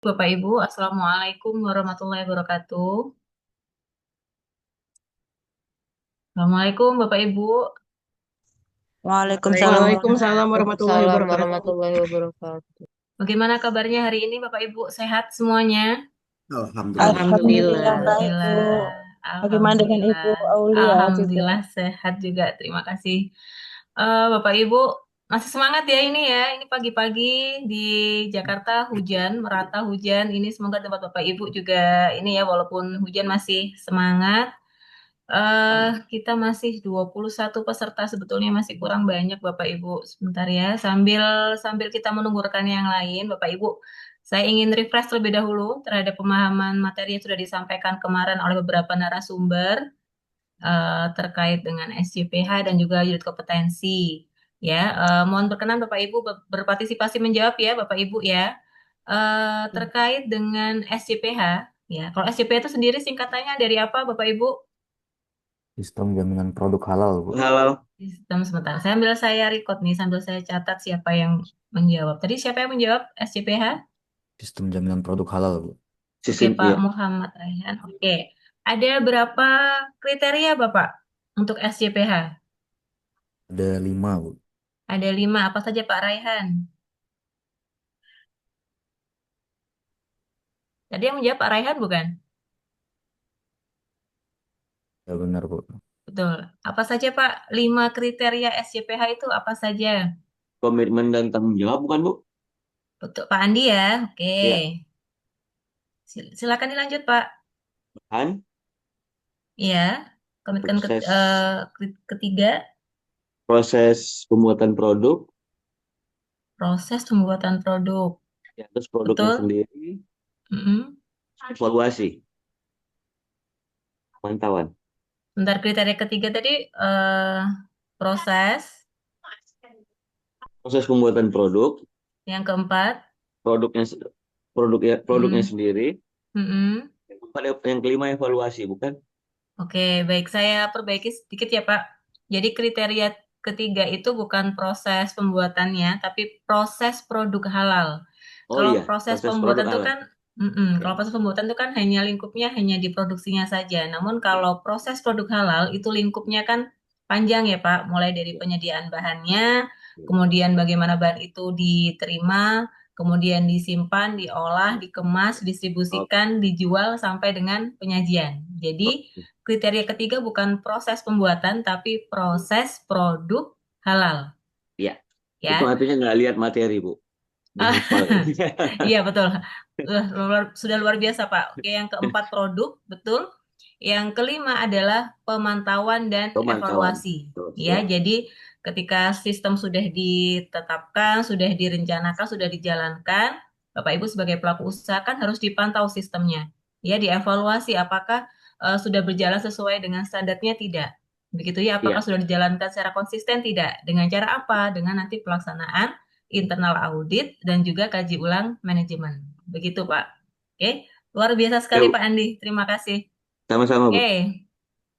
Bapak Ibu, Assalamualaikum warahmatullahi wabarakatuh. Assalamualaikum Bapak Ibu. Waalaikumsalam Waalaikumsalam warahmatullahi Waalaikumsalam wabarakatuh. warahmatullahi wabarakatuh. Bagaimana kabarnya hari ini Bapak Ibu? Sehat semuanya? Alhamdulillah. Alhamdulillah. Alhamdulillah. Alhamdulillah baik Bu. Alhamdulillah. Bagaimana dengan Alhamdulillah. Ibu Aulia juga? Alhamdulillah sehat juga. Terima kasih. Bapak Ibu masih semangat ya ini ya. Ini pagi-pagi di Jakarta hujan, merata hujan. Ini semoga tempat Bapak Ibu juga ini ya walaupun hujan masih semangat. Kita masih 21 peserta, sebetulnya masih kurang banyak Bapak Ibu. Sebentar ya, sambil sambil kita menunggu rekan yang lain, Bapak Ibu, saya ingin refresh terlebih dahulu terhadap pemahaman materi yang sudah disampaikan kemarin oleh beberapa narasumber terkait dengan SCPH dan juga unit kompetensi. Ya, mohon berkenan Bapak Ibu berpartisipasi menjawab ya Bapak Ibu ya. Terkait dengan SCPH, ya, kalau SCPH itu sendiri singkatannya dari apa Bapak Ibu? Sistem jaminan produk halal, Bu. Halal. Sistem sebentar. Saya record nih sambil saya catat siapa yang menjawab. Tadi siapa yang menjawab SCPH? Sistem jaminan produk halal, Bu. Oke, Sistem Pak ya. Muhammad Raihan. Oke. Ada berapa kriteria, Bapak, untuk SCPH? Ada 5, Bu. Ada 5. Apa saja, Pak Raihan? Tadi yang menjawab Pak Raihan, bukan? Ya benar, Bu. Betul. Apa saja, Pak? 5 kriteria SCPH itu apa saja? Komitmen dan tanggung jawab bukan Bu? Betul, Pak Andi ya. Oke. Ya. Silakan dilanjut, Pak. Kan Iya. Komitmen proses ketiga, proses pembuatan produk, proses pembuatan produk. ya, terus produknya Betul? sendiri, Mm-mm. evaluasi, pantauan. Bentar, kriteria ketiga tadi eh, proses. Proses pembuatan produk, Yang keempat, produknya produknya mm, sendiri. mm-mm. Yang kelima evaluasi, bukan? Oke, baik. Saya perbaiki sedikit ya, Pak. Jadi kriteria ketiga itu bukan proses pembuatannya, tapi proses produk halal. Oh Kalau iya, proses proses produk pembuatan itu halal. kan, Oke. kalau proses pembuatan itu kan hanya lingkupnya hanya di produksinya saja. Namun kalau proses produk halal itu lingkupnya kan panjang ya, Pak. Mulai dari penyediaan bahannya, kemudian bagaimana bahan itu diterima, kemudian disimpan, diolah, dikemas, Oke. distribusikan, dijual sampai dengan penyajian. Jadi kriteria ketiga bukan proses pembuatan, tapi proses produk halal. Iya. Itu Ya, artinya nggak lihat materi, Bu. Dihafal. iya betul. Sudah luar biasa, Pak. Oke, yang keempat produk, betul. Yang kelima adalah pemantauan dan Pemantauan. evaluasi. Tuh, Ya, siap. jadi ketika sistem sudah ditetapkan, sudah direncanakan, sudah dijalankan, Bapak Ibu sebagai pelaku usaha kan harus dipantau sistemnya. Ya, dievaluasi apakah sudah berjalan sesuai dengan standarnya tidak. Begitu ya, apakah Iya. sudah dijalankan secara konsisten tidak? Dengan cara apa? Dengan nanti pelaksanaan internal audit, dan juga kaji ulang manajemen. Begitu, Pak. Oke, luar biasa Ya, sekali, Bu. Pak Andi. Terima kasih. Sama-sama, Bu. Oke,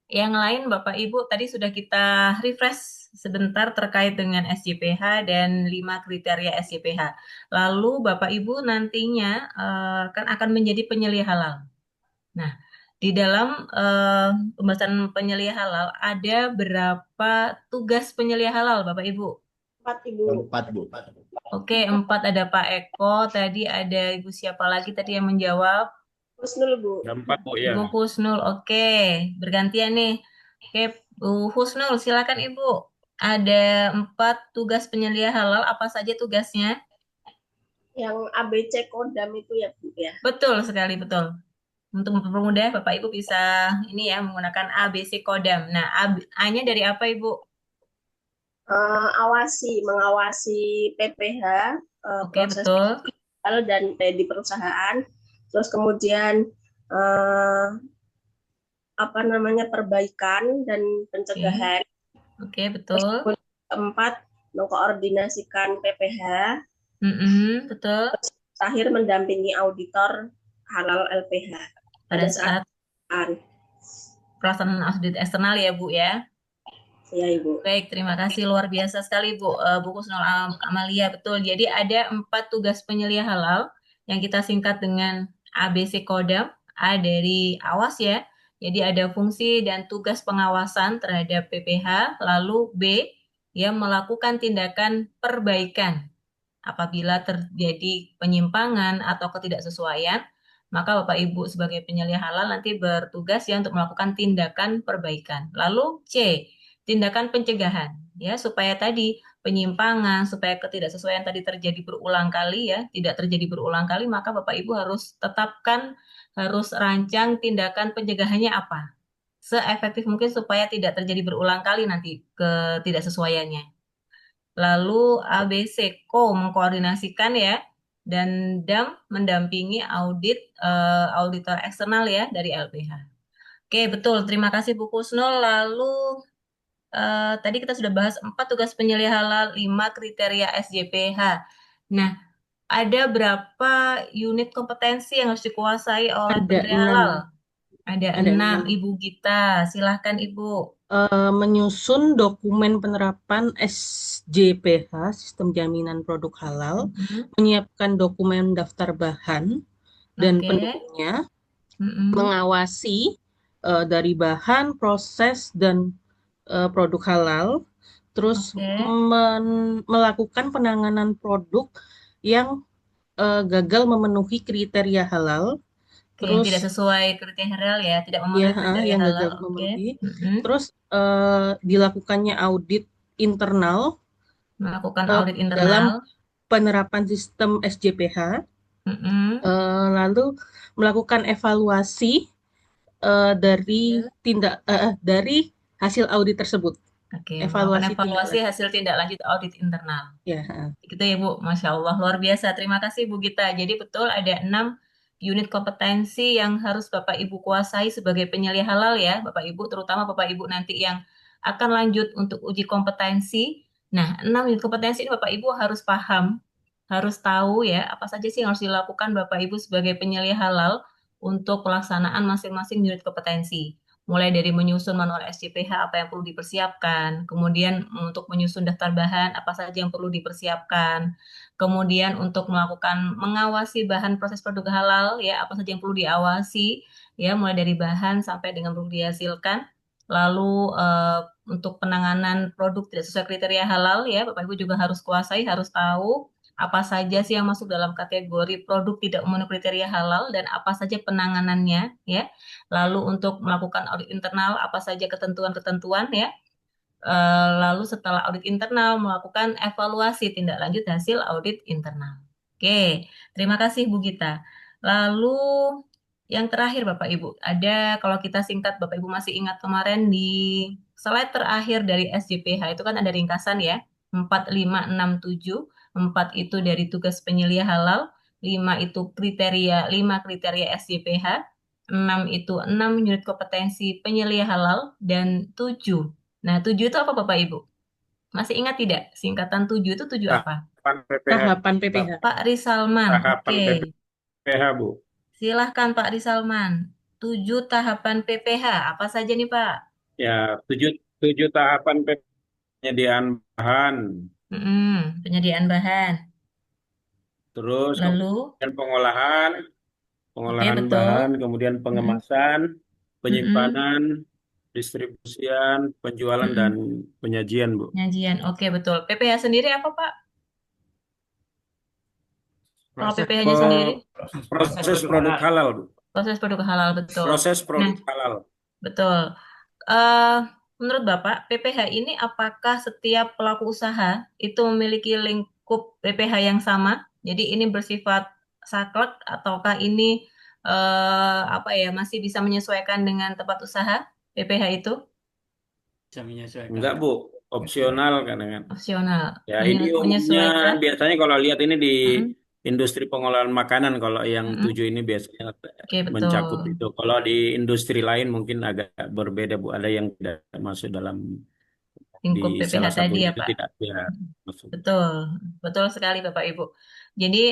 yang lain Bapak Ibu tadi sudah kita refresh sebentar terkait dengan SJPH dan 5 kriteria SJPH. Lalu Bapak Ibu nantinya kan akan menjadi penyelia halal. Nah, di dalam pembahasan penyelia halal ada berapa tugas penyelia halal Bapak Ibu? 4 Ibu. 4, Bu. Oke, 4 ada Pak Eko, tadi ada Ibu siapa lagi tadi yang menjawab? Husnul Bu. Gampang Bu ya. Ibu Husnul. Oke, bergantian nih. Oke, Bu Husnul, silakan Ibu. Ada 4 tugas penyelia halal, apa saja tugasnya? Yang ABC Kodam itu ya Bu ya. Betul sekali, betul. Untuk mempermudah, Bapak Ibu bisa ini ya menggunakan ABC Kodam. Nah, A-nya dari apa Ibu? Mengawasi PPH, Oke, proses betul. hal dan di perusahaan. Terus kemudian eh, perbaikan dan Oke, pencegahan. oke, Terus betul. keempat, mengkoordinasikan PPH. Betul. Terakhir, mendampingi auditor halal LPH pada Pada saat saat perusahaan. pelaksanaan audit eksternal ya, Bu ya. Ya Ibu. Baik, terima kasih luar biasa sekali Bu, Bu Kusnul Amalia, betul. Jadi ada 4 tugas penyelia halal yang kita singkat dengan ABC Kodam. A dari awas ya. Jadi ada fungsi dan tugas pengawasan terhadap PPH, lalu B yang melakukan tindakan perbaikan. Apabila terjadi penyimpangan atau ketidaksesuaian, maka Bapak Ibu sebagai penyelia halal nanti bertugas ya untuk melakukan tindakan perbaikan. Lalu C, tindakan pencegahan ya supaya tadi penyimpangan, supaya ketidaksesuaian tadi terjadi berulang kali ya, tidak terjadi berulang kali, maka Bapak Ibu harus tetapkan, harus rancang tindakan pencegahannya apa. Seefektif mungkin supaya tidak terjadi berulang kali nanti ketidaksesuaiannya. Lalu ABC Co mengkoordinasikan ya, dan DAM mendampingi auditor eksternal ya dari LPH. Oke, betul. Terima kasih Bu Kusnul. Lalu tadi kita sudah bahas 4 tugas penyelia halal, 5 kriteria SJPH. Nah, ada berapa unit kompetensi yang harus dikuasai oleh Ada penyelia 6. halal? Ada Ada 6, 6. Ibu Gita. Silahkan Ibu. Menyusun dokumen penerapan SJPH, Sistem Jaminan Produk Halal, menyiapkan dokumen daftar bahan dan Oke. pendukungnya, Mm-mm. mengawasi dari bahan, proses, dan produk halal, terus Oke. melakukan penanganan produk yang gagal memenuhi kriteria halal, Oke, yang tidak terus sesuai kriteria halal ya, tidak ya memenuhi kriteria yang halal. gagal Oke. memenuhi, Mm-mm. terus dilakukannya audit internal Melakukan audit dalam internal. penerapan sistem SJPH, Mm-mm. lalu melakukan evaluasi dari dari hasil audit tersebut. Oke, melakukan evaluasi tindak hasil tindak lanjut audit internal. ya. Gitu ya Bu, Masya Allah, luar biasa. Terima kasih Bu Gita. Jadi betul ada 6 unit kompetensi yang harus Bapak Ibu kuasai sebagai penyelia halal ya, Bapak Ibu, terutama Bapak Ibu nanti yang akan lanjut untuk uji kompetensi. Nah, 6 unit kompetensi ini Bapak Ibu harus paham, harus tahu ya, apa saja sih yang harus dilakukan Bapak Ibu sebagai penyelia halal untuk pelaksanaan masing-masing unit kompetensi. Mulai dari menyusun manual SCPH apa yang perlu dipersiapkan, kemudian untuk menyusun daftar bahan apa saja yang perlu dipersiapkan, kemudian untuk melakukan mengawasi bahan proses produk halal ya apa saja yang perlu diawasi ya mulai dari bahan sampai dengan perlu dihasilkan. Lalu untuk penanganan produk tidak sesuai kriteria halal ya Bapak Ibu juga harus kuasai, harus tahu apa saja sih yang masuk dalam kategori produk tidak memenuhi kriteria halal dan apa saja penanganannya ya. Lalu untuk melakukan audit internal apa saja ketentuan-ketentuan ya. Lalu setelah audit internal melakukan evaluasi tindak lanjut hasil audit internal. Oke, terima kasih Bu Gita. Lalu yang terakhir Bapak Ibu, ada kalau kita singkat Bapak Ibu masih ingat kemarin di slide terakhir dari SJPH itu kan ada ringkasan ya, 4, 5, 6, 7. 4 itu dari tugas penyelia halal, 5 itu kriteria, 5 kriteria SJPH, 6 itu 6 unit kompetensi penyelia halal, dan 7. Nah, 7 itu apa Bapak Ibu? Masih ingat tidak? Singkatan 7 itu 7 apa? Tahapan PPH. Pak Risalman, Tahapan oke. PPH, Bu. Silahkan Pak Risalman. 7 tahapan PPH, apa saja nih Pak? Ya, 7 tahapan penyediaan bahan. Penyediaan bahan. Terus Lalu? kemudian pengolahan Oke, betul. bahan, kemudian pengemasan, penyimpanan, distribusian, penjualan, dan penyajian, Bu. Penyajian, oke betul. PPH sendiri apa Pak? Kalau PPH-nya sendiri? Proses produk halal, Bu. Proses produk halal, betul. Proses produk halal. Betul. Menurut Bapak, PPH ini apakah setiap pelaku usaha itu memiliki lingkup PPH yang sama? Jadi ini bersifat saklek ataukah ini masih bisa menyesuaikan dengan tempat usaha PPH itu? Bisa menyesuaikan. Enggak, Bu. Opsional kan. Opsional. Ya, ini umumnya menyesuaikan. biasanya kalau lihat ini di industri pengolahan makanan, kalau yang 7 ini biasanya betul. mencakup itu. Kalau di industri lain mungkin agak berbeda, Bu. Ada yang tidak masuk dalam lingkup di PPH salah satu tadi ya itu Pak. tidak masuk. Betul sekali Bapak Ibu. Jadi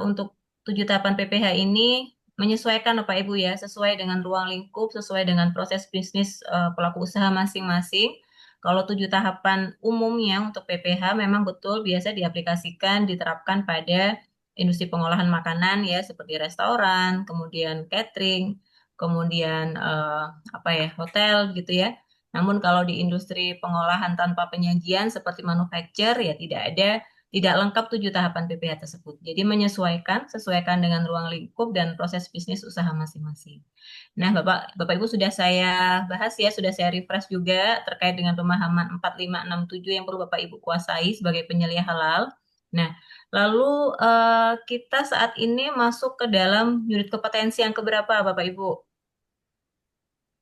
untuk 7 tahapan PPH ini menyesuaikan Bapak Ibu ya, sesuai dengan ruang lingkup, sesuai dengan proses bisnis pelaku usaha masing-masing. Kalau 7 tahapan umumnya untuk PPH memang betul biasa diaplikasikan, diterapkan pada industri pengolahan makanan ya seperti restoran, kemudian catering, kemudian apa ya hotel gitu ya. Namun kalau di industri pengolahan tanpa penyajian seperti manufacture ya tidak lengkap 7 tahapan PPH tersebut. Jadi sesuaikan dengan ruang lingkup dan proses bisnis usaha masing-masing. Nah, Bapak Ibu sudah saya bahas ya, sudah saya refresh juga terkait dengan pemahaman 4, 5, 6, 7 yang perlu Bapak Ibu kuasai sebagai penyelia halal. Nah, lalu kita saat ini masuk ke dalam unit kompetensi yang keberapa, Bapak Ibu?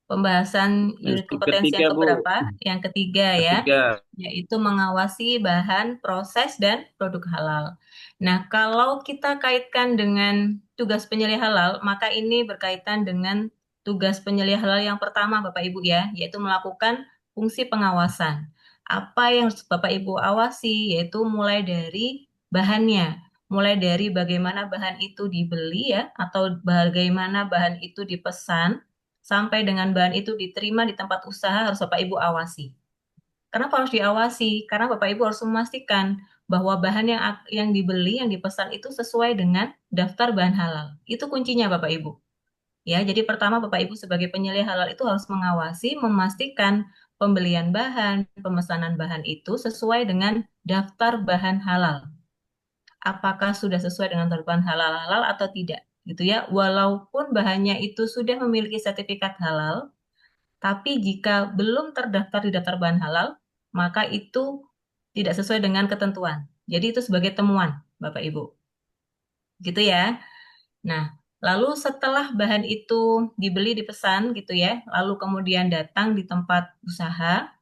Pembahasan unit kompetensi Ketiga, yang Bu. keberapa? Yang ketiga ya, Ketiga. yaitu mengawasi bahan, proses, dan produk halal. Nah, kalau kita kaitkan dengan tugas penyelia halal, maka ini berkaitan dengan tugas penyelia halal yang pertama, Bapak Ibu ya, yaitu melakukan fungsi pengawasan. Apa yang harus Bapak Ibu awasi, yaitu mulai dari bahannya, mulai dari bagaimana bahan itu dibeli ya, atau bagaimana bahan itu dipesan, sampai dengan bahan itu diterima di tempat usaha harus Bapak Ibu awasi. Kenapa harus diawasi? Karena Bapak Ibu harus memastikan bahwa bahan yang dibeli, yang dipesan itu sesuai dengan daftar bahan halal. Itu kuncinya Bapak Ibu. Ya, jadi pertama Bapak Ibu sebagai penyelia halal itu harus mengawasi, memastikan pembelian bahan, pemesanan bahan itu sesuai dengan daftar bahan halal. Apakah sudah sesuai dengan daftar halal atau tidak? Gitu ya. Walaupun bahannya itu sudah memiliki sertifikat halal, tapi jika belum terdaftar di daftar bahan halal, maka itu tidak sesuai dengan ketentuan. Jadi itu sebagai temuan, Bapak Ibu. Gitu ya. Nah, lalu setelah bahan itu dibeli, dipesan gitu ya, lalu kemudian datang di tempat usaha,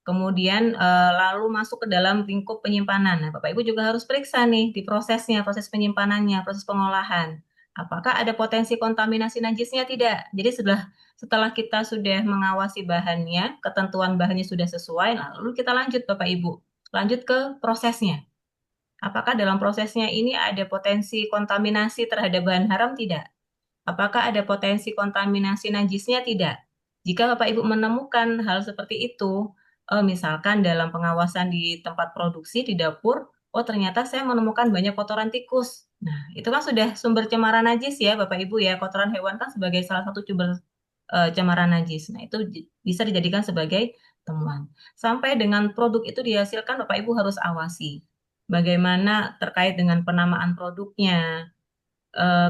kemudian lalu masuk ke dalam lingkup penyimpanan. Nah, Bapak Ibu juga harus periksa nih di prosesnya, proses penyimpanannya, proses pengolahan. Apakah ada potensi kontaminasi najisnya? Tidak. Jadi setelah kita sudah mengawasi bahannya, ketentuan bahannya sudah sesuai, lalu kita lanjut Bapak Ibu. Lanjut ke prosesnya. Apakah dalam prosesnya ini ada potensi kontaminasi terhadap bahan haram? Tidak. Apakah ada potensi kontaminasi najisnya? Tidak. Jika Bapak Ibu menemukan hal seperti itu, misalkan dalam pengawasan di tempat produksi, di dapur, oh ternyata saya menemukan banyak kotoran tikus. Nah, itu kan sudah sumber cemaran najis ya Bapak Ibu ya. Kotoran hewan kan sebagai salah satu sumber cemaran najis. Nah, itu bisa dijadikan sebagai temuan. Sampai dengan produk itu dihasilkan, Bapak Ibu harus awasi. Bagaimana terkait dengan penamaan produknya,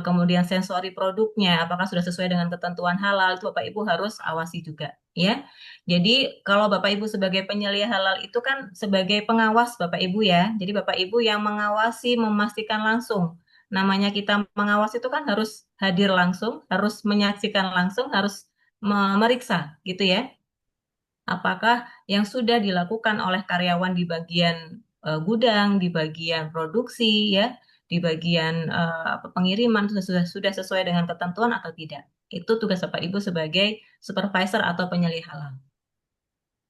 kemudian sensori produknya, apakah sudah sesuai dengan ketentuan halal, itu Bapak Ibu harus awasi juga, ya. Jadi kalau Bapak Ibu sebagai penyelia halal itu kan sebagai pengawas Bapak Ibu ya. Jadi Bapak Ibu yang mengawasi, memastikan langsung. Namanya kita mengawas itu kan harus hadir langsung, harus menyaksikan langsung, harus memeriksa gitu ya. Apakah yang sudah dilakukan oleh karyawan di bagian gudang, di bagian produksi ya, di bagian pengiriman sudah sesuai dengan ketentuan atau tidak. Itu tugas Bapak Ibu sebagai supervisor atau penyelia halal.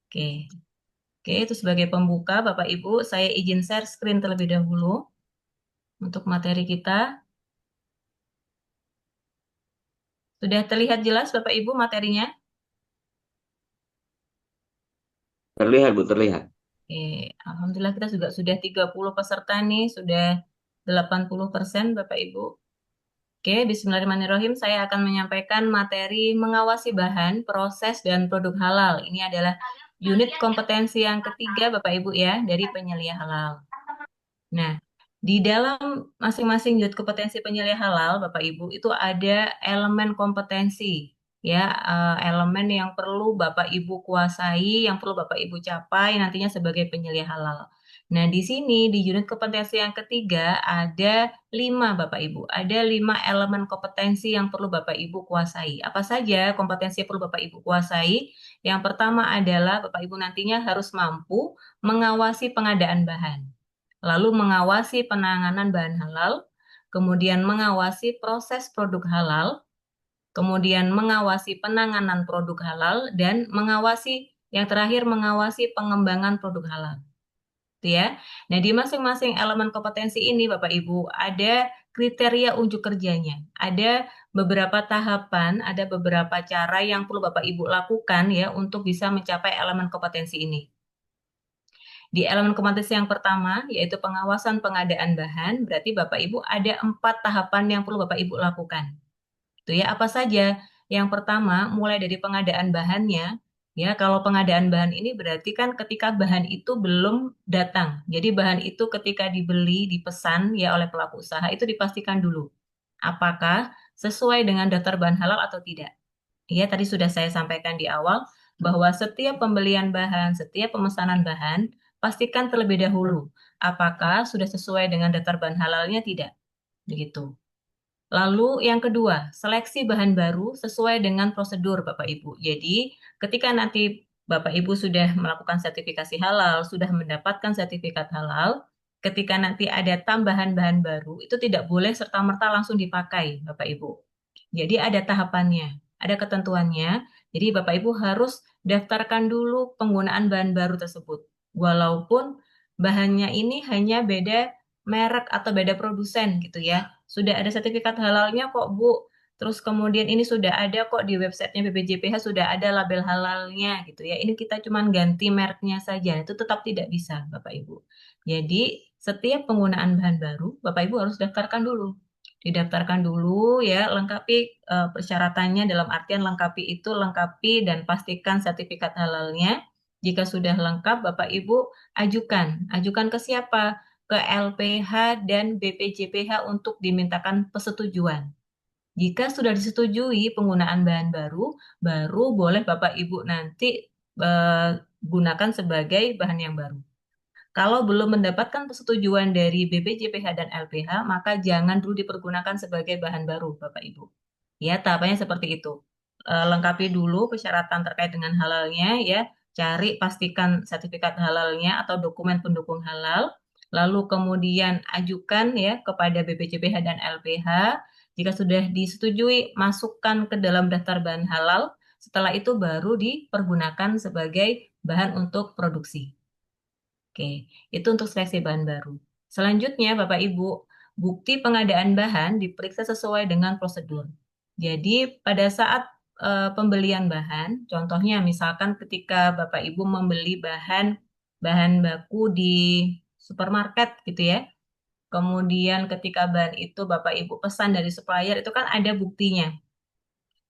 Oke. Oke, itu sebagai pembuka Bapak Ibu, saya izin share screen terlebih dahulu untuk materi kita. Sudah terlihat jelas Bapak Ibu materinya? Terlihat, Bu, terlihat. Oke, alhamdulillah kita juga sudah 30 peserta nih, sudah 80% Bapak Ibu. Oke, bismillahirrahmanirrahim. Saya akan menyampaikan materi mengawasi bahan, proses, dan produk halal. Ini adalah unit kompetensi yang ketiga Bapak Ibu ya, dari penyelia halal. Nah, di dalam masing-masing unit kompetensi penyelia halal, Bapak Ibu, itu ada elemen kompetensi, ya, elemen yang perlu Bapak Ibu kuasai, yang perlu Bapak Ibu capai nantinya sebagai penyelia halal. Nah, di sini di unit kompetensi yang ketiga ada 5 Bapak Ibu, ada 5 elemen kompetensi yang perlu Bapak Ibu kuasai. Apa saja kompetensi yang perlu Bapak Ibu kuasai? Yang pertama adalah Bapak Ibu nantinya harus mampu mengawasi pengadaan bahan, lalu mengawasi penanganan bahan halal, kemudian mengawasi proses produk halal, kemudian mengawasi penanganan produk halal, dan yang terakhir mengawasi pengembangan produk halal. Gitu ya. Nah, di masing-masing elemen kompetensi ini Bapak Ibu ada kriteria unjuk kerjanya. Ada beberapa tahapan, ada beberapa cara yang perlu Bapak Ibu lakukan ya untuk bisa mencapai elemen kompetensi ini. Di elemen kompetensi yang pertama, yaitu pengawasan pengadaan bahan, berarti Bapak Ibu ada 4 tahapan yang perlu Bapak Ibu lakukan. Itu ya, apa saja? Yang pertama, mulai dari pengadaan bahannya. Ya, kalau pengadaan bahan ini berarti kan ketika bahan itu belum datang. Jadi bahan itu ketika dibeli, dipesan ya oleh pelaku usaha itu dipastikan dulu apakah sesuai dengan daftar bahan halal atau tidak. Ya, tadi sudah saya sampaikan di awal bahwa setiap pembelian bahan, setiap pemesanan bahan, pastikan terlebih dahulu apakah sudah sesuai dengan daftar bahan halalnya tidak. Begitu. Lalu yang kedua, seleksi bahan baru sesuai dengan prosedur Bapak Ibu. Jadi, ketika nanti Bapak Ibu sudah melakukan sertifikasi halal, sudah mendapatkan sertifikat halal, ketika nanti ada tambahan bahan baru, itu tidak boleh serta-merta langsung dipakai Bapak Ibu. Jadi ada tahapannya, ada ketentuannya. Jadi Bapak Ibu harus daftarkan dulu penggunaan bahan baru tersebut. Walaupun bahannya ini hanya beda merek atau beda produsen gitu ya. Sudah ada sertifikat halalnya kok Bu. Terus kemudian ini sudah ada kok di websitenya BPJPH sudah ada label halalnya gitu ya. Ini kita cuma ganti mereknya saja. Itu tetap tidak bisa Bapak Ibu. Jadi setiap penggunaan bahan baru Bapak Ibu harus daftarkan dulu. Didaftarkan dulu ya, lengkapi persyaratannya dalam artian lengkapi dan pastikan sertifikat halalnya. Jika sudah lengkap Bapak Ibu ajukan. Ajukan ke siapa? Ke LPH dan BPJPH untuk dimintakan persetujuan. Jika sudah disetujui penggunaan bahan baru, baru boleh Bapak Ibu nanti gunakan sebagai bahan yang baru. Kalau belum mendapatkan persetujuan dari BPJPH dan LPH, maka jangan dulu dipergunakan sebagai bahan baru, Bapak Ibu. Ya, tahapannya seperti itu. Lengkapi dulu persyaratan terkait dengan halalnya, ya. Cari, pastikan sertifikat halalnya atau dokumen pendukung halal. Lalu kemudian ajukan ya kepada BPJPH dan LPH. Jika sudah disetujui, masukkan ke dalam daftar bahan halal. Setelah itu baru dipergunakan sebagai bahan untuk produksi. Oke, itu untuk seleksi bahan baru. Selanjutnya, Bapak Ibu, bukti pengadaan bahan diperiksa sesuai dengan prosedur. Jadi, pada saat pembelian bahan, contohnya misalkan ketika Bapak Ibu membeli bahan baku di supermarket gitu ya. Kemudian ketika bahan itu Bapak Ibu pesan dari supplier, itu kan ada buktinya.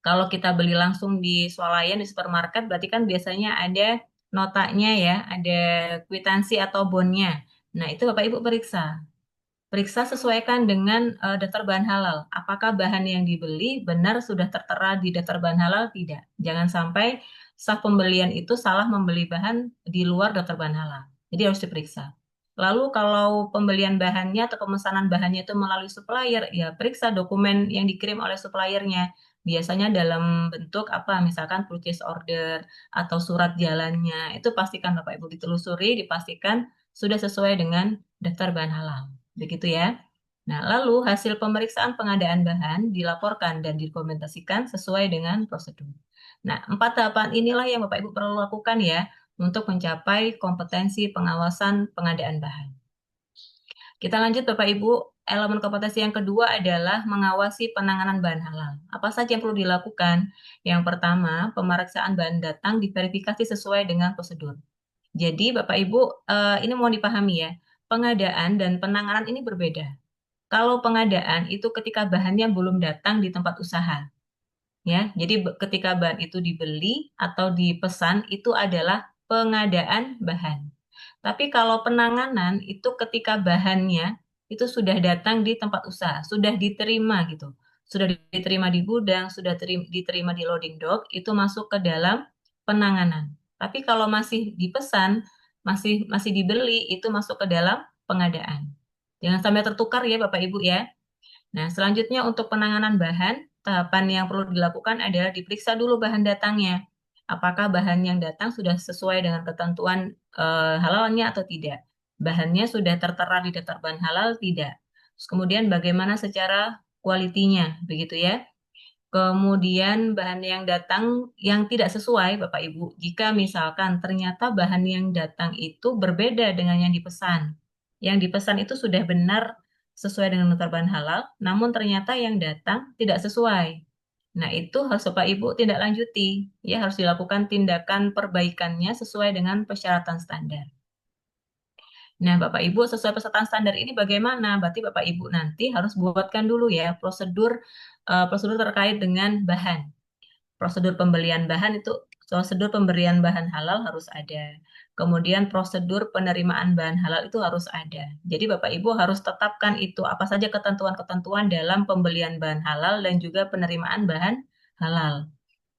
Kalau kita beli langsung di swalayan di supermarket, berarti kan biasanya ada notanya ya, ada kwitansi atau bonnya. Nah, itu Bapak Ibu periksa. Periksa sesuaikan dengan daftar bahan halal. Apakah bahan yang dibeli benar sudah tertera di daftar bahan halal? Tidak. Jangan sampai sah pembelian itu salah membeli bahan di luar daftar bahan halal. Jadi harus diperiksa. Lalu kalau pembelian bahannya atau pemesanan bahannya itu melalui supplier, ya periksa dokumen yang dikirim oleh suppliernya. Biasanya dalam bentuk apa, misalkan purchase order atau surat jalannya. Itu pastikan Bapak Ibu ditelusuri, dipastikan sudah sesuai dengan daftar bahan halal. Begitu ya. Nah, lalu hasil pemeriksaan pengadaan bahan dilaporkan dan dokumentasikan sesuai dengan prosedur. Nah, 4 tahapan inilah yang Bapak Ibu perlu lakukan ya untuk mencapai kompetensi pengawasan pengadaan bahan. Kita lanjut Bapak Ibu, elemen kompetensi yang kedua adalah mengawasi penanganan bahan halal. Apa saja yang perlu dilakukan? Yang pertama, pemeriksaan bahan datang diverifikasi sesuai dengan prosedur. Jadi Bapak Ibu, ini mau dipahami ya, pengadaan dan penanganan ini berbeda. Kalau pengadaan itu ketika bahannya belum datang di tempat usaha. Ya, jadi ketika bahan itu dibeli atau dipesan itu adalah pengadaan bahan. Tapi kalau penanganan itu ketika bahannya itu sudah datang di tempat usaha, sudah diterima gitu. Sudah diterima di gudang, sudah diterima di loading dock, itu masuk ke dalam penanganan. Tapi kalau masih dipesan, masih dibeli, itu masuk ke dalam pengadaan. Jangan sampai tertukar ya Bapak Ibu ya. Nah, selanjutnya untuk penanganan bahan, tahapan yang perlu dilakukan adalah diperiksa dulu bahan datangnya. Apakah bahan yang datang sudah sesuai dengan ketentuan halalnya atau tidak? Bahannya sudah tertera di daftar bahan halal tidak? Terus kemudian bagaimana secara kualitinya, begitu ya? Kemudian bahan yang datang yang tidak sesuai, Bapak Ibu, jika misalkan ternyata bahan yang datang itu berbeda dengan yang dipesan. Yang dipesan itu sudah benar sesuai dengan daftar bahan halal, namun ternyata yang datang tidak sesuai. Nah, itu harus Bapak Ibu tindak lanjuti. Ya, harus dilakukan tindakan perbaikannya sesuai dengan persyaratan standar. Nah, Bapak Ibu sesuai pesertaan standar ini bagaimana? Berarti Bapak Ibu nanti harus buatkan dulu ya prosedur terkait dengan bahan. Prosedur pembelian bahan itu prosedur pemberian bahan halal harus ada. Kemudian prosedur penerimaan bahan halal itu harus ada. Jadi Bapak Ibu harus tetapkan itu apa saja ketentuan-ketentuan dalam pembelian bahan halal dan juga penerimaan bahan halal.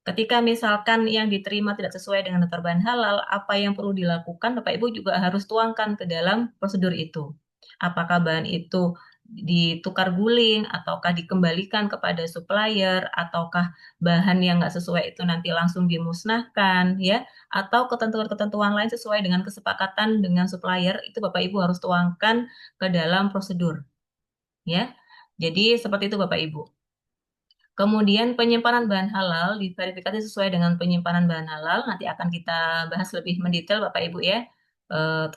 Ketika misalkan yang diterima tidak sesuai dengan daftar bahan halal, apa yang perlu dilakukan, Bapak Ibu juga harus tuangkan ke dalam prosedur itu. Apakah bahan itu ditukar guling, ataukah dikembalikan kepada supplier, ataukah bahan yang nggak sesuai itu nanti langsung dimusnahkan, ya, atau ketentuan-ketentuan lain sesuai dengan kesepakatan dengan supplier, itu Bapak Ibu harus tuangkan ke dalam prosedur, ya. Jadi seperti itu Bapak Ibu. Kemudian penyimpanan bahan halal diverifikasi sesuai dengan penyimpanan bahan halal. Nanti akan kita bahas lebih mendetail Bapak Ibu ya.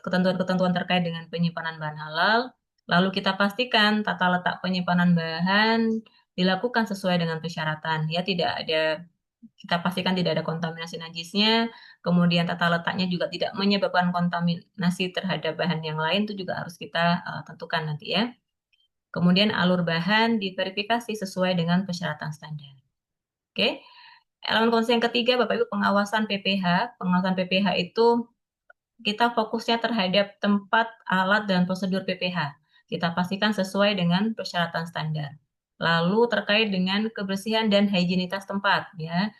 Ketentuan-ketentuan terkait dengan penyimpanan bahan halal. Lalu kita pastikan tata letak penyimpanan bahan dilakukan sesuai dengan persyaratan. Ya, kita pastikan tidak ada kontaminasi najisnya. Kemudian tata letaknya juga tidak menyebabkan kontaminasi terhadap bahan yang lain, itu juga harus kita tentukan nanti ya. Kemudian alur bahan diverifikasi sesuai dengan persyaratan standar. Oke. Elemen konsep yang ketiga, Bapak Ibu, pengawasan PPH. Pengawasan PPH itu kita fokusnya terhadap tempat, alat, dan prosedur PPH. Kita pastikan sesuai dengan persyaratan standar. Lalu terkait dengan kebersihan dan higienitas tempat, ya.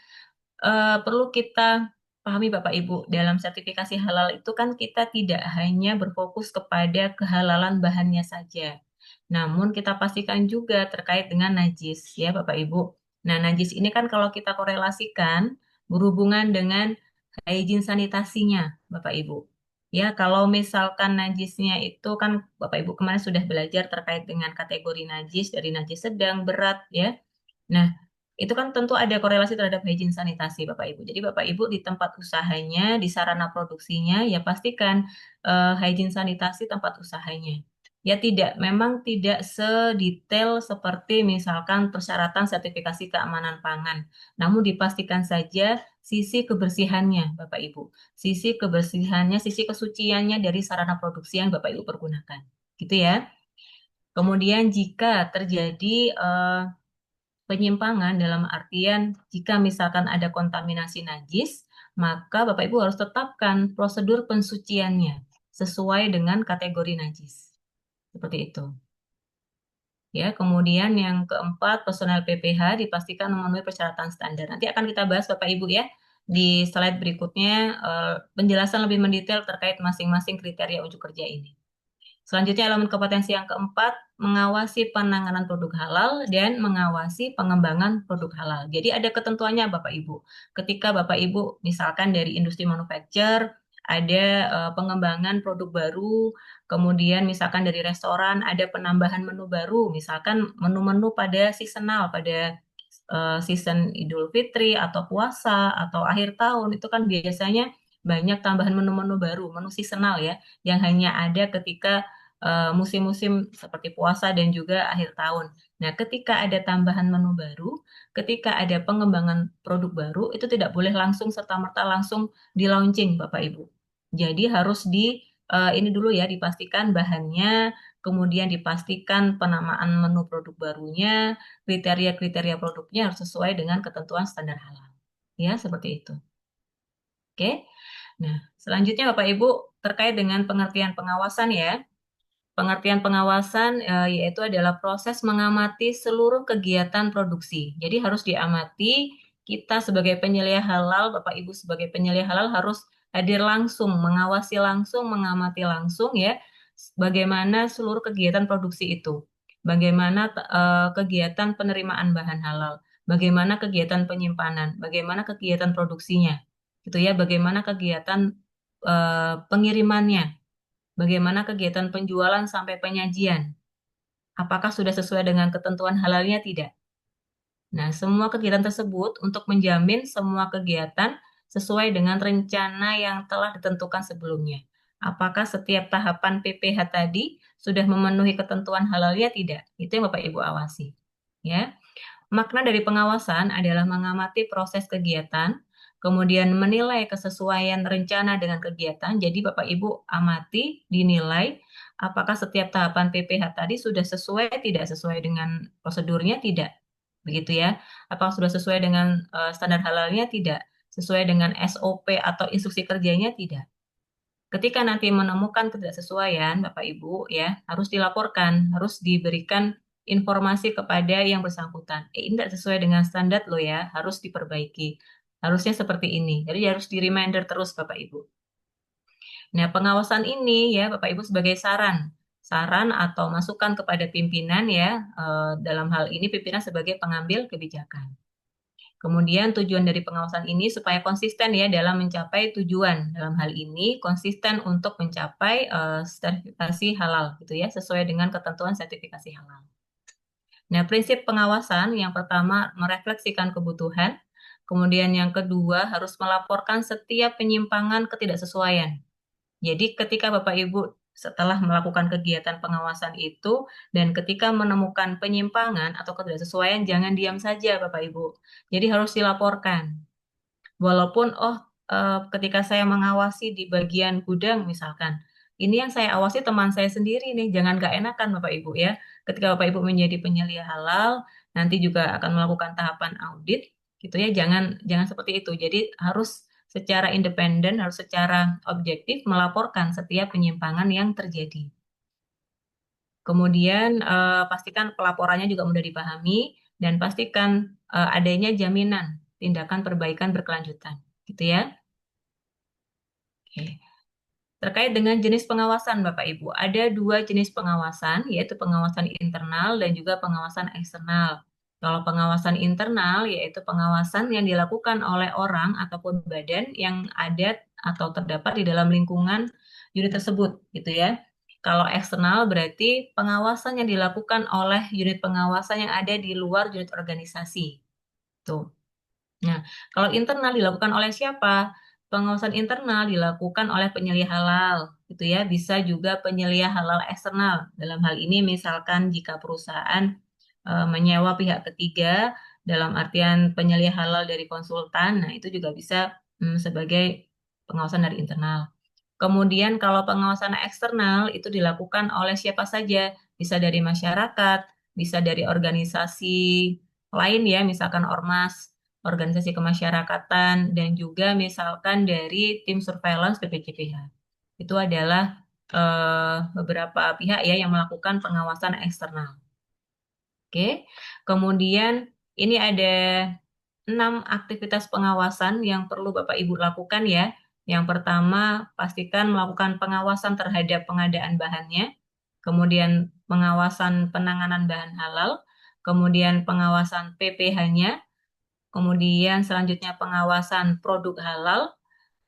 Perlu kita pahami Bapak Ibu, dalam sertifikasi halal itu kan kita tidak hanya berfokus kepada kehalalan bahannya saja. Namun kita pastikan juga terkait dengan najis ya Bapak Ibu. Nah, najis ini kan kalau kita korelasikan berhubungan dengan hygiene sanitasinya Bapak Ibu. Ya, kalau misalkan najisnya itu kan Bapak Ibu kemarin sudah belajar terkait dengan kategori najis dari najis sedang, berat ya. Nah, itu kan tentu ada korelasi terhadap hygiene sanitasi Bapak Ibu. Jadi Bapak Ibu di tempat usahanya, di sarana produksinya ya pastikan hygiene sanitasi tempat usahanya. Ya memang tidak sedetail seperti misalkan persyaratan sertifikasi keamanan pangan. Namun dipastikan saja sisi kebersihannya, Bapak Ibu. Sisi kebersihannya, sisi kesuciannya dari sarana produksi yang Bapak Ibu pergunakan. Gitu ya. Kemudian jika terjadi penyimpangan dalam artian jika misalkan ada kontaminasi najis, maka Bapak Ibu harus tetapkan prosedur pensuciannya sesuai dengan kategori najis. Seperti itu. Ya, kemudian yang keempat, personel PPH dipastikan memenuhi persyaratan standar. Nanti akan kita bahas Bapak Ibu ya di slide berikutnya penjelasan lebih mendetail terkait masing-masing kriteria unjuk kerja ini. Selanjutnya elemen kompetensi yang keempat, mengawasi penanganan produk halal dan mengawasi pengembangan produk halal. Jadi ada ketentuannya Bapak Ibu. Ketika Bapak Ibu misalkan dari industri manufacture ada pengembangan produk baru, kemudian misalkan dari restoran ada penambahan menu baru, misalkan menu-menu pada seasonal, pada season Idul Fitri atau puasa atau akhir tahun, itu kan biasanya banyak tambahan menu-menu baru, menu seasonal ya, yang hanya ada ketika musim-musim seperti puasa dan juga akhir tahun. Nah, ketika ada tambahan menu baru, ketika ada pengembangan produk baru, itu tidak boleh langsung serta-merta langsung di-launching, Bapak Ibu. Jadi harus ini dulu ya, dipastikan bahannya, kemudian dipastikan penamaan menu produk barunya, kriteria-kriteria produknya harus sesuai dengan ketentuan standar halal. Ya, seperti itu. Oke. Nah, selanjutnya Bapak Ibu terkait dengan pengertian pengawasan ya. Pengertian pengawasan yaitu adalah proses mengamati seluruh kegiatan produksi. Jadi harus diamati, kita sebagai penyelia halal, Bapak Ibu sebagai penyelia halal harus hadir langsung, mengawasi langsung, mengamati langsung ya, bagaimana seluruh kegiatan produksi itu. Bagaimana kegiatan penerimaan bahan halal, bagaimana kegiatan penyimpanan, bagaimana kegiatan produksinya. Gitu ya, bagaimana kegiatan pengirimannya. Bagaimana kegiatan penjualan sampai penyajian? Apakah sudah sesuai dengan ketentuan halalnya? Tidak. Nah, semua kegiatan tersebut untuk menjamin semua kegiatan sesuai dengan rencana yang telah ditentukan sebelumnya. Apakah setiap tahapan PPH tadi sudah memenuhi ketentuan halalnya? Tidak. Itu yang Bapak Ibu awasi. Ya. Makna dari pengawasan adalah mengamati proses kegiatan, kemudian menilai kesesuaian rencana dengan kegiatan. Jadi Bapak Ibu amati, dinilai apakah setiap tahapan PPH tadi sudah sesuai, tidak sesuai dengan prosedurnya, tidak. Begitu ya. Apakah sudah sesuai dengan standar halalnya, tidak. Sesuai dengan SOP atau instruksi kerjanya, tidak. Ketika nanti menemukan ketidaksesuaian, Bapak Ibu ya, harus dilaporkan, harus diberikan informasi kepada yang bersangkutan. Ini tidak sesuai dengan standar loh ya, harus diperbaiki. Harusnya seperti ini. Jadi harus di reminder terus Bapak Ibu. Nah, pengawasan ini ya Bapak Ibu sebagai saran atau masukan kepada pimpinan ya, dalam hal ini pimpinan sebagai pengambil kebijakan. Kemudian tujuan dari pengawasan ini supaya konsisten ya dalam mencapai tujuan. Dalam hal ini konsisten untuk mencapai sertifikasi halal gitu ya, sesuai dengan ketentuan sertifikasi halal. Nah, prinsip pengawasan yang pertama merefleksikan kebutuhan, kemudian yang kedua harus melaporkan setiap penyimpangan ketidaksesuaian. Jadi ketika Bapak Ibu setelah melakukan kegiatan pengawasan itu dan ketika menemukan penyimpangan atau ketidaksesuaian, jangan diam saja Bapak Ibu. Jadi harus dilaporkan. Walaupun ketika saya mengawasi di bagian gudang misalkan, ini yang saya awasi teman saya sendiri nih, jangan gak enakan Bapak Ibu ya. Ketika Bapak Ibu menjadi penyelia halal, nanti juga akan melakukan tahapan audit, gitu ya. Jangan seperti itu. Jadi harus secara independen, harus secara objektif melaporkan setiap penyimpangan yang terjadi. Kemudian pastikan pelaporannya juga mudah dipahami dan pastikan adanya jaminan tindakan perbaikan berkelanjutan, gitu ya. Oke. Terkait dengan jenis pengawasan, Bapak Ibu, ada 2 jenis pengawasan, yaitu pengawasan internal dan juga pengawasan eksternal. Kalau pengawasan internal, yaitu pengawasan yang dilakukan oleh orang ataupun badan yang ada atau terdapat di dalam lingkungan unit tersebut, gitu ya. Kalau eksternal berarti pengawasan yang dilakukan oleh unit pengawasan yang ada di luar unit organisasi. Tuh. Nah, kalau internal dilakukan oleh siapa? Pengawasan internal dilakukan oleh penyelia halal, gitu ya. Bisa juga penyelia halal eksternal. Dalam hal ini misalkan jika perusahaan menyewa pihak ketiga dalam artian penyelia halal dari konsultan, nah itu juga bisa sebagai pengawasan dari internal. Kemudian kalau pengawasan eksternal itu dilakukan oleh siapa saja, bisa dari masyarakat, bisa dari organisasi lain ya, misalkan ormas, organisasi kemasyarakatan, dan juga misalkan dari tim surveillance BPJPH. Itu adalah beberapa pihak ya yang melakukan pengawasan eksternal. Oke, kemudian ini ada 6 aktivitas pengawasan yang perlu Bapak Ibu lakukan ya. Yang pertama, pastikan melakukan pengawasan terhadap pengadaan bahannya, kemudian pengawasan penanganan bahan halal, kemudian pengawasan PPH-nya, kemudian selanjutnya pengawasan produk halal,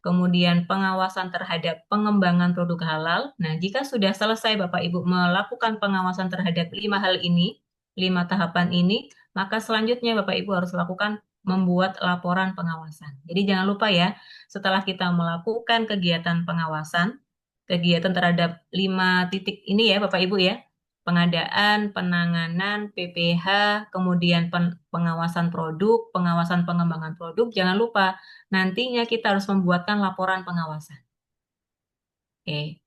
kemudian pengawasan terhadap pengembangan produk halal. Nah, jika sudah selesai Bapak Ibu melakukan pengawasan terhadap 5 hal ini, 5 tahapan ini, maka selanjutnya Bapak Ibu harus lakukan membuat laporan pengawasan. Jadi jangan lupa ya, setelah kita melakukan kegiatan pengawasan, kegiatan terhadap 5 titik ini ya Bapak Ibu ya, pengadaan, penanganan, PPH, kemudian pengawasan produk, pengawasan pengembangan produk, jangan lupa nantinya kita harus membuatkan laporan pengawasan. Oke.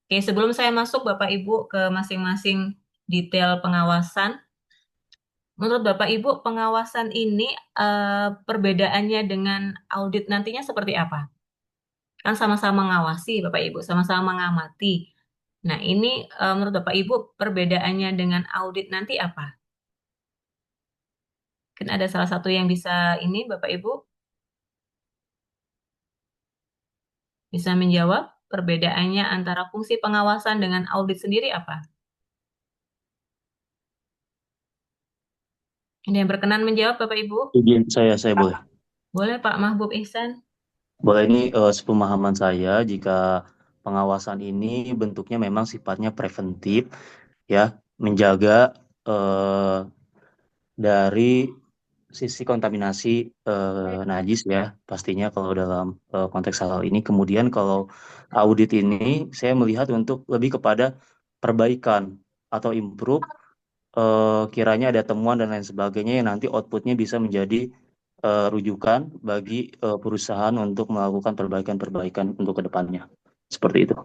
Oke, sebelum saya masuk Bapak Ibu ke masing-masing detail pengawasan, menurut Bapak Ibu pengawasan ini perbedaannya dengan audit nantinya seperti apa? Kan sama-sama mengawasi Bapak Ibu, sama-sama mengamati. Nah, ini menurut Bapak Ibu perbedaannya dengan audit nanti apa? Mungkin ada salah satu yang bisa ini Bapak Ibu bisa menjawab perbedaannya antara fungsi pengawasan dengan audit sendiri apa? Ada yang berkenan menjawab Bapak Ibu? Izin saya boleh. Boleh Pak Mahbub Ihsan. Boleh, ini sepemahaman saya jika pengawasan ini bentuknya memang sifatnya preventif, ya, menjaga dari sisi kontaminasi najis ya, pastinya kalau dalam konteks halal ini. Kemudian kalau audit ini saya melihat untuk lebih kepada perbaikan atau improve, kiranya ada temuan dan lain sebagainya yang nanti outputnya bisa menjadi rujukan bagi perusahaan untuk melakukan perbaikan-perbaikan untuk kedepannya. Seperti itu.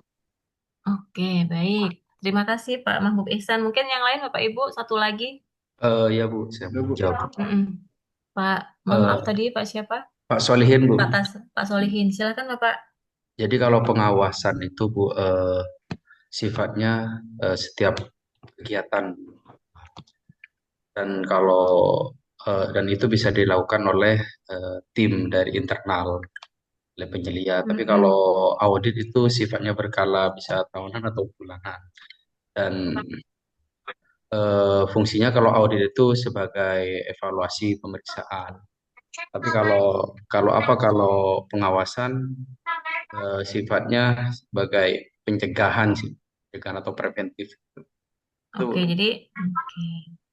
Oke, baik. Terima kasih Pak Mahbub Ihsan. Mungkin yang lain Bapak Ibu satu lagi. Ya Bu, saya mau jawab. Pak, mohon maaf tadi Pak siapa? Pak Solihin Bu. Pak Solihin. Silakan Bapak. Jadi kalau pengawasan itu Bu, sifatnya setiap kegiatan, dan dan itu bisa dilakukan oleh tim dari internal, oleh penyelia. Tapi kalau audit itu sifatnya berkala, bisa tahunan atau bulanan. Dan fungsinya kalau audit itu sebagai evaluasi pemeriksaan. Tapi kalau pengawasan sifatnya sebagai pencegahan sih, pencegahan atau preventif. Oke,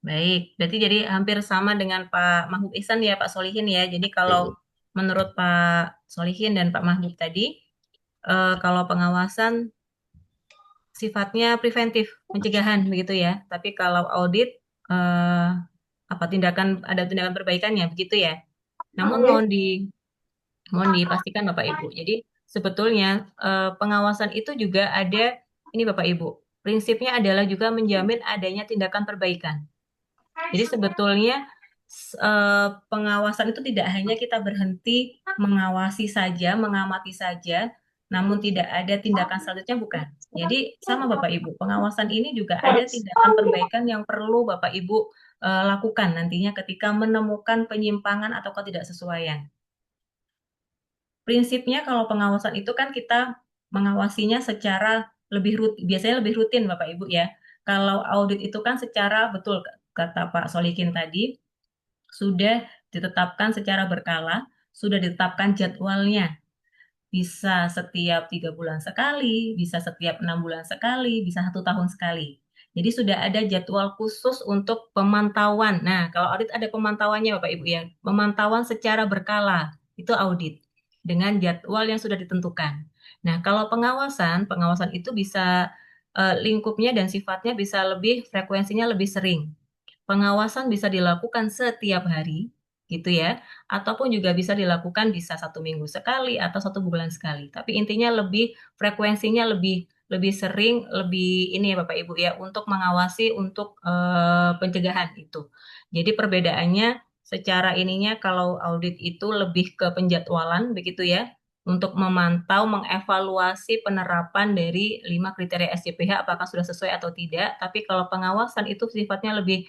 baik. Berarti jadi hampir sama dengan Pak Mahbub Ihsan ya, Pak Solihin ya. Jadi kalau menurut Pak Solihin dan Pak Mahbub tadi, kalau pengawasan sifatnya preventif, pencegahan begitu ya. Tapi kalau audit ada tindakan perbaikannya begitu ya. Namun mohon dipastikan Bapak Ibu. Jadi sebetulnya pengawasan itu juga ada ini Bapak Ibu. Prinsipnya adalah juga menjamin adanya tindakan perbaikan. Jadi sebetulnya pengawasan itu tidak hanya kita berhenti mengawasi saja, mengamati saja, namun tidak ada tindakan selanjutnya, bukan. Jadi sama Bapak Ibu, pengawasan ini juga ada tindakan perbaikan yang perlu Bapak Ibu lakukan nantinya ketika menemukan penyimpangan atau ketidaksesuaian. Prinsipnya kalau pengawasan itu kan kita mengawasinya secara biasanya lebih rutin Bapak Ibu ya. Kalau audit itu kan secara betul kata Pak Solikin tadi, sudah ditetapkan secara berkala, sudah ditetapkan jadwalnya. Bisa setiap 3 bulan sekali, bisa setiap 6 bulan sekali, bisa 1 tahun sekali. Jadi sudah ada jadwal khusus untuk pemantauan. Nah, kalau audit ada pemantauannya Bapak Ibu ya. Pemantauan secara berkala, itu audit. Dengan jadwal yang sudah ditentukan. Nah, kalau pengawasan itu bisa lingkupnya dan sifatnya bisa frekuensinya lebih sering. Pengawasan bisa dilakukan setiap hari, gitu ya, ataupun juga bisa dilakukan bisa 1 minggu sekali atau 1 bulan sekali. Tapi intinya frekuensinya lebih sering, lebih ini ya Bapak Ibu ya, untuk mengawasi untuk pencegahan itu. Jadi perbedaannya secara ininya kalau audit itu lebih ke penjadwalan begitu ya, untuk memantau, mengevaluasi penerapan dari 5 kriteria SJPH apakah sudah sesuai atau tidak. Tapi kalau pengawasan itu sifatnya lebih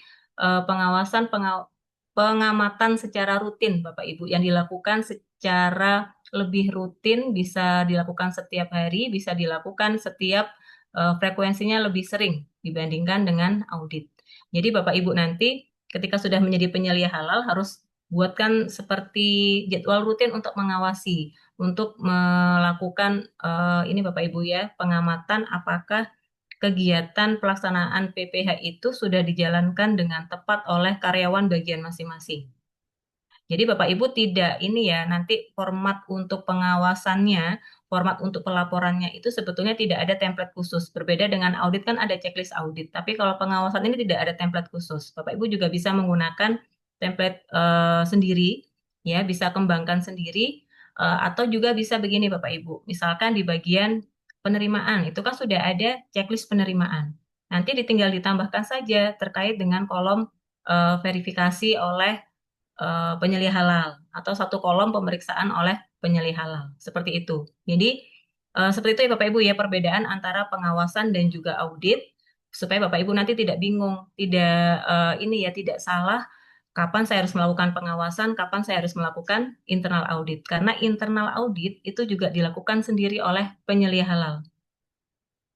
pengamatan secara rutin Bapak Ibu yang dilakukan secara lebih rutin, bisa dilakukan setiap hari, bisa dilakukan setiap frekuensinya lebih sering dibandingkan dengan audit. Jadi Bapak Ibu nanti ketika sudah menjadi penyelia halal harus buatkan seperti jadwal rutin untuk mengawasi, untuk melakukan ini Bapak Ibu ya, pengamatan apakah kegiatan pelaksanaan PPH itu sudah dijalankan dengan tepat oleh karyawan bagian masing-masing. Jadi Bapak Ibu tidak ini ya, nanti format untuk pengawasannya, format untuk pelaporannya itu sebetulnya tidak ada template khusus. Berbeda dengan audit kan ada checklist audit, tapi kalau pengawasan ini tidak ada template khusus. Bapak Ibu juga bisa menggunakan template sendiri, ya bisa kembangkan sendiri, atau juga bisa begini Bapak Ibu, misalkan di bagian penerimaan, itu kan sudah ada checklist penerimaan. Nanti tinggal ditambahkan saja terkait dengan kolom verifikasi oleh penyelia halal atau 1 kolom pemeriksaan oleh penyelia halal. Seperti itu. Jadi seperti itu ya Bapak Ibu ya, perbedaan antara pengawasan dan juga audit, supaya Bapak Ibu nanti tidak bingung, tidak salah kapan saya harus melakukan pengawasan, kapan saya harus melakukan internal audit. Karena internal audit itu juga dilakukan sendiri oleh penyelia halal.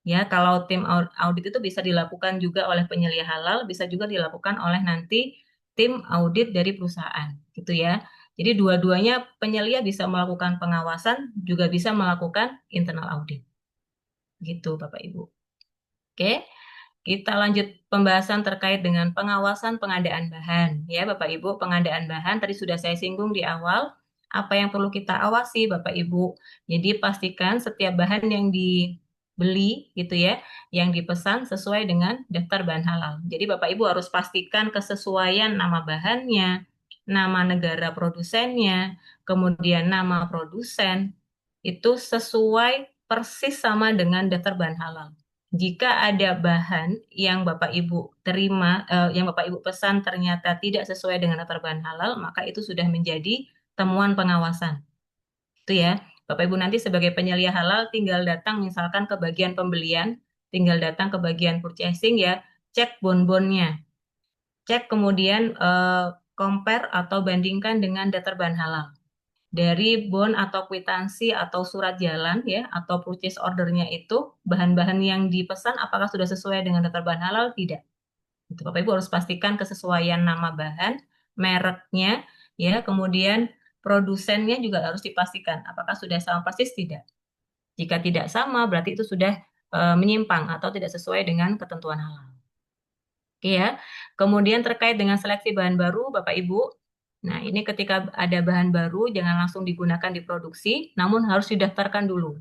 Ya, kalau tim audit itu bisa dilakukan juga oleh penyelia halal, bisa juga dilakukan oleh nanti tim audit dari perusahaan, gitu ya. Jadi dua-duanya penyelia bisa melakukan pengawasan, juga bisa melakukan internal audit. Gitu, Bapak Ibu. Oke. Kita lanjut pembahasan terkait dengan pengawasan pengadaan bahan. Ya, Bapak Ibu, pengadaan bahan tadi sudah saya singgung di awal. Apa yang perlu kita awasi, Bapak Ibu? Jadi pastikan setiap bahan yang dibeli gitu ya, yang dipesan sesuai dengan daftar bahan halal. Jadi Bapak Ibu harus pastikan kesesuaian nama bahannya, nama negara produsennya, kemudian nama produsen, itu sesuai persis sama dengan daftar bahan halal. Jika ada bahan yang Bapak Ibu terima, yang Bapak Ibu pesan ternyata tidak sesuai dengan daftar bahan halal, maka itu sudah menjadi temuan pengawasan. Itu ya. Bapak Ibu nanti sebagai penyelia halal tinggal datang misalkan ke bagian pembelian, tinggal datang ke bagian purchasing ya, cek bonbonnya. Cek kemudian compare atau bandingkan dengan daftar bahan halal. Dari bon atau kwitansi atau surat jalan ya atau purchase ordernya itu bahan-bahan yang dipesan apakah sudah sesuai dengan daftar bahan halal tidak. Itu Bapak Ibu harus pastikan kesesuaian nama bahan, mereknya ya, kemudian produsennya juga harus dipastikan apakah sudah sama persis tidak. Jika tidak sama berarti itu sudah menyimpang atau tidak sesuai dengan ketentuan halal. Oke ya. Kemudian terkait dengan seleksi bahan baru, Bapak Ibu. Nah, ini ketika ada bahan baru, jangan langsung digunakan di produksi, namun harus didaftarkan dulu.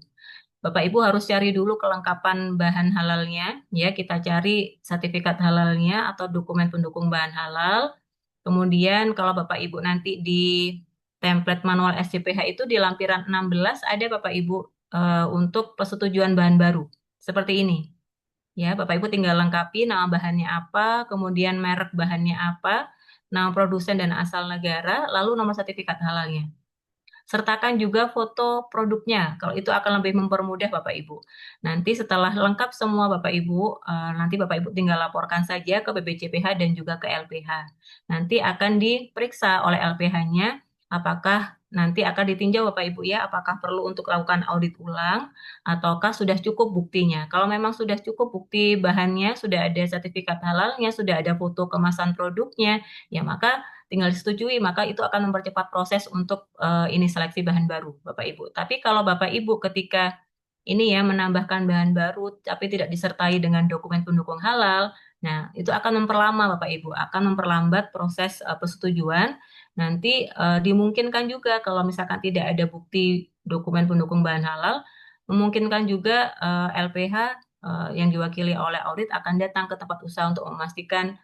Bapak Ibu harus cari dulu kelengkapan bahan halalnya, ya kita cari sertifikat halalnya atau dokumen pendukung bahan halal. Kemudian kalau Bapak Ibu nanti di template manual SCPH itu di lampiran 16 ada Bapak Ibu untuk persetujuan bahan baru. Seperti ini. Ya, Bapak Ibu tinggal lengkapi nama bahannya apa, kemudian merek bahannya apa, nama produsen dan asal negara, lalu nomor sertifikat halalnya. Sertakan juga foto produknya, kalau itu akan lebih mempermudah Bapak Ibu. Nanti setelah lengkap semua Bapak Ibu, nanti Bapak Ibu tinggal laporkan saja ke BPJPH dan juga ke LPH. Nanti akan diperiksa oleh LPH-nya, apakah nanti akan ditinjau Bapak Ibu ya, apakah perlu untuk lakukan audit ulang, ataukah sudah cukup buktinya. Kalau memang sudah cukup bukti bahannya, sudah ada sertifikat halalnya, sudah ada foto kemasan produknya, ya maka tinggal disetujui, maka itu akan mempercepat proses untuk ini seleksi bahan baru, Bapak Ibu. Tapi kalau Bapak Ibu ketika ini ya menambahkan bahan baru tapi tidak disertai dengan dokumen pendukung halal, nah itu akan memperlama Bapak Ibu, akan memperlambat proses persetujuan. Nanti dimungkinkan juga kalau misalkan tidak ada bukti dokumen pendukung bahan halal, memungkinkan juga LPH yang diwakili oleh audit akan datang ke tempat usaha untuk memastikan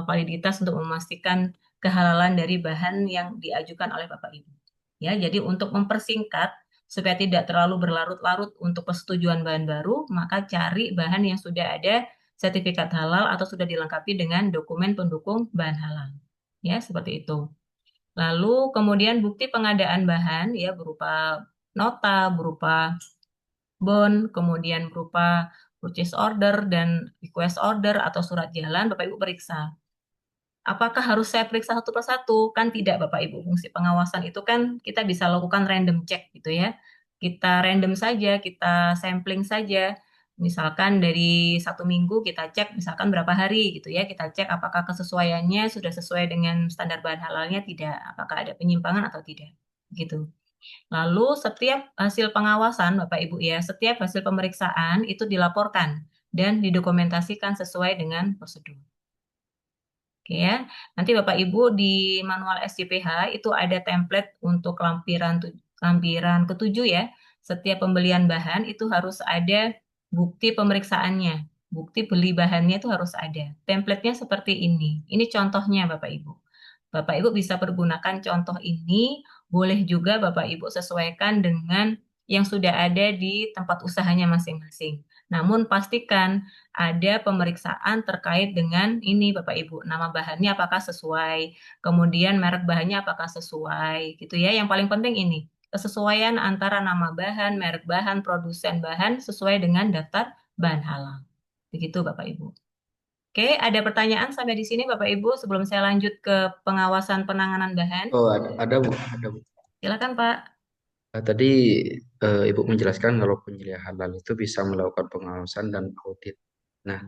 validitas, untuk memastikan kehalalan dari bahan yang diajukan oleh Bapak Ibu. Ya, jadi untuk mempersingkat supaya tidak terlalu berlarut-larut untuk persetujuan bahan baru, maka cari bahan yang sudah ada sertifikat halal atau sudah dilengkapi dengan dokumen pendukung bahan halal. Ya, seperti itu. Lalu kemudian bukti pengadaan bahan ya berupa nota, berupa bon, kemudian berupa purchase order dan request order atau surat jalan, Bapak Ibu periksa. Apakah harus saya periksa satu persatu? Kan tidak, Bapak Ibu. Fungsi pengawasan itu kan kita bisa lakukan random check gitu ya. Kita random saja, kita sampling saja. Misalkan dari 1 minggu kita cek misalkan berapa hari gitu ya. Kita cek apakah kesesuaiannya sudah sesuai dengan standar bahan halalnya tidak. Apakah ada penyimpangan atau tidak. Gitu. Lalu setiap hasil pengawasan Bapak Ibu ya, setiap hasil pemeriksaan itu dilaporkan dan didokumentasikan sesuai dengan prosedur. Oke ya, nanti Bapak Ibu di manual SCPH itu ada template untuk lampiran ketujuh ya. Setiap pembelian bahan itu harus ada bukti pemeriksaannya, bukti beli bahannya itu harus ada. Templatenya seperti ini. Ini contohnya Bapak Ibu. Bapak Ibu bisa pergunakan contoh ini, boleh juga Bapak Ibu sesuaikan dengan yang sudah ada di tempat usahanya masing-masing. Namun pastikan ada pemeriksaan terkait dengan ini Bapak Ibu, nama bahannya apakah sesuai, kemudian merek bahannya apakah sesuai, gitu ya. Yang paling penting ini, kesesuaian antara nama bahan, merek bahan, produsen bahan sesuai dengan daftar bahan halal. Begitu Bapak Ibu. Oke, ada pertanyaan sampai di sini Bapak Ibu sebelum saya lanjut ke pengawasan penanganan bahan? Oh, ada Bu, ada Bu. Silakan Pak. Tadi Ibu menjelaskan kalau penyelia halal itu bisa melakukan pengawasan dan audit. Nah,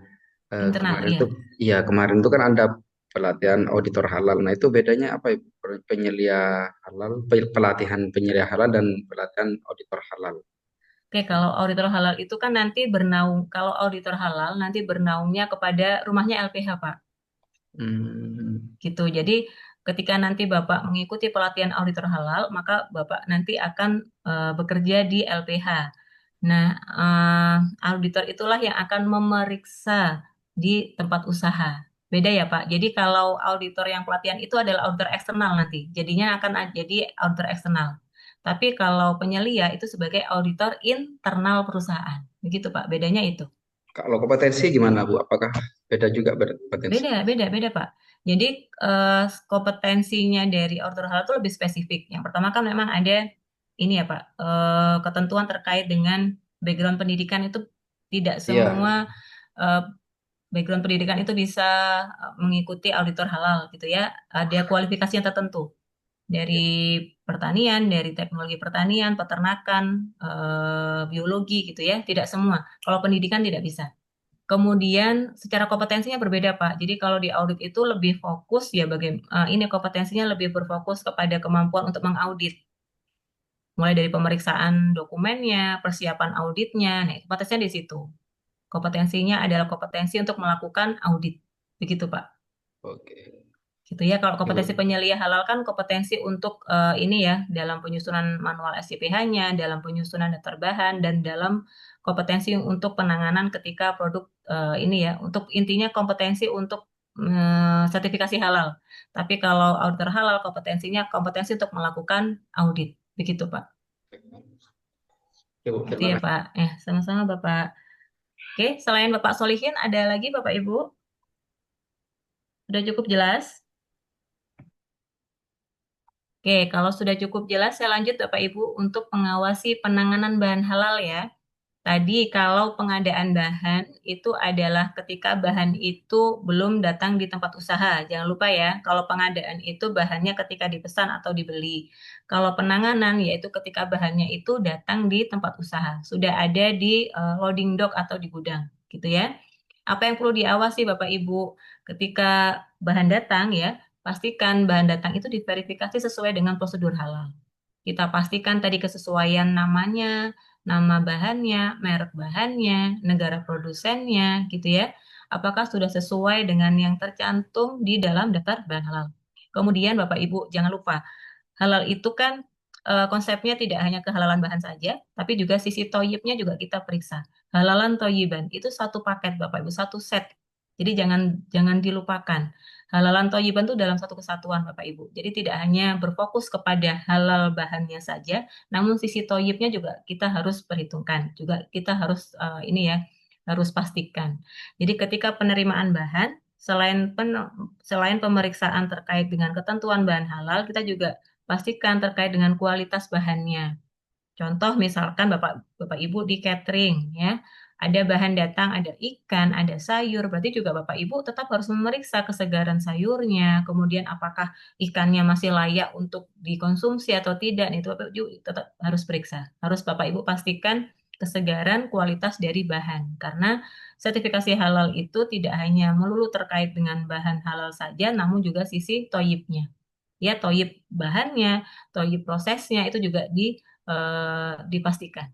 Internal, kemarin iya. tuh, iya kemarin tuh kan ada pelatihan auditor halal. Nah, itu bedanya apa Ibu? Penyelia halal, pelatihan penyelia halal dan pelatihan auditor halal. Oke, kalau auditor halal itu kan nanti bernaung, kalau auditor halal nanti bernaungnya kepada rumahnya LPH, Pak. Gitu. Jadi ketika nanti Bapak mengikuti pelatihan auditor halal, maka Bapak nanti akan bekerja di LPH. Nah, auditor itulah yang akan memeriksa di tempat usaha. Beda ya Pak. Jadi kalau auditor yang pelatihan itu adalah auditor eksternal nanti. Jadinya akan jadi auditor eksternal. Tapi kalau penyelia itu sebagai auditor internal perusahaan. Begitu Pak, bedanya itu. Kalau kompetensi gimana Bu? Apakah beda juga kompetensi? Beda Pak. Jadi kompetensinya dari auditor halal itu lebih spesifik. Yang pertama kan memang ada ini ya Pak, ketentuan terkait dengan background pendidikan itu tidak Iya. semua eh, background pendidikan itu bisa mengikuti auditor halal gitu ya. Ada kualifikasi yang tertentu dari pertanian, dari teknologi pertanian, peternakan, biologi gitu ya. Tidak semua. Kalau pendidikan tidak bisa. Kemudian secara kompetensinya berbeda Pak. Jadi kalau di audit itu lebih fokus ya ini kompetensinya lebih berfokus kepada kemampuan untuk mengaudit. Mulai dari pemeriksaan dokumennya, persiapan auditnya. Nah, kompetensinya di situ. Kompetensinya adalah kompetensi untuk melakukan audit. Begitu Pak. Oke. Gitu ya. Kalau kompetensi Ibu. penyelia halal kan kompetensi untuk ini ya, dalam penyusunan manual SCPH-nya, dalam penyusunan daftar bahan, dan dalam kompetensi untuk penanganan ketika produk ini ya, untuk intinya kompetensi untuk sertifikasi halal. Tapi kalau auditor halal kompetensinya kompetensi untuk melakukan audit. Begitu Pak. Ibu, Gitu terima ya kasih. Pak. Sama-sama Bapak. Oke, selain Bapak Solihin, ada lagi Bapak Ibu? Sudah cukup jelas? Oke, kalau sudah cukup jelas, saya lanjut Bapak Ibu untuk mengawasi penanganan bahan halal ya. Tadi kalau pengadaan bahan itu adalah ketika bahan itu belum datang di tempat usaha. Jangan lupa ya, kalau pengadaan itu bahannya ketika dipesan atau dibeli. Kalau penanganan yaitu ketika bahannya itu datang di tempat usaha. Sudah ada di loading dock atau di gudang, gitu ya. Apa yang perlu diawasi Bapak Ibu ketika bahan datang ya? Pastikan bahan datang itu diverifikasi sesuai dengan prosedur halal. Kita pastikan tadi kesesuaian namanya, nama bahannya, merek bahannya, negara produsennya, gitu ya. Apakah sudah sesuai dengan yang tercantum di dalam daftar bahan halal. Kemudian Bapak Ibu jangan lupa, halal itu kan konsepnya tidak hanya kehalalan bahan saja, tapi juga sisi toyibnya juga kita periksa. Halalan toyiban itu satu paket Bapak Ibu, satu set. Jadi jangan jangan dilupakan. Halalan toyiban itu dalam satu kesatuan Bapak Ibu. Jadi tidak hanya berfokus kepada halal bahannya saja, namun sisi toyibnya juga kita harus perhitungkan. Juga kita harus ini ya, harus pastikan. Jadi ketika penerimaan bahan, selain pemeriksaan terkait dengan ketentuan bahan halal, kita juga pastikan terkait dengan kualitas bahannya. Contoh misalkan Bapak Ibu di catering ya, ada bahan datang, ada ikan, ada sayur, berarti juga Bapak Ibu tetap harus memeriksa kesegaran sayurnya, kemudian apakah ikannya masih layak untuk dikonsumsi atau tidak, itu Bapak Ibu tetap harus periksa. Harus Bapak Ibu pastikan kesegaran kualitas dari bahan, karena sertifikasi halal itu tidak hanya melulu terkait dengan bahan halal saja, namun juga sisi toyibnya. Ya, toyib bahannya, toyib prosesnya itu juga dipastikan.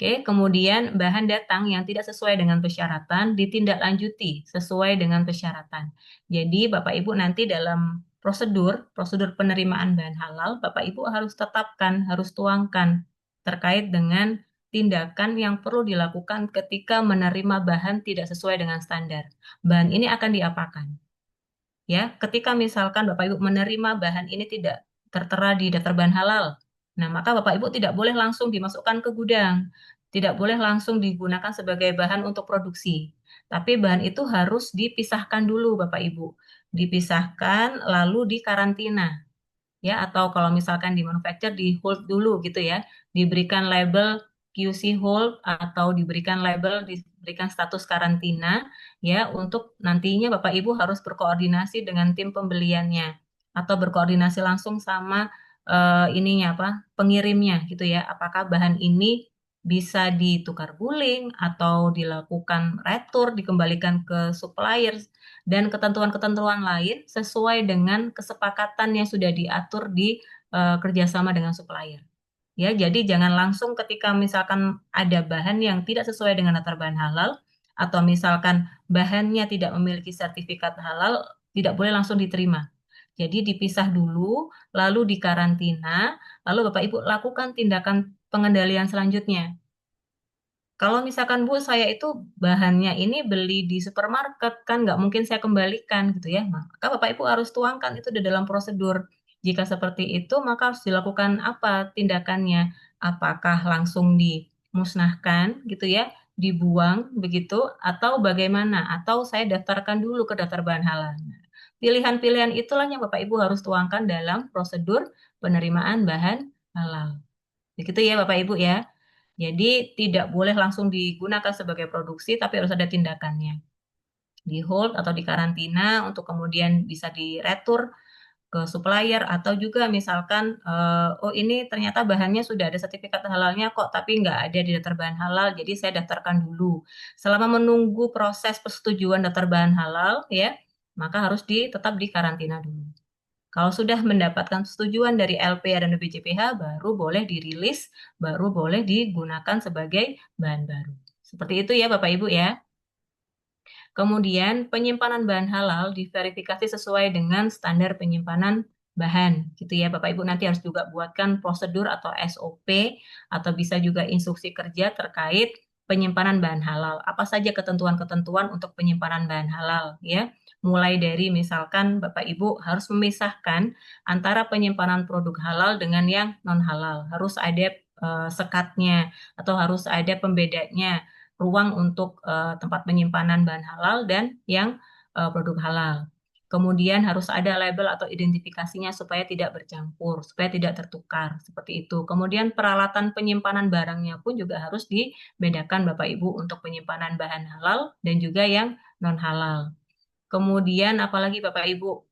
Oke, kemudian bahan datang yang tidak sesuai dengan persyaratan ditindaklanjuti sesuai dengan persyaratan. Jadi Bapak Ibu nanti dalam prosedur penerimaan bahan halal, Bapak Ibu harus tetapkan, harus tuangkan terkait dengan tindakan yang perlu dilakukan ketika menerima bahan tidak sesuai dengan standar. Bahan ini akan diapakan? Ya, ketika misalkan Bapak Ibu menerima bahan ini tidak tertera di daftar bahan halal, nah maka Bapak Ibu tidak boleh langsung dimasukkan ke gudang, tidak boleh langsung digunakan sebagai bahan untuk produksi. Tapi bahan itu harus dipisahkan dulu Bapak Ibu, dipisahkan lalu dikarantina. Ya, atau kalau misalkan di manufacture di hold dulu gitu ya, diberikan label QC hold atau diberikan status karantina ya, untuk nantinya Bapak Ibu harus berkoordinasi dengan tim pembeliannya atau berkoordinasi langsung sama pengirimnya gitu ya, apakah bahan ini bisa ditukar guling atau dilakukan retur, dikembalikan ke supplier, dan ketentuan-ketentuan lain sesuai dengan kesepakatan yang sudah diatur di kerjasama dengan supplier. Ya, jadi jangan langsung ketika misalkan ada bahan yang tidak sesuai dengan daftar bahan halal, atau misalkan bahannya tidak memiliki sertifikat halal, tidak boleh langsung diterima. Jadi dipisah dulu, lalu dikarantina, lalu Bapak Ibu lakukan tindakan pengendalian selanjutnya. Kalau misalkan Bu, saya itu bahannya ini beli di supermarket, kan nggak mungkin saya kembalikan gitu ya. Maka Bapak Ibu harus tuangkan itu di dalam prosedur. Jika seperti itu, maka harus dilakukan apa tindakannya? Apakah langsung dimusnahkan gitu ya, dibuang begitu, atau bagaimana? Atau saya daftarkan dulu ke daftar bahan halal. Nah, pilihan-pilihan itulah yang Bapak Ibu harus tuangkan dalam prosedur penerimaan bahan halal. Begitu ya Bapak Ibu ya. Jadi tidak boleh langsung digunakan sebagai produksi, tapi harus ada tindakannya. Di hold atau di karantina untuk kemudian bisa diretur ke supplier atau juga misalkan oh ini ternyata bahannya sudah ada sertifikat halalnya kok tapi nggak ada di daftar bahan halal jadi saya daftarkan dulu. Selama menunggu proses persetujuan daftar bahan halal ya maka harus tetap di karantina dulu. Kalau sudah mendapatkan persetujuan dari LPA dan BPJPH, baru boleh dirilis, baru boleh digunakan sebagai bahan baru. Seperti itu ya Bapak Ibu ya. Kemudian penyimpanan bahan halal diverifikasi sesuai dengan standar penyimpanan bahan. Gitu ya Bapak Ibu nanti harus juga buatkan prosedur atau SOP atau bisa juga instruksi kerja terkait penyimpanan bahan halal. Apa saja ketentuan-ketentuan untuk penyimpanan bahan halal ya. Mulai dari misalkan Bapak Ibu harus memisahkan antara penyimpanan produk halal dengan yang non halal. Harus ada sekatnya atau harus ada pembedanya ruang untuk tempat penyimpanan bahan halal dan yang produk halal. Kemudian harus ada label atau identifikasinya supaya tidak bercampur, supaya tidak tertukar, seperti itu. Kemudian peralatan penyimpanan barangnya pun juga harus dibedakan Bapak Ibu untuk penyimpanan bahan halal dan juga yang non halal. Kemudian apalagi Bapak Ibu,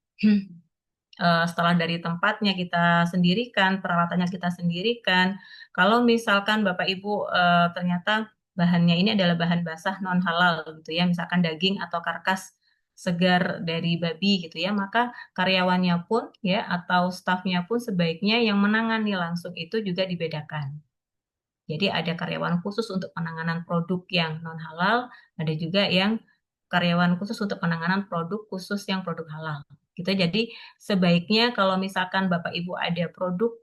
setelah dari tempatnya kita sendirikan, peralatannya kita sendirikan. Kalau misalkan Bapak Ibu ternyata bahannya ini adalah bahan basah non halal gitu ya, misalkan daging atau karkas segar dari babi gitu ya, maka karyawannya pun ya atau stafnya pun sebaiknya yang menangani langsung itu juga dibedakan. Jadi ada karyawan khusus untuk penanganan produk yang non halal, ada juga yang karyawan khusus untuk penanganan produk khusus yang produk halal. Gitu. Jadi sebaiknya kalau misalkan Bapak Ibu ada produk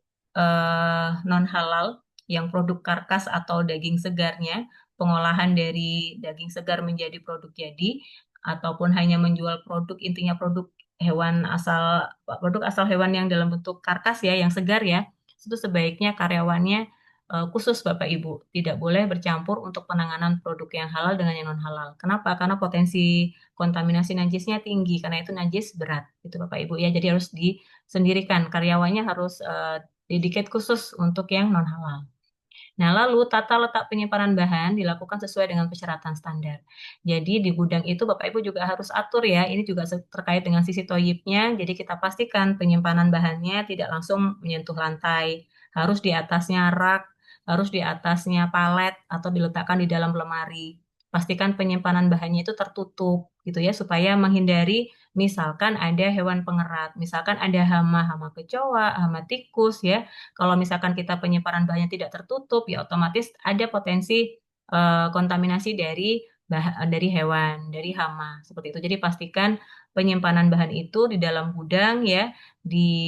non halal yang produk karkas atau daging segarnya, pengolahan dari daging segar menjadi produk jadi, ataupun hanya menjual produk intinya produk asal hewan yang dalam bentuk karkas ya, yang segar ya, itu sebaiknya karyawannya khusus Bapak Ibu. Tidak boleh bercampur untuk penanganan produk yang halal dengan yang non halal. Kenapa? Karena potensi kontaminasi najisnya tinggi, karena itu najis berat. Itu Bapak Ibu ya. Jadi harus disendirikan. Karyawannya harus dedicate khusus untuk yang non halal. Nah, lalu tata letak penyimpanan bahan dilakukan sesuai dengan persyaratan standar. Jadi di gudang itu Bapak Ibu juga harus atur ya, ini juga terkait dengan sisi toyibnya, jadi kita pastikan penyimpanan bahannya tidak langsung menyentuh lantai, harus di atasnya rak, harus di atasnya palet atau diletakkan di dalam lemari. Pastikan penyimpanan bahannya itu tertutup gitu ya, supaya menghindari misalkan ada hewan pengerat, misalkan ada hama kecoa, hama tikus ya, kalau misalkan kita penyimpanan bahannya tidak tertutup, ya otomatis ada potensi kontaminasi dari hewan, dari hama, seperti itu. Jadi pastikan penyimpanan bahan itu di dalam gudang ya,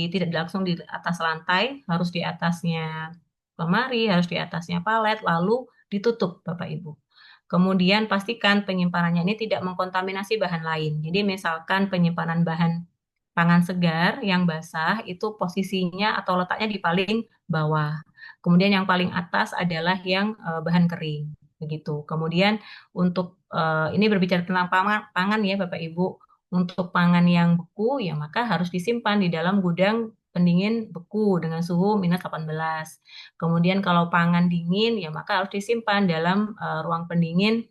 tidak langsung di atas lantai, harus di atasnya lemari, harus di atasnya palet, lalu ditutup Bapak Ibu. Kemudian pastikan penyimpanannya ini tidak mengkontaminasi bahan lain. Jadi misalkan penyimpanan bahan pangan segar yang basah itu posisinya atau letaknya di paling bawah. Kemudian yang paling atas adalah yang bahan kering. Begitu. Kemudian untuk ini berbicara tentang pangan ya Bapak Ibu. Untuk pangan yang beku ya maka harus disimpan di dalam gudang pendingin beku dengan suhu minus 18. Kemudian kalau pangan dingin ya maka harus disimpan dalam ruang pendingin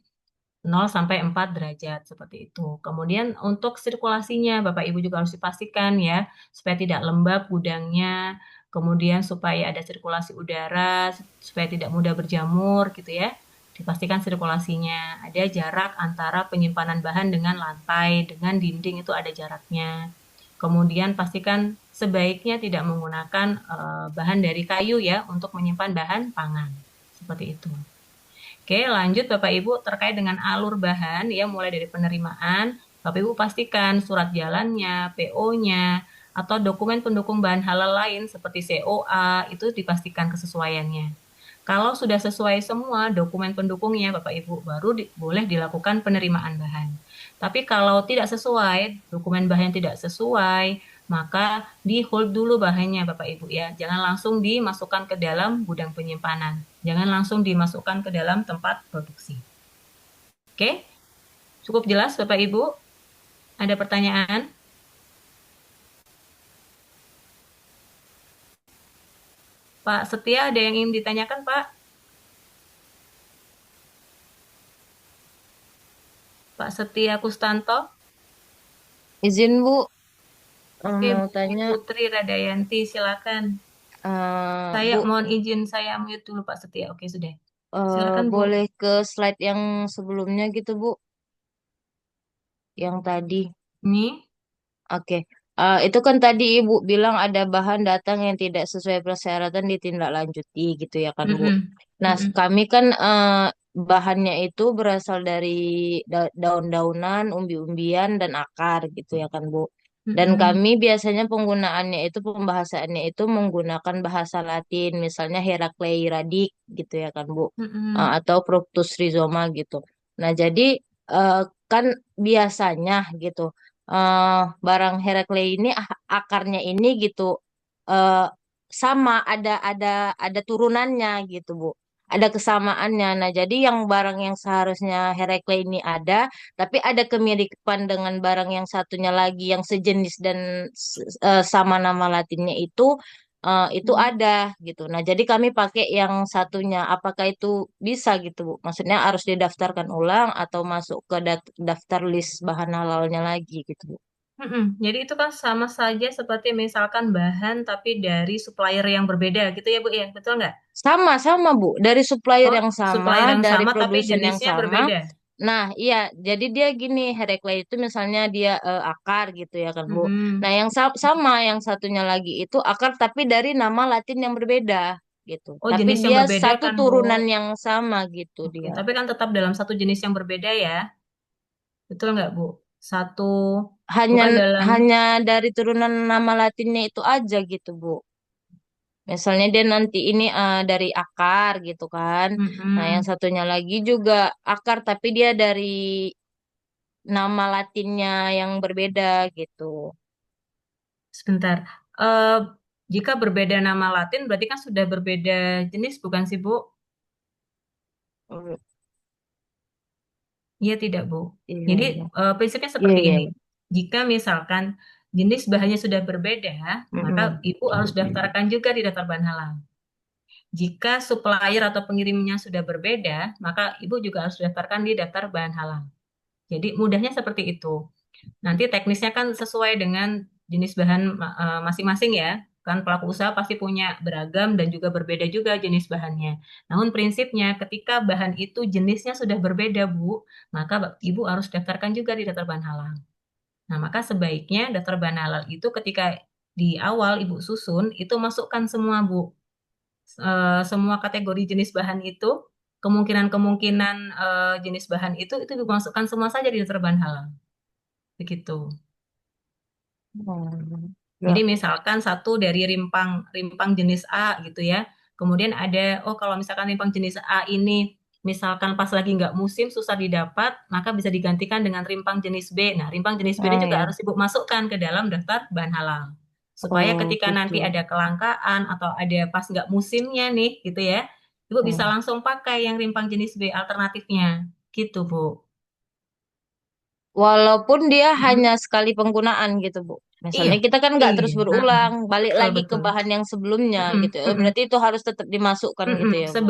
0 sampai 4 derajat seperti itu. Kemudian untuk sirkulasinya Bapak Ibu juga harus dipastikan ya supaya tidak lembab gudangnya, kemudian supaya ada sirkulasi udara, supaya tidak mudah berjamur gitu ya. Dipastikan sirkulasinya, ada jarak antara penyimpanan bahan dengan lantai, dengan dinding itu ada jaraknya. Kemudian pastikan sebaiknya tidak menggunakan bahan dari kayu ya untuk menyimpan bahan pangan. Seperti itu. Oke, lanjut Bapak Ibu terkait dengan alur bahan ya mulai dari penerimaan, Bapak Ibu pastikan surat jalannya, PO-nya, atau dokumen pendukung bahan halal lain seperti COA itu dipastikan kesesuaiannya. Kalau sudah sesuai semua dokumen pendukungnya, Bapak Ibu, baru boleh dilakukan penerimaan bahan. Tapi kalau tidak sesuai, dokumen bahan tidak sesuai, maka di hold dulu bahannya, Bapak Ibu ya. Jangan langsung dimasukkan ke dalam gudang penyimpanan. Jangan langsung dimasukkan ke dalam tempat produksi. Oke? Cukup jelas, Bapak Ibu? Ada pertanyaan? Pak Setia, ada yang ingin ditanyakan, Pak? Pak Setia Kustanto? Izin Bu, Oke, mau Bu tanya, Putri Radayanti, silakan. Saya Bu, mohon izin, saya mute dulu Pak Setia. Oke, sudah. Silakan, Bu. boleh ke slide yang sebelumnya gitu Bu, yang tadi. Ini. Oke. Itu kan tadi Ibu bilang ada bahan datang yang tidak sesuai persyaratan ditindaklanjuti gitu ya kan Bu. Mm-mm. Nah, Mm-mm. kami kan bahannya itu berasal dari daun-daunan, umbi-umbian, dan akar gitu ya kan Bu. Dan Mm-mm. kami biasanya penggunaannya itu, pembahasannya itu menggunakan bahasa Latin, misalnya Heraclea radix gitu ya kan Bu. Mm-mm. Atau Fructus rhizoma gitu. Nah, jadi eh, kan biasanya gitu eh barang Herakles ini akarnya ini gitu eh sama ada turunannya gitu Bu. Ada kesamaannya. Nah, jadi yang barang yang seharusnya Herakles ini ada, tapi ada kemiripan dengan barang yang satunya lagi yang sejenis dan sama nama Latinnya itu ada gitu. Nah, jadi kami pakai yang satunya. Apakah itu bisa gitu, Bu? Maksudnya harus didaftarkan ulang atau masuk ke daftar list bahan halalnya lagi gitu, Bu? Mm-mm. Jadi itu kan sama saja seperti misalkan bahan tapi dari supplier yang berbeda gitu ya Bu ya, betul nggak? Sama-sama, Bu. Dari supplier Oh, yang sama, supplier yang dari sama tapi produsen yang jenisnya sama. berbeda. Nah, iya. Jadi dia gini, Herakles itu misalnya dia akar gitu ya kan, Bu. Nah, Mm-mm. yang sama, yang satunya lagi itu akar tapi dari nama Latin yang berbeda gitu. Oh, Tapi jenis yang dia berbeda satu kan Bu? turunan yang sama gitu Oke, dia. tapi kan tetap dalam satu jenis yang berbeda ya, betul nggak Bu? Satu, hanya bukan dalam. hanya dari turunan nama Latinnya itu aja gitu Bu. Misalnya dia nanti ini dari akar gitu kan. Nah, yang Mm-mm. satunya lagi juga akar tapi dia dari nama Latinnya yang berbeda gitu. Sebentar. Eh, jika berbeda nama Latin berarti kan sudah berbeda jenis bukan sih Bu? Oh, Iya tidak Bu. iya Jadi iya. prinsipnya Iya seperti iya ini. iya. Jika misalkan jenis bahannya sudah berbeda, maka Mm-mm. Ibu harus daftarkan juga di daftar bahan halal. Jika supplier atau pengirimnya sudah berbeda, maka Ibu juga harus daftarkan di daftar bahan halal. Jadi mudahnya seperti itu. Nanti teknisnya kan sesuai dengan jenis bahan masing-masing ya. Kan pelaku usaha pasti punya beragam dan juga berbeda juga jenis bahannya. Namun prinsipnya ketika bahan itu jenisnya sudah berbeda, Bu, maka Ibu harus daftarkan juga di daftar bahan halal. Nah, maka sebaiknya daftar bahan halal itu ketika di awal Ibu susun, itu masukkan semua, Bu. Semua kategori jenis bahan itu, kemungkinan-kemungkinan jenis bahan itu dimasukkan semua saja di daftar bahan halal. Begitu. Hmm. Ya. Jadi misalkan satu dari rimpang rimpang jenis A gitu ya. Kemudian ada, oh kalau misalkan rimpang jenis A ini misalkan pas lagi nggak musim susah didapat, maka bisa digantikan dengan rimpang jenis B. Nah, rimpang jenis B ini Oh juga ya. harus Ibu masukkan ke dalam daftar bahan halal. Supaya Oh ketika nanti gitu. ada kelangkaan atau ada pas nggak musimnya nih gitu ya, Ibu bisa Hmm. langsung pakai yang rimpang jenis B alternatifnya. Gitu, Bu. Walaupun dia hanya Mm-mm. sekali penggunaan gitu, Bu. Iya, Misalnya kita kan nggak iya, terus heeh. berulang, balik Betul, lagi ke betul. bahan yang sebelumnya Mm-mm, gitu. mm-mm. Berarti itu harus tetap dimasukkan Mm-mm, gitu ya, Bu.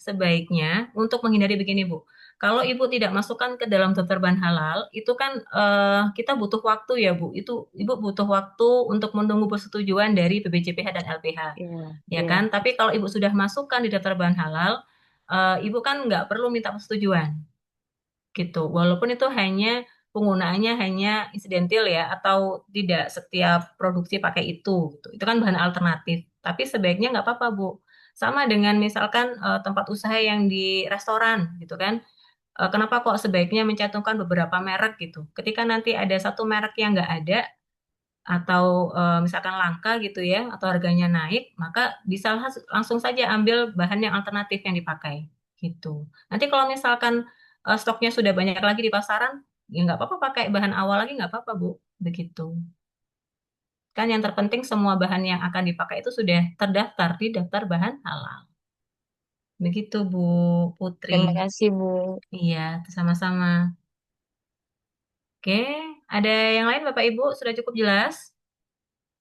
sebaiknya untuk menghindari begini Bu, kalau Ibu tidak masukkan ke dalam daftar bahan halal, itu kan kita butuh waktu ya Bu, itu Ibu butuh waktu untuk menunggu persetujuan dari BPJPH dan LPH, Iya, ya iya. kan? Tapi kalau Ibu sudah masukkan di daftar bahan halal, Ibu kan nggak perlu minta persetujuan, gitu. Walaupun itu hanya penggunaannya hanya insidentil ya, atau tidak setiap produksi pakai itu, gitu. Itu kan bahan alternatif. Tapi sebaiknya nggak apa-apa, Bu. Sama dengan misalkan tempat usaha yang di restoran, gitu kan. Kenapa kok sebaiknya mencantumkan beberapa merek gitu? Ketika nanti ada satu merek yang nggak ada, atau misalkan langka gitu ya, atau harganya naik, maka bisa langsung saja ambil bahan yang alternatif yang dipakai gitu. Nanti kalau misalkan stoknya sudah banyak lagi di pasaran, ya nggak apa-apa pakai bahan awal lagi nggak apa-apa Bu, begitu. Kan yang terpenting semua bahan yang akan dipakai itu sudah terdaftar di daftar bahan halal. Begitu Bu Putri. Terima kasih, Bu. Iya, sama-sama. Oke, ada yang lain Bapak Ibu sudah cukup jelas?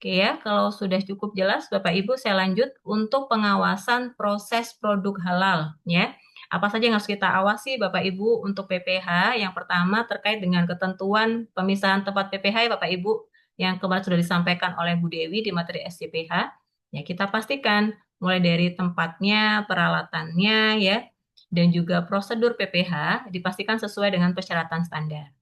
Oke ya, kalau sudah cukup jelas Bapak Ibu saya lanjut untuk pengawasan proses produk halal ya. Apa saja yang harus kita awasi Bapak Ibu untuk PPH? Yang pertama terkait dengan ketentuan pemisahan tempat PPH ya Bapak Ibu yang kemarin sudah disampaikan oleh Bu Dewi di materi SCPH. Ya, kita pastikan mulai dari tempatnya, peralatannya ya, dan juga prosedur PPH dipastikan sesuai dengan persyaratan standar.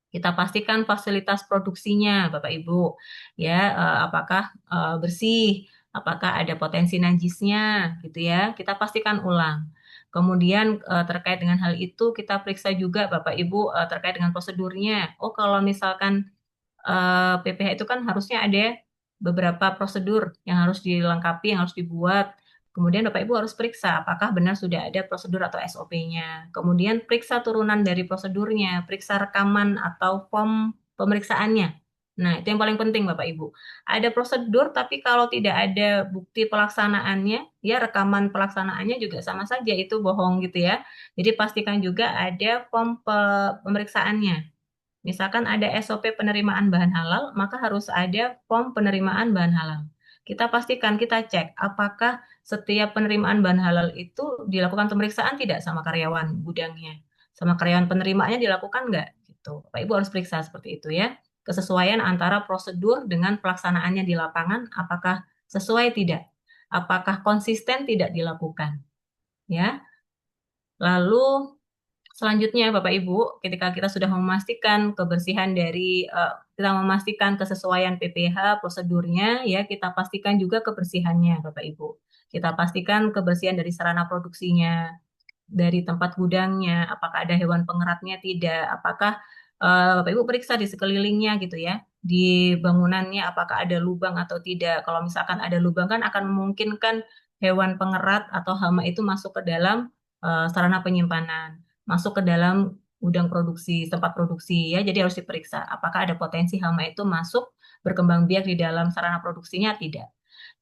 Kita pastikan fasilitas produksinya, Bapak Ibu, ya, apakah bersih, apakah ada potensi najisnya, gitu ya. Kita pastikan ulang. Kemudian terkait dengan hal itu kita periksa juga Bapak Ibu terkait dengan prosedurnya. Oh, kalau misalkan PPH itu kan harusnya ada beberapa prosedur yang harus dilengkapi, yang harus dibuat. Kemudian Bapak Ibu harus periksa apakah benar sudah ada prosedur atau SOP-nya. Kemudian periksa turunan dari prosedurnya, periksa rekaman atau form pemeriksaannya. Nah, itu yang paling penting Bapak Ibu. Ada prosedur tapi kalau tidak ada bukti pelaksanaannya, ya rekaman pelaksanaannya juga sama saja itu bohong gitu ya. Jadi pastikan juga ada form pemeriksaannya. Misalkan ada SOP penerimaan bahan halal, maka harus ada form penerimaan bahan halal. Kita pastikan, kita cek apakah setiap penerimaan bahan halal itu dilakukan pemeriksaan tidak sama karyawan gudangnya. Sama karyawan penerimaannya dilakukan nggak? Gitu. Pak Ibu harus periksa seperti itu ya. Kesesuaian antara prosedur dengan pelaksanaannya di lapangan, apakah sesuai tidak? Apakah konsisten tidak dilakukan? Ya. Lalu selanjutnya, Bapak Ibu, ketika kita sudah memastikan kebersihan dari kita memastikan kesesuaian PPH prosedurnya, ya kita pastikan juga kebersihannya, Bapak Ibu. Kita pastikan kebersihan dari sarana produksinya, dari tempat gudangnya, apakah ada hewan pengeratnya tidak, apakah Bapak Ibu periksa di sekelilingnya gitu ya, di bangunannya apakah ada lubang atau tidak. Kalau misalkan ada lubang kan akan memungkinkan hewan pengerat atau hama itu masuk ke dalam sarana penyimpanan, masuk ke dalam gudang produksi, tempat produksi ya. Jadi harus diperiksa apakah ada potensi hama itu masuk berkembang biak di dalam sarana produksinya tidak.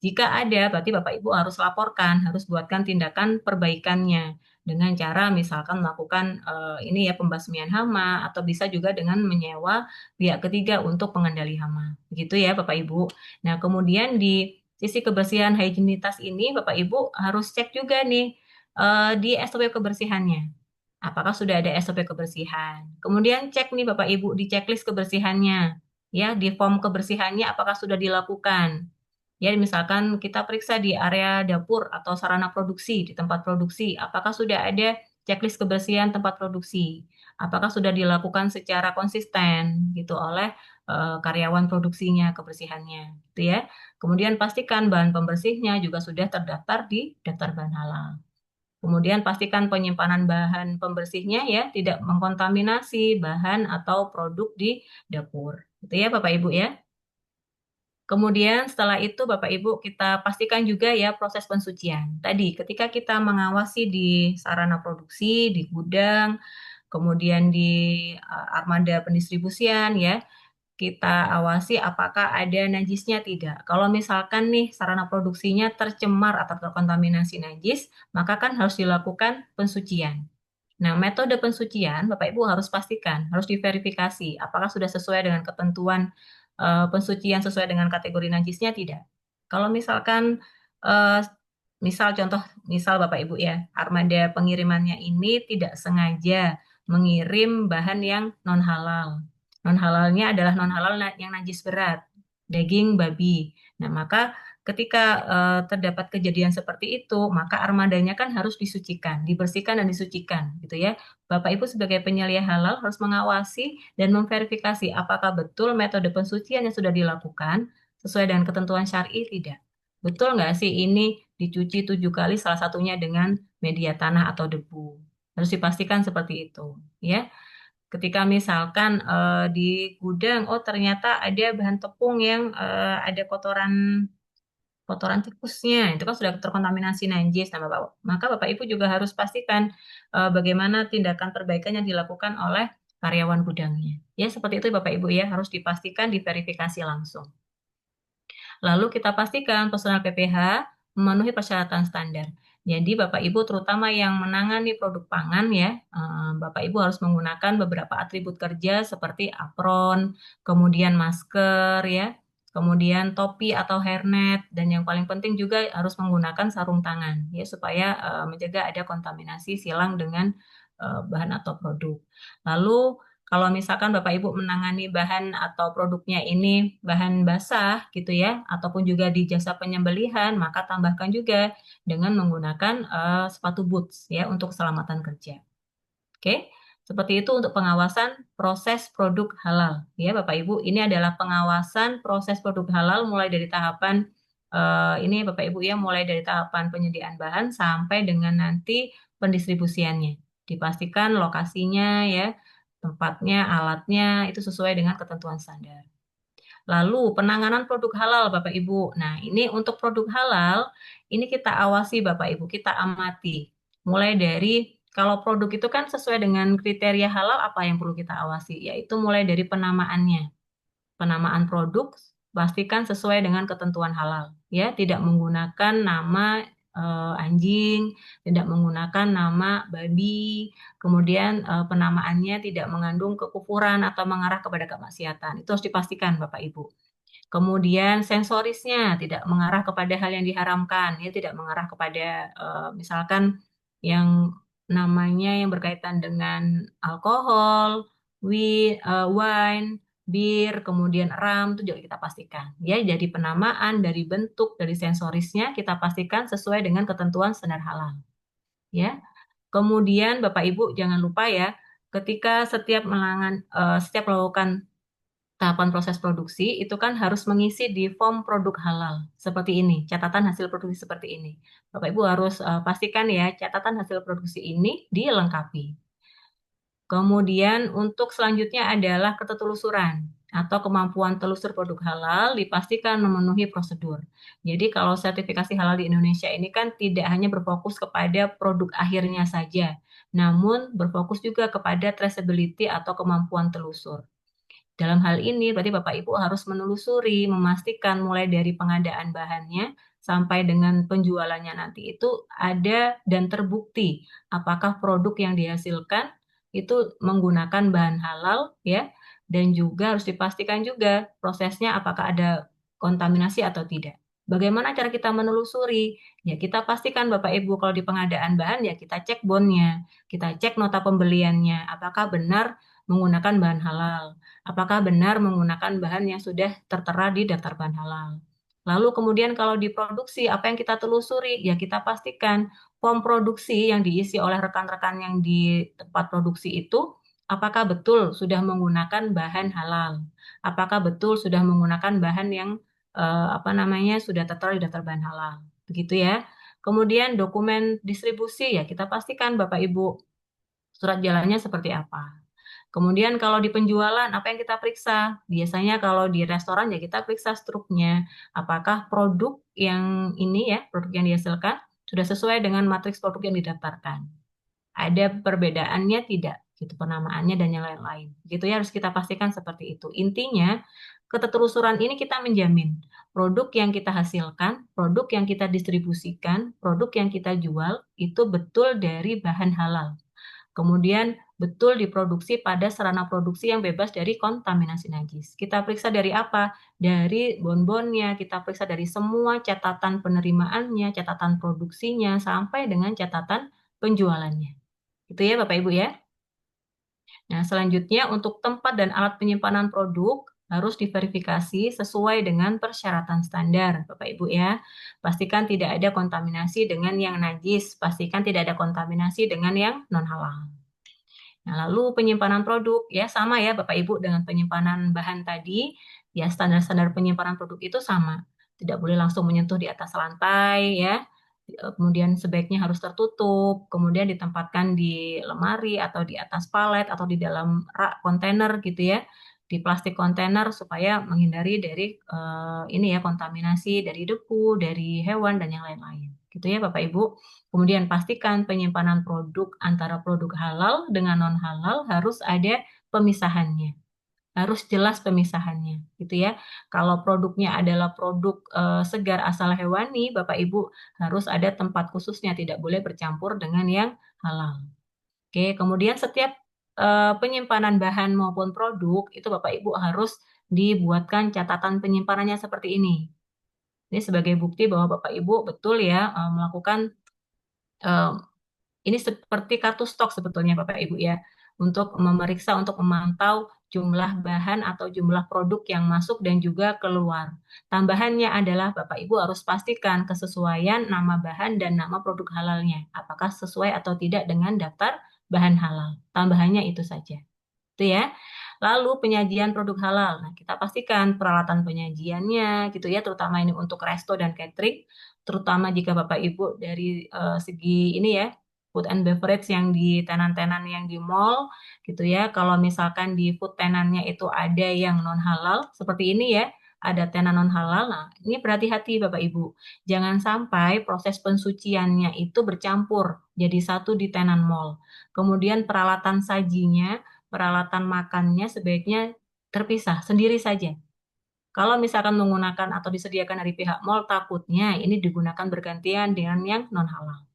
Jika ada, berarti Bapak Ibu harus laporkan, harus buatkan tindakan perbaikannya dengan cara misalkan melakukan ini ya pembasmian hama atau bisa juga dengan menyewa pihak ketiga untuk pengendali hama. Begitu ya Bapak Ibu. Nah, kemudian di sisi kebersihan higienitas ini Bapak Ibu harus cek juga nih di SOP kebersihannya. Apakah sudah ada SOP kebersihan? Kemudian cek nih Bapak Ibu di checklist kebersihannya. Ya, di form kebersihannya apakah sudah dilakukan? Ya, misalkan kita periksa di area dapur atau sarana produksi, di tempat produksi, apakah sudah ada checklist kebersihan tempat produksi? Apakah sudah dilakukan secara konsisten gitu oleh karyawan produksinya, kebersihannya, gitu ya. Kemudian pastikan bahan pembersihnya juga sudah terdaftar di daftar bahan halal. Kemudian pastikan penyimpanan bahan pembersihnya ya tidak mengkontaminasi bahan atau produk di dapur. Gitu ya Bapak Ibu ya. Kemudian setelah itu Bapak Ibu kita pastikan juga ya proses pensucian. Tadi ketika kita mengawasi di sarana produksi, di gudang, kemudian di armada pendistribusian ya, kita awasi apakah ada najisnya tidak. Kalau misalkan nih sarana produksinya tercemar atau terkontaminasi najis, maka kan harus dilakukan pensucian. Nah, metode pensucian Bapak Ibu harus pastikan, harus diverifikasi apakah sudah sesuai dengan ketentuan pensucian sesuai dengan kategori najisnya tidak. Kalau misalkan misal Bapak Ibu ya, armada pengirimannya ini tidak sengaja mengirim bahan yang non halal. Non halalnya adalah non halal yang najis berat, daging babi. Nah, maka ketika terdapat kejadian seperti itu, maka armadanya kan harus disucikan, dibersihkan dan disucikan, gitu ya. Bapak Ibu sebagai penyelia halal harus mengawasi dan memverifikasi apakah betul metode pensucian yang sudah dilakukan sesuai dengan ketentuan syar'i tidak. Betul nggak sih ini dicuci 7 kali salah satunya dengan media tanah atau debu. Harus dipastikan seperti itu, ya. Ketika misalkan di gudang, oh ternyata ada bahan tepung yang ada kotoran tikusnya, itu kan sudah terkontaminasi najis. Nah, maka Bapak Ibu juga harus pastikan bagaimana tindakan perbaikan yang dilakukan oleh karyawan gudangnya. Ya, seperti itu Bapak Ibu ya, harus dipastikan diverifikasi langsung. Lalu kita pastikan personal PPH memenuhi persyaratan standar. Jadi Bapak Ibu terutama yang menangani produk pangan ya, Bapak Ibu harus menggunakan beberapa atribut kerja seperti apron, kemudian masker ya, kemudian topi atau hairnet, dan yang paling penting juga harus menggunakan sarung tangan ya supaya mencegah ada kontaminasi silang dengan bahan atau produk. Lalu kalau misalkan Bapak Ibu menangani bahan atau produknya ini bahan basah gitu ya, ataupun juga di jasa penyembelihan, maka tambahkan juga dengan menggunakan sepatu boots ya untuk keselamatan kerja. Oke, seperti itu untuk pengawasan proses produk halal ya Bapak Ibu. Ini adalah pengawasan proses produk halal mulai dari tahapan ini Bapak Ibu ya, mulai dari tahapan penyediaan bahan sampai dengan nanti pendistribusiannya. Dipastikan lokasinya ya, tempatnya, alatnya itu sesuai dengan ketentuan standar. Lalu penanganan produk halal Bapak Ibu. Nah, ini untuk produk halal, ini kita awasi Bapak Ibu, kita amati. Mulai dari kalau produk itu kan sesuai dengan kriteria halal, apa yang perlu kita awasi? Yaitu mulai dari penamaannya. Penamaan produk pastikan sesuai dengan ketentuan halal. Ya, tidak menggunakan nama anjing, tidak menggunakan nama babi, kemudian penamaannya tidak mengandung kekufuran atau mengarah kepada kemaksiatan. Itu harus dipastikan Bapak Ibu. Kemudian sensorisnya tidak mengarah kepada hal yang diharamkan, ya tidak mengarah kepada misalkan yang namanya yang berkaitan dengan alkohol, wine, bir, kemudian ram itu juga kita pastikan. Ya, jadi penamaan dari bentuk dari sensorisnya kita pastikan sesuai dengan ketentuan standar halal. Ya. Kemudian Bapak Ibu jangan lupa ya, ketika setiap melakukan tahapan proses produksi itu kan harus mengisi di form produk halal seperti ini, catatan hasil produksi seperti ini. Bapak Ibu harus pastikan ya catatan hasil produksi ini dilengkapi. Kemudian untuk selanjutnya adalah ketelusuran atau kemampuan telusur produk halal dipastikan memenuhi prosedur. Jadi kalau sertifikasi halal di Indonesia ini kan tidak hanya berfokus kepada produk akhirnya saja, namun berfokus juga kepada traceability atau kemampuan telusur. Dalam hal ini berarti Bapak Ibu harus menelusuri, memastikan mulai dari pengadaan bahannya sampai dengan penjualannya nanti itu ada dan terbukti apakah produk yang dihasilkan itu menggunakan bahan halal ya, dan juga harus dipastikan juga prosesnya apakah ada kontaminasi atau tidak. Bagaimana cara kita menelusuri? Ya kita pastikan Bapak Ibu kalau di pengadaan bahan ya kita cek bonnya, kita cek nota pembeliannya, apakah benar menggunakan bahan halal, apakah benar menggunakan bahan yang sudah tertera di daftar bahan halal. Lalu kemudian kalau diproduksi, apa yang kita telusuri? Ya kita pastikan form produksi yang diisi oleh rekan-rekan yang di tempat produksi itu, apakah betul sudah menggunakan bahan halal? Apakah betul sudah menggunakan bahan yang sudah tertera di daftar bahan halal? Begitu ya. Kemudian dokumen distribusi ya kita pastikan Bapak Ibu surat jalannya seperti apa. Kemudian kalau di penjualan, apa yang kita periksa? Biasanya kalau di restoran ya kita periksa struknya. Apakah produk yang ini ya, produk yang dihasilkan sudah sesuai dengan matriks produk yang didaftarkan. Ada perbedaannya tidak, gitu penamaannya dan yang lain-lain. Gitu ya harus kita pastikan seperti itu. Intinya, ketelusuran ini kita menjamin produk yang kita hasilkan, produk yang kita distribusikan, produk yang kita jual itu betul dari bahan halal. Kemudian betul diproduksi pada sarana produksi yang bebas dari kontaminasi najis. Kita periksa dari apa? Dari bonbonnya, kita periksa dari semua catatan penerimaannya, catatan produksinya, sampai dengan catatan penjualannya. Itu ya Bapak Ibu ya. Nah, selanjutnya untuk tempat dan alat penyimpanan produk harus diverifikasi sesuai dengan persyaratan standar, Bapak Ibu ya. Pastikan tidak ada kontaminasi dengan yang najis, pastikan tidak ada kontaminasi dengan yang non-halal. Nah, lalu penyimpanan produk ya sama ya Bapak Ibu dengan penyimpanan bahan tadi, ya standar-standar penyimpanan produk itu sama. Tidak boleh langsung menyentuh di atas lantai ya. kemudian sebaiknya harus tertutup, kemudian ditempatkan di lemari atau di atas palet atau di dalam rak kontainer gitu ya, di plastik kontainer supaya menghindari dari ini ya kontaminasi dari debu, dari hewan dan yang lain-lain. Gitu ya Bapak Ibu. Kemudian pastikan penyimpanan produk antara produk halal dengan non halal harus ada pemisahannya. Harus jelas pemisahannya, gitu ya. Kalau produknya adalah produk segar asal hewani, Bapak Ibu harus ada tempat khususnya, tidak boleh bercampur dengan yang halal. Oke, kemudian setiap penyimpanan bahan maupun produk itu Bapak Ibu harus dibuatkan catatan penyimpanannya seperti ini. Ini sebagai bukti bahwa Bapak Ibu betul ya melakukan ini seperti kartu stok sebetulnya Bapak Ibu ya, untuk memeriksa, untuk memantau jumlah bahan atau jumlah produk yang masuk dan juga keluar. Tambahannya adalah Bapak Ibu harus pastikan kesesuaian nama bahan dan nama produk halalnya. Apakah sesuai atau tidak dengan daftar bahan halal. Tambahannya itu saja. Itu ya. Lalu penyajian produk halal. Nah, kita pastikan peralatan penyajiannya gitu ya, terutama ini untuk resto dan catering, terutama jika Bapak Ibu dari segi ini ya, food and beverage yang di tenan-tenan yang di mall gitu ya. Kalau misalkan di food tenannya itu ada yang non halal seperti ini ya, ada tenan non halal. Nah, ini berhati-hati Bapak Ibu. Jangan sampai proses pensuciannya itu bercampur jadi satu di tenan mall. Kemudian peralatan sajinya, peralatan makannya sebaiknya terpisah sendiri saja. Kalau misalkan menggunakan atau disediakan dari pihak mall, takutnya ini digunakan bergantian dengan yang non halal.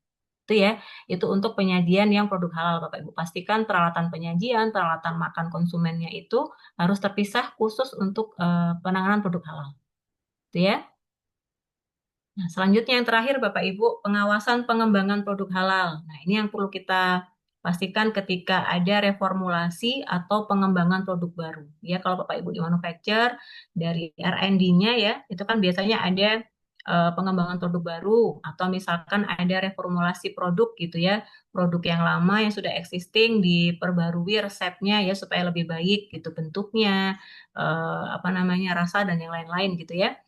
Itu ya, itu untuk penyajian yang produk halal Bapak Ibu. Pastikan peralatan penyajian, peralatan makan konsumennya itu harus terpisah khusus untuk penanganan produk halal. Itu ya. Nah, selanjutnya yang terakhir Bapak Ibu, pengawasan pengembangan produk halal. Nah, ini yang perlu kita pastikan ketika ada reformulasi atau pengembangan produk baru. Ya, kalau Bapak Ibu di manufacture dari R&D-nya ya, itu kan biasanya ada pengembangan produk baru atau misalkan ada reformulasi produk gitu ya, produk yang lama yang sudah existing diperbarui resepnya ya supaya lebih baik gitu bentuknya, apa namanya rasa dan yang lain-lain gitu ya.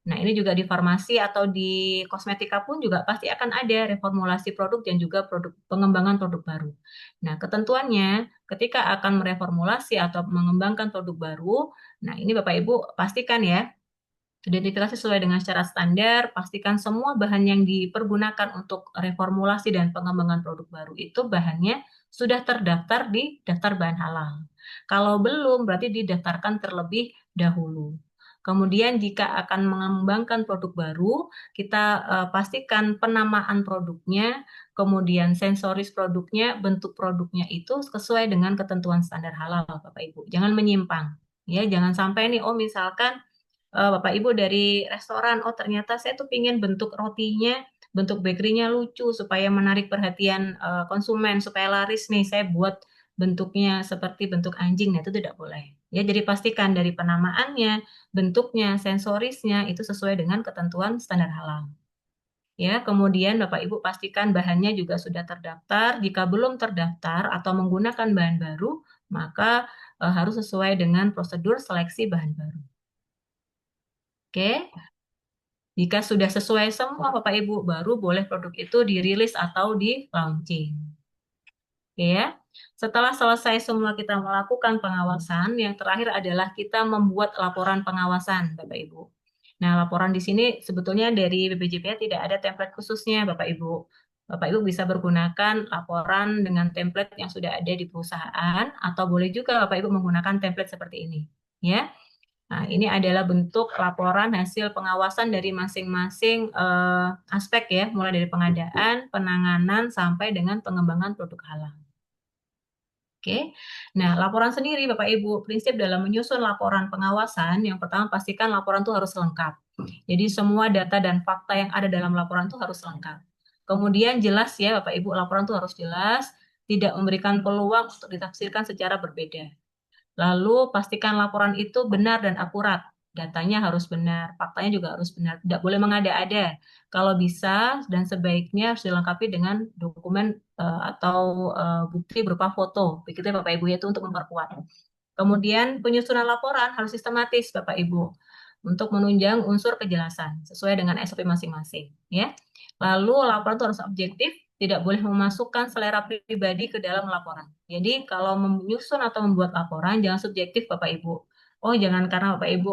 Nah, ini juga di farmasi atau di kosmetika pun juga pasti akan ada reformulasi produk dan juga produk pengembangan produk baru. Nah, ketentuannya ketika akan mereformulasi atau mengembangkan produk baru, nah ini Bapak Ibu pastikan ya, identifikasi sesuai dengan syarat standar, pastikan semua bahan yang dipergunakan untuk reformulasi dan pengembangan produk baru itu bahannya sudah terdaftar di daftar bahan halal. Kalau belum, berarti didaftarkan terlebih dahulu. Kemudian jika akan mengembangkan produk baru, kita pastikan penamaan produknya, kemudian sensoris produknya, bentuk produknya itu sesuai dengan ketentuan standar halal, Bapak Ibu. Jangan menyimpang. Ya, jangan sampai nih, oh misalkan Bapak Ibu dari restoran, oh ternyata saya tuh pingin bentuk rotinya, bentuk bakerynya lucu supaya menarik perhatian konsumen, supaya laris nih, saya buat bentuknya seperti bentuk anjing, nah itu tidak boleh. Ya, jadi pastikan dari penamaannya, bentuknya, sensorisnya itu sesuai dengan ketentuan standar halal. Ya, kemudian Bapak Ibu pastikan bahannya juga sudah terdaftar. Jika belum terdaftar atau menggunakan bahan baru, maka harus sesuai dengan prosedur seleksi bahan baru. Oke, jika sudah sesuai semua Bapak Ibu, baru boleh produk itu dirilis atau di launching. Oke ya. Setelah selesai semua kita melakukan pengawasan, yang terakhir adalah kita membuat laporan pengawasan, Bapak Ibu. Nah, laporan di sini sebetulnya dari BPJPH tidak ada template khususnya, Bapak Ibu. Bapak Ibu bisa menggunakan laporan dengan template yang sudah ada di perusahaan, atau boleh juga Bapak Ibu menggunakan template seperti ini. Ya. Nah, ini adalah bentuk laporan hasil pengawasan dari masing-masing aspek ya, mulai dari pengadaan, penanganan, sampai dengan pengembangan produk halal. Oke, nah laporan sendiri Bapak Ibu, prinsip dalam menyusun laporan pengawasan, yang pertama pastikan laporan itu harus lengkap. Jadi semua data dan fakta yang ada dalam laporan itu harus lengkap. Kemudian jelas ya Bapak Ibu, laporan itu harus jelas, tidak memberikan peluang untuk ditafsirkan secara berbeda. Lalu pastikan laporan itu benar dan akurat. Datanya harus benar, faktanya juga harus benar. Tidak boleh mengada-ada. Kalau bisa dan sebaiknya harus dilengkapi dengan dokumen atau bukti berupa foto. Begitu ya Bapak Ibu, itu untuk memperkuat. Kemudian penyusunan laporan harus sistematis Bapak Ibu. untuk menunjang unsur kejelasan sesuai dengan SOP masing-masing, ya. Lalu laporan itu harus objektif, tidak boleh memasukkan selera pribadi ke dalam laporan. Jadi kalau menyusun atau membuat laporan jangan subjektif Bapak Ibu. Oh, jangan karena Bapak Ibu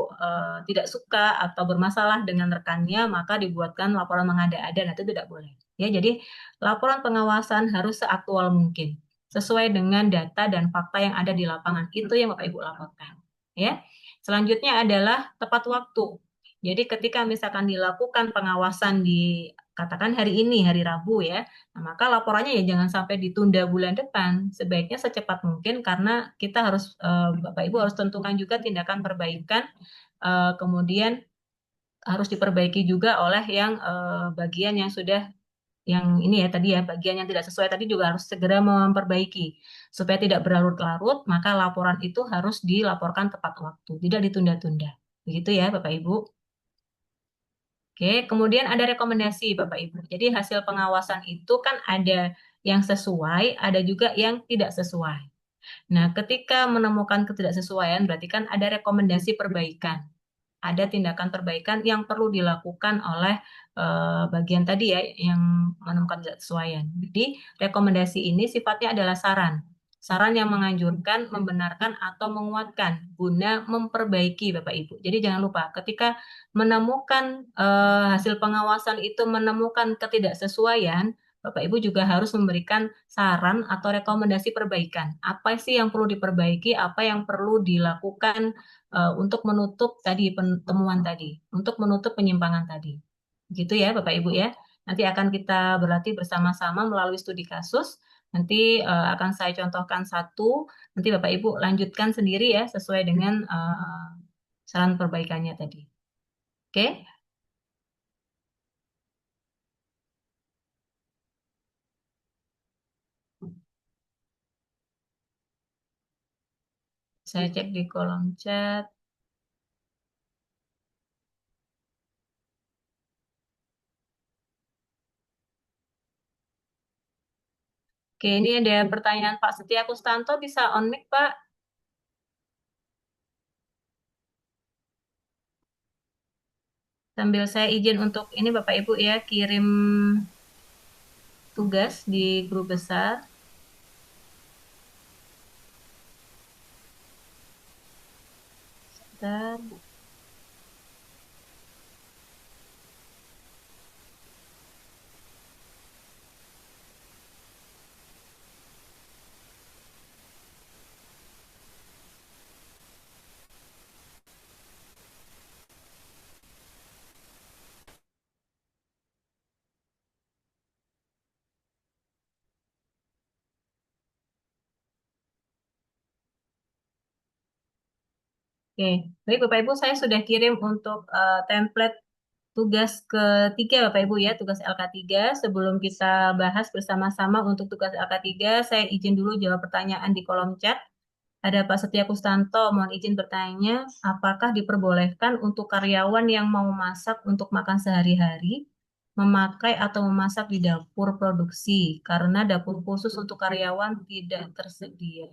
tidak suka atau bermasalah dengan rekannya maka dibuatkan laporan mengada-ada. Nah, itu tidak boleh. Ya, jadi laporan pengawasan harus seaktual mungkin sesuai dengan data dan fakta yang ada di lapangan. Itu yang Bapak Ibu laporkan. Ya. Selanjutnya adalah tepat waktu. Jadi ketika misalkan dilakukan pengawasan di katakan hari ini, hari Rabu ya, nah, maka laporannya ya jangan sampai ditunda bulan depan. Sebaiknya secepat mungkin karena kita harus, Bapak Ibu harus tentukan juga tindakan perbaikan, kemudian harus diperbaiki juga oleh yang bagian yang sudah yang ini ya tadi ya bagian yang tidak sesuai tadi juga harus segera memperbaiki supaya tidak berlarut-larut maka laporan itu harus dilaporkan tepat waktu tidak ditunda-tunda begitu ya Bapak Ibu. Oke, kemudian ada rekomendasi Bapak Ibu. Jadi hasil pengawasan itu kan ada yang sesuai, ada juga yang tidak sesuai. Nah, ketika menemukan ketidaksesuaian berarti kan ada rekomendasi perbaikan. Ada tindakan perbaikan yang perlu dilakukan oleh bagian tadi ya yang menemukan ketidaksesuaian. Jadi, rekomendasi ini sifatnya adalah saran. Saran yang menganjurkan, membenarkan, atau menguatkan guna memperbaiki Bapak Ibu. Jadi jangan lupa ketika menemukan hasil pengawasan itu menemukan ketidaksesuaian, Bapak Ibu juga harus memberikan saran atau rekomendasi perbaikan. Apa sih yang perlu diperbaiki, apa yang perlu dilakukan untuk menutup tadi temuan tadi, untuk menutup penyimpangan tadi. Gitu ya Bapak Ibu ya. Nanti akan kita berlatih bersama-sama melalui studi kasus. Nanti akan saya contohkan satu, nanti Bapak Ibu lanjutkan sendiri ya sesuai dengan saran perbaikannya tadi. Oke? Saya cek di kolom chat. Oke, ini ada pertanyaan Pak Setia Kustanto, bisa on mic Pak? Sambil saya izin untuk ini Bapak Ibu ya, kirim tugas di grup besar. Sebentar. Oke, baik Bapak Ibu, saya sudah kirim untuk template tugas ketiga Bapak Ibu ya, tugas LK3. Sebelum kita bahas bersama-sama untuk tugas LK3, saya izin dulu jawab pertanyaan di kolom chat. Ada Pak Setia Kustanto, mohon izin bertanya, apakah diperbolehkan untuk karyawan yang mau masak untuk makan sehari-hari, memakai atau memasak di dapur produksi, karena dapur khusus untuk karyawan tidak tersedia.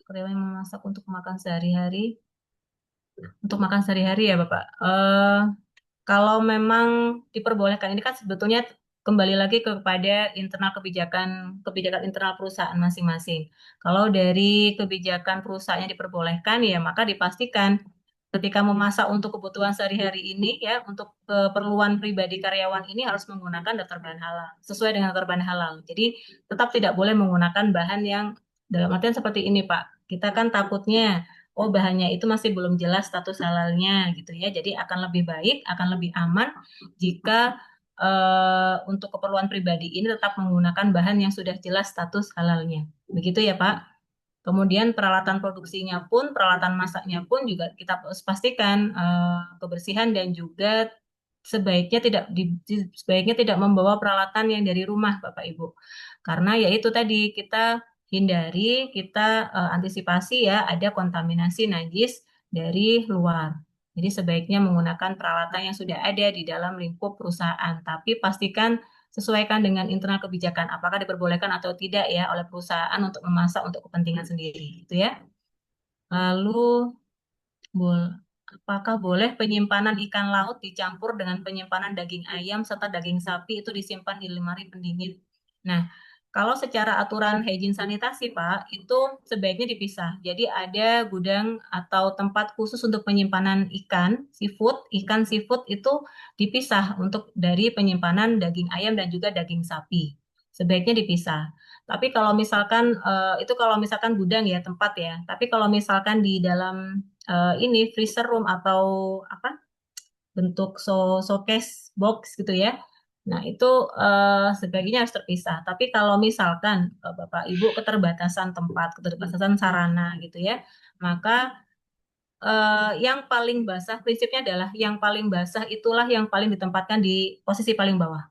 Karyawan yang memasak untuk makan sehari-hari, untuk makan sehari-hari ya Bapak. Kalau memang diperbolehkan, ini kan sebetulnya kembali lagi kepada internal kebijakan internal perusahaan masing-masing. Kalau dari kebijakan perusahaannya diperbolehkan, ya maka dipastikan ketika memasak untuk kebutuhan sehari-hari ini, ya untuk keperluan pribadi karyawan ini harus menggunakan daftar bahan halal, sesuai dengan daftar bahan halal. Jadi tetap tidak boleh menggunakan bahan yang dalam artian seperti ini, Pak. Kita kan takutnya oh bahannya itu masih belum jelas status halalnya gitu ya. Jadi akan lebih baik, akan lebih aman jika untuk keperluan pribadi ini tetap menggunakan bahan yang sudah jelas status halalnya. Begitu ya Pak. Kemudian peralatan produksinya pun, peralatan masaknya pun juga kita harus pastikan kebersihan dan juga sebaiknya tidak membawa peralatan yang dari rumah Bapak Ibu. Karena ya itu tadi kita hindari, kita antisipasi ya ada kontaminasi najis dari luar. Jadi sebaiknya menggunakan peralatan yang sudah ada di dalam lingkup perusahaan, tapi pastikan sesuaikan dengan internal kebijakan apakah diperbolehkan atau tidak ya oleh perusahaan untuk memasak untuk kepentingan sendiri, gitu ya. Lalu apakah boleh penyimpanan ikan laut dicampur dengan penyimpanan daging ayam serta daging sapi itu disimpan di lemari pendingin. Nah, kalau secara aturan hygiene sanitasi, Pak, itu sebaiknya dipisah. Jadi ada gudang atau tempat khusus untuk penyimpanan ikan seafood itu dipisah untuk dari penyimpanan daging ayam dan juga daging sapi. Sebaiknya dipisah. Tapi kalau misalkan itu kalau misalkan gudang ya tempat ya. Tapi kalau misalkan di dalam ini freezer room atau apa bentuk showcase box gitu ya. Nah, itu sebaiknya harus terpisah. Tapi kalau misalkan Bapak Ibu keterbatasan tempat, keterbatasan sarana gitu ya, maka yang paling basah prinsipnya adalah yang paling basah itulah yang paling ditempatkan di posisi paling bawah.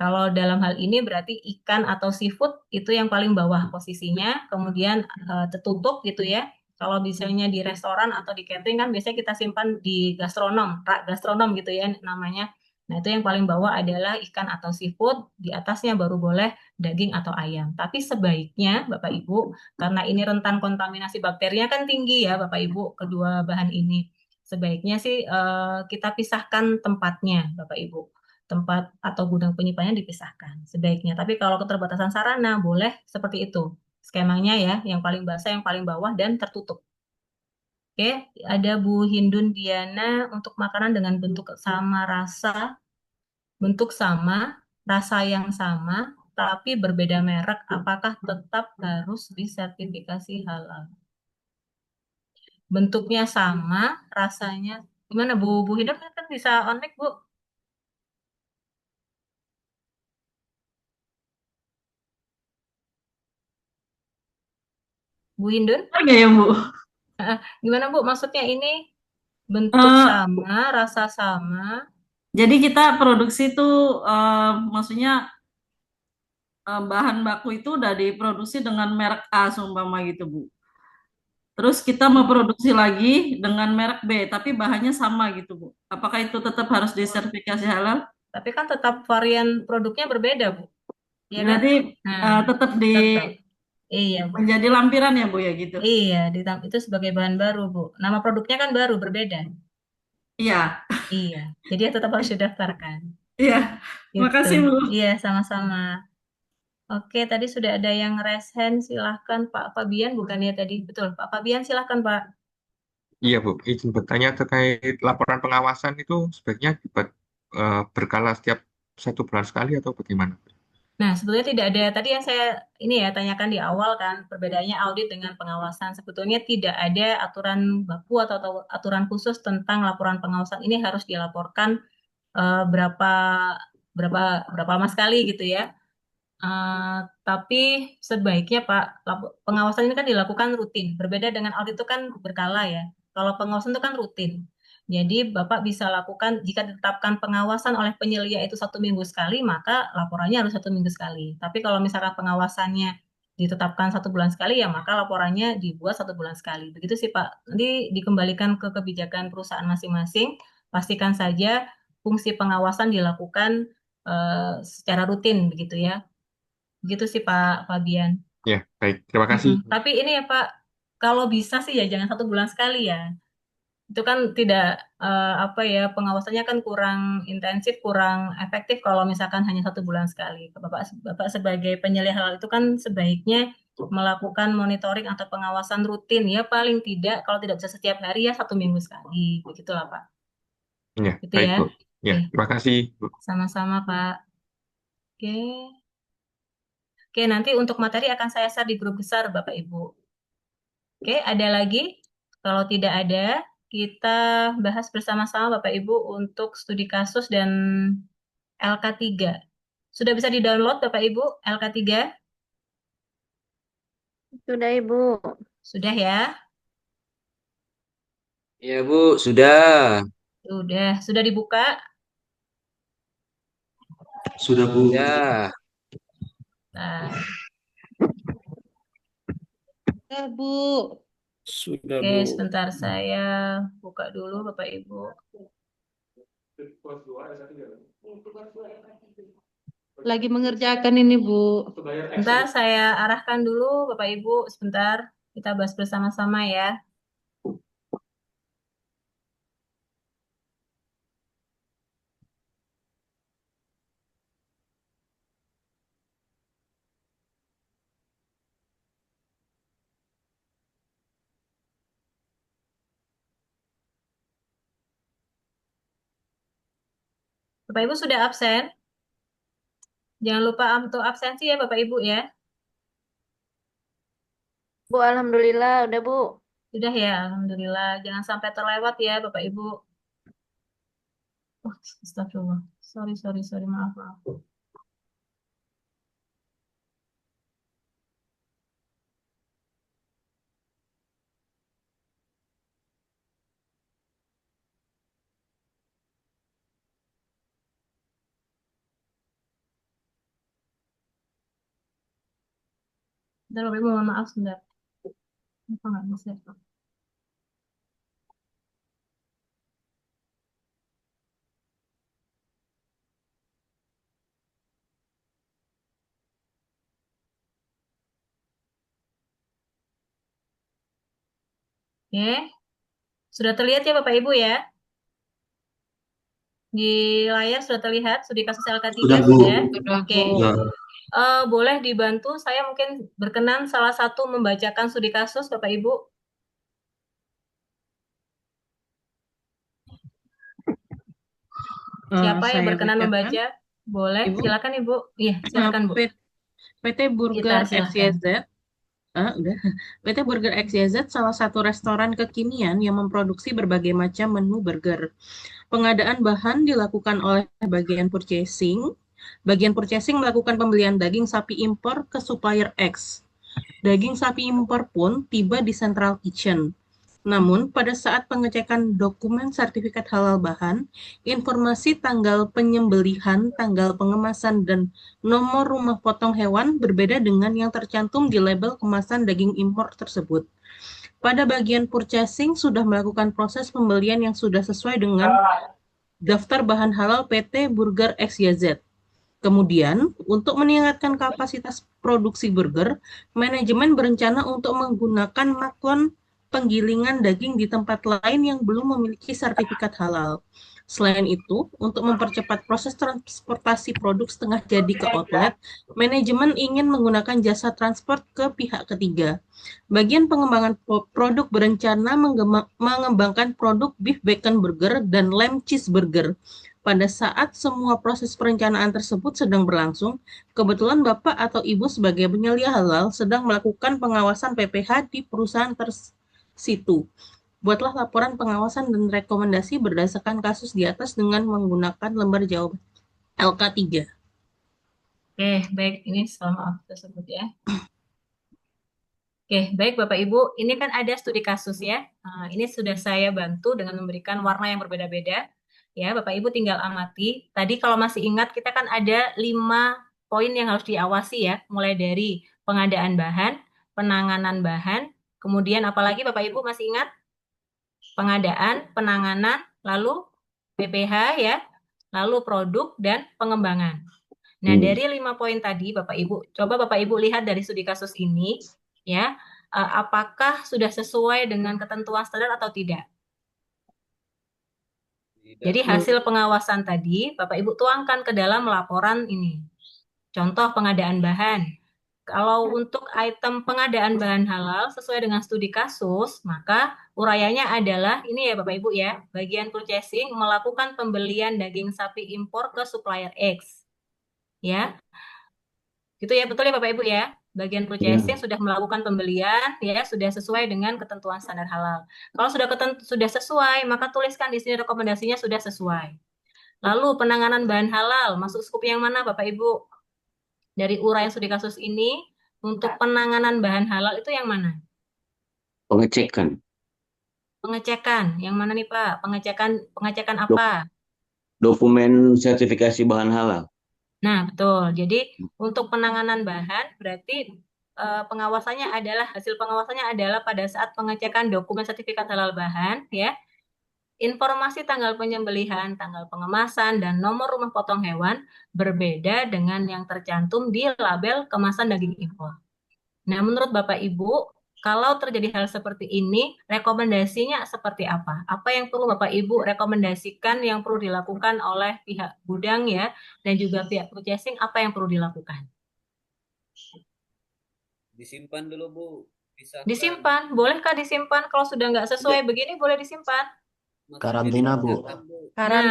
Kalau dalam hal ini berarti ikan atau seafood itu yang paling bawah posisinya, kemudian tertutup gitu ya. Kalau misalnya di restoran atau di catering kan biasanya kita simpan di rak gastronom gitu ya namanya. Nah, itu yang paling bawah adalah ikan atau seafood, di atasnya baru boleh daging atau ayam. Tapi sebaiknya Bapak Ibu, karena ini rentan kontaminasi bakterinya kan tinggi ya Bapak Ibu, kedua bahan ini. Sebaiknya sih kita pisahkan tempatnya Bapak Ibu, tempat atau gudang penyimpanannya dipisahkan sebaiknya. Tapi kalau keterbatasan sarana boleh seperti itu. Skemanya ya, yang paling basah, yang paling bawah dan tertutup. Oke, ada Bu Hindun Diana untuk makanan dengan bentuk sama, rasa yang sama, tapi berbeda merek, apakah tetap harus disertifikasi halal? Bentuknya sama, rasanya gimana Bu Hindun kan bisa on mic Bu? Bu Hindun? Harga ya, Bu? Gimana Bu? Maksudnya ini bentuk sama, rasa sama. Jadi kita produksi itu maksudnya bahan baku itu udah diproduksi dengan merek A seumpama gitu, Bu. Terus kita mau produksi lagi dengan merek B, tapi bahannya sama gitu, Bu. Apakah itu tetap harus disertifikasi halal? Tapi kan tetap varian produknya berbeda, Bu. Ya kan? Berarti tetap Iya, Bu. menjadi lampiran ya, Bu ya gitu. Iya, itu sebagai bahan baru, Bu. Nama produknya kan baru, berbeda. Iya. Iya, jadi tetap harus didaftarkan. Iya. Gitu. Makasih, Bu. Iya, sama-sama. Oke, tadi sudah ada yang raise hand, silahkan Pak Fabian, bukannya tadi? Betul, Pak Fabian silahkan Pak. Iya Bu, izin bertanya terkait laporan pengawasan itu sebaiknya dibuat berkala setiap 1 bulan sekali atau bagaimana? Nah, sebetulnya tidak ada, tadi yang saya ini ya tanyakan di awal kan, perbedaannya audit dengan pengawasan. Sebetulnya tidak ada aturan baku atau aturan khusus tentang laporan pengawasan ini harus dilaporkan berapa lama sekali gitu ya. Tapi sebaiknya Pak, pengawasan ini kan dilakukan rutin. Berbeda dengan audit itu kan berkala ya. Kalau pengawasan itu kan rutin. Jadi Bapak bisa lakukan jika ditetapkan pengawasan oleh penyelia itu 1 minggu sekali, maka laporannya harus 1 minggu sekali. Tapi kalau misalkan pengawasannya ditetapkan 1 bulan sekali, ya maka laporannya dibuat 1 bulan sekali. Begitu sih Pak. Nanti dikembalikan ke kebijakan perusahaan masing-masing. Pastikan saja fungsi pengawasan dilakukan secara rutin begitu ya. Gitu sih Pak Fabian. Ya, baik. Terima kasih. Tapi ini ya Pak, kalau bisa sih ya jangan 1 bulan sekali ya. Itu kan tidak apa ya, pengawasannya kan kurang intensif, kurang efektif kalau misalkan hanya 1 bulan sekali. Bapak sebagai penyelia halal itu kan sebaiknya melakukan monitoring atau pengawasan rutin ya, paling tidak kalau tidak bisa setiap hari ya 1 minggu sekali. Begitulah Pak. Ya, Gitu baik ya. Bu. Ya, terima kasih Bu. Sama-sama Pak. Oke. Oke, nanti untuk materi akan saya share di grup besar Bapak Ibu. Oke, ada lagi? Kalau tidak ada, kita bahas bersama-sama Bapak Ibu untuk studi kasus dan LK3. Sudah bisa di-download Bapak Ibu LK3? Sudah Ibu. Sudah ya? Iya Bu, sudah. Sudah dibuka? Sudah Bu. Ya. Nah, Sudah Bu. Sudah oke, Bu. sebentar saya buka dulu Bapak Ibu. Lagi mengerjakan ini Bu. Sebentar saya arahkan dulu Bapak Ibu, sebentar kita bahas bersama-sama ya. Bapak Ibu sudah absen? Jangan lupa untuk absensi ya Bapak Ibu ya. Bu, alhamdulillah udah Bu. Sudah ya, Alhamdulillah. Jangan sampai terlewat ya Bapak Ibu. Oh, astagfirullah. Sorry, sorry, sorry. Maaf, maaf. Bentar, Bapak Ibu, mohon maaf sebentar. Apa nggak bisa? Oke, sudah terlihat ya Bapak Ibu ya? Di layar sudah terlihat studi kasus LK3 Sudah, Bu. sudah? Udah Oke. Bu. Ya. Boleh dibantu, saya mungkin berkenan salah satu membacakan studi kasus Bapak Ibu. Siapa yang Saya berkenan bacakan. membaca? Boleh, Ibu. silakan Ibu. Iya, silakan Bu. PT Burger Silakan. XYZ. Udah. PT Burger XYZ salah satu restoran kekinian yang memproduksi berbagai macam menu burger. Pengadaan bahan dilakukan oleh bagian purchasing. Bagian purchasing melakukan pembelian daging sapi impor ke supplier X. Daging sapi impor pun tiba di Central Kitchen. Namun, pada saat pengecekan dokumen sertifikat halal bahan, informasi tanggal penyembelihan, tanggal pengemasan, dan nomor rumah potong hewan berbeda dengan yang tercantum di label kemasan daging impor tersebut. Pada bagian purchasing sudah melakukan proses pembelian yang sudah sesuai dengan daftar bahan halal PT Burger XYZ. Kemudian, untuk meningkatkan kapasitas produksi burger, manajemen berencana untuk menggunakan maklon penggilingan daging di tempat lain yang belum memiliki sertifikat halal. Selain itu, untuk mempercepat proses transportasi produk setengah jadi ke outlet, manajemen ingin menggunakan jasa transport ke pihak ketiga. Bagian pengembangan produk berencana mengembangkan produk beef bacon burger dan lamb cheeseburger. Pada saat semua proses perencanaan tersebut sedang berlangsung, kebetulan Bapak atau Ibu sebagai penyelia halal sedang melakukan pengawasan PPH di perusahaan situ. Buatlah laporan pengawasan dan rekomendasi berdasarkan kasus di atas dengan menggunakan lembar jawaban LK3. Oke, baik. Ini soal maaf tersebut ya. Oke, baik Bapak Ibu. Ini kan ada studi kasus ya. Ini sudah saya bantu dengan memberikan warna yang berbeda-beda. Ya, Bapak Ibu tinggal amati. Tadi kalau masih ingat, kita kan ada 5 poin yang harus diawasi ya. Mulai dari pengadaan bahan, penanganan bahan, kemudian apalagi Bapak Ibu masih ingat? Pengadaan, penanganan, lalu PPH ya, lalu produk dan pengembangan. Nah, dari 5 poin tadi Bapak Ibu, coba Bapak Ibu lihat dari studi kasus ini ya, apakah sudah sesuai dengan ketentuan standar atau tidak. Jadi hasil pengawasan tadi Bapak Ibu tuangkan ke dalam laporan ini. Contoh pengadaan bahan. Kalau untuk item pengadaan bahan halal sesuai dengan studi kasus, maka urayanya adalah ini ya Bapak Ibu ya, bagian purchasing melakukan pembelian daging sapi impor ke supplier X. Ya. Gitu ya, betul ya Bapak Ibu ya. Bagian purchasing sudah melakukan pembelian ya, sudah sesuai dengan ketentuan standar halal. Kalau sudah sesuai, maka tuliskan di sini rekomendasinya sudah sesuai. Lalu penanganan bahan halal masuk skup yang mana Bapak Ibu? Dari uraian studi kasus ini untuk penanganan bahan halal itu yang mana? Pengecekan. Pengecekan. Yang mana nih Pak? Pengecekan apa? Dokumen sertifikasi bahan halal. Nah, betul. Jadi untuk penanganan bahan berarti pengawasannya adalah hasil pengawasannya adalah pada saat pengecekan dokumen sertifikat halal bahan ya. Informasi tanggal penyembelihan, tanggal pengemasan dan nomor rumah potong hewan berbeda dengan yang tercantum di label kemasan daging impor. Nah, menurut Bapak Ibu, kalau terjadi hal seperti ini, rekomendasinya seperti apa? Apa yang perlu Bapak Ibu rekomendasikan yang perlu dilakukan oleh pihak gudang ya, dan juga pihak purchasing, apa yang perlu dilakukan? Disimpan dulu Bu. Pisahkan. Disimpan, bolehkah disimpan? Kalau sudah nggak sesuai begini, boleh disimpan? Karantina, Bu. Nah,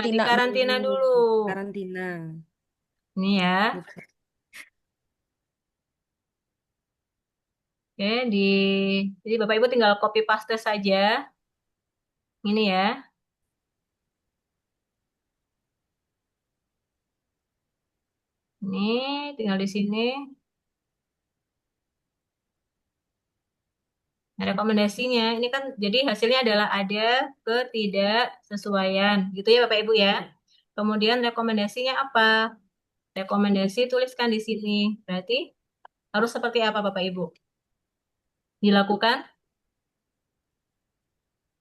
di Karantina karantina dulu. dulu. Karantina. Ini ya. Bukan. Oke, jadi Bapak Ibu tinggal copy paste saja. Ini ya. Ini tinggal di sini. Nah, rekomendasinya ini kan jadi hasilnya adalah ada ketidaksesuaian, gitu ya Bapak Ibu ya. Kemudian rekomendasinya apa? Rekomendasi tuliskan di sini. Berarti harus seperti apa Bapak Ibu? Dilakukan?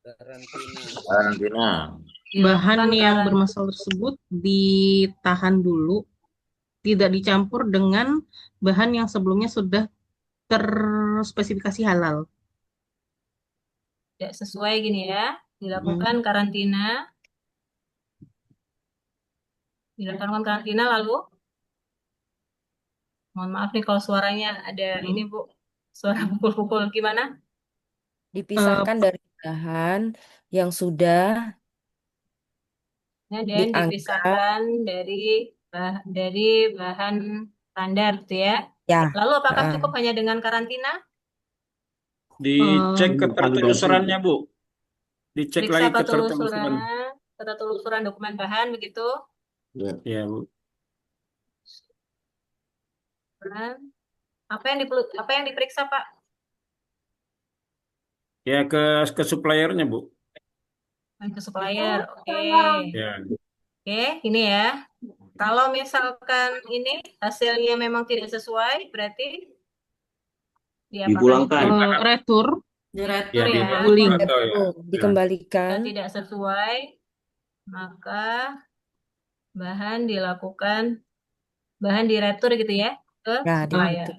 Karantina. Bahan Dilakukan yang bermasalah tersebut ditahan dulu, tidak dicampur dengan bahan yang sebelumnya sudah terspesifikasi halal. tidak sesuai gini ya. Dilakukan karantina. Dilakukan karantina lalu mohon maaf nih kalau suaranya ada ini Bu. Suara pukul-pukul gimana? Dipisahkan dari bahan yang sudah Dan dianggap dipisahkan dari bahan standar gitu ya. ya. Lalu apakah cukup hanya dengan karantina? Dicek ketertelusurannya, Bu. Dicek Periksa lagi ketertelusuran. ketertelusuran dokumen bahan begitu. Ya, Bu. Apa yang diperiksa Pak? Ya ke suppliernya, Bu. Ke supplier. Oke. Ya. Oke, ini ya. Kalau misalkan ini hasilnya memang tidak sesuai, berarti Dipulangkan. Retur. Diretur ya. Dikembalikan. Jika tidak sesuai, maka bahan diretur gitu ya ke supplier.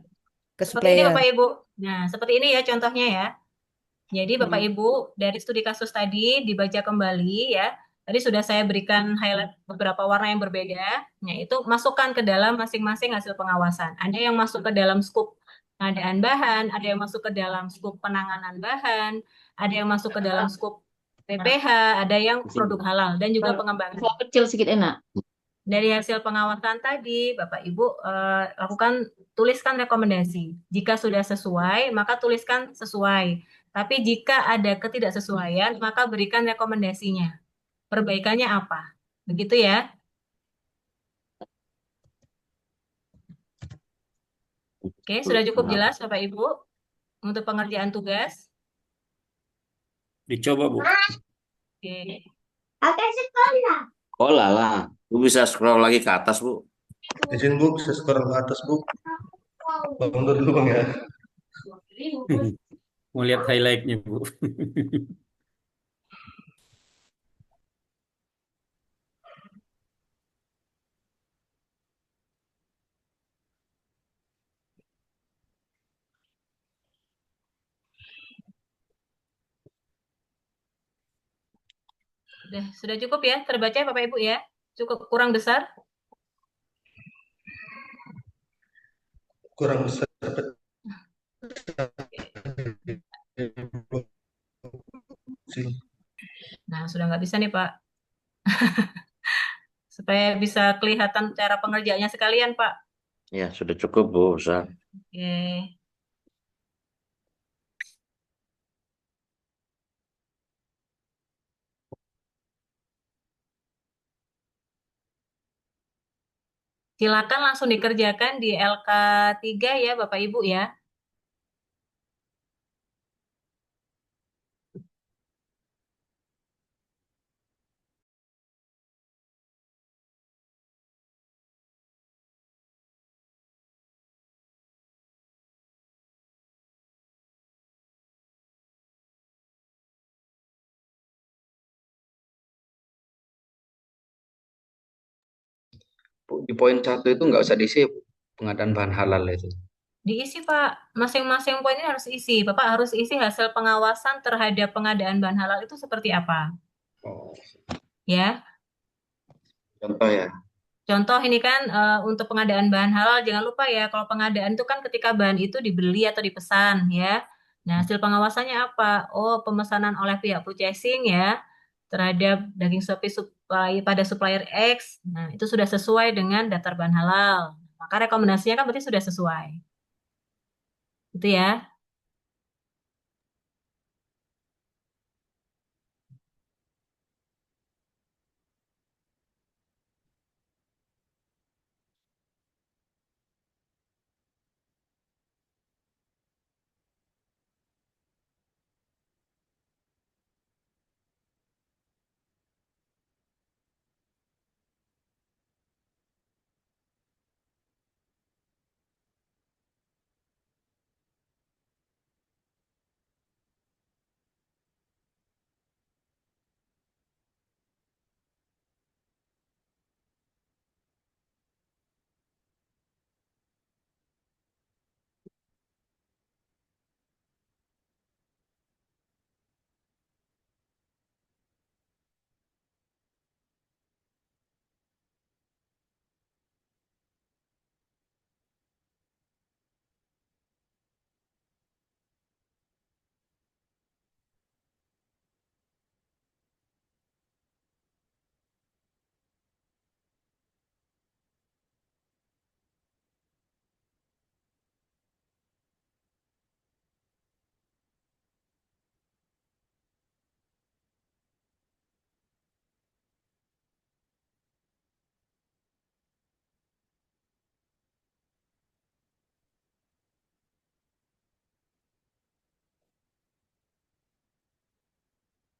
Seperti ini Bapak Ibu. Nah, seperti ini ya contohnya ya. Jadi Bapak Ibu dari studi kasus tadi dibaca kembali ya. Tadi sudah saya berikan highlight beberapa warna yang berbeda. Yaitu masukkan ke dalam masing-masing hasil pengawasan. Ada yang masuk ke dalam skup pengadaan bahan, ada yang masuk ke dalam skup penanganan bahan, ada yang masuk ke dalam skup PPH, ada yang produk halal dan juga pengembangan. Kecil sedikit enak. Dari hasil pengawasan tadi, Bapak Ibu tuliskan rekomendasi. Jika sudah sesuai, maka tuliskan sesuai. Tapi jika ada ketidaksesuaian, maka berikan rekomendasinya. Perbaikannya apa? Begitu ya. Oke, sudah cukup jelas Bapak Ibu untuk pengerjaan tugas? Dicoba, Bu. Oke. Sekolah lah. Lu bisa scroll lagi ke atas, Bu. Izin Bu, bisa scroll ke atas Bu. Mundur dulu Bang ya. Mau lihat highlight-nya, Bu. Sudah cukup ya terbaca Bapak Ibu ya? Cukup kurang besar? Kurang besar. Nah, sudah nggak bisa nih Pak. Supaya bisa kelihatan cara pengerjaannya sekalian Pak. Ya, sudah cukup, Bu. Usah. Oke. Silakan langsung dikerjakan di LK3 ya Bapak Ibu ya. Di poin 1 itu nggak usah diisi pengadaan bahan halal itu. Diisi Pak, masing-masing poin ini harus isi. Bapak harus isi hasil pengawasan terhadap pengadaan bahan halal itu seperti apa. Oh. Ya. Contoh ya. Contoh ini kan untuk pengadaan bahan halal jangan lupa ya kalau pengadaan itu kan ketika bahan itu dibeli atau dipesan ya. Nah hasil pengawasannya apa? Oh pemesanan oleh pihak purchasing ya. terhadap daging sapi pada supplier X, nah itu sudah sesuai dengan daftar bahan halal. Maka rekomendasinya kan berarti sudah sesuai. Itu ya.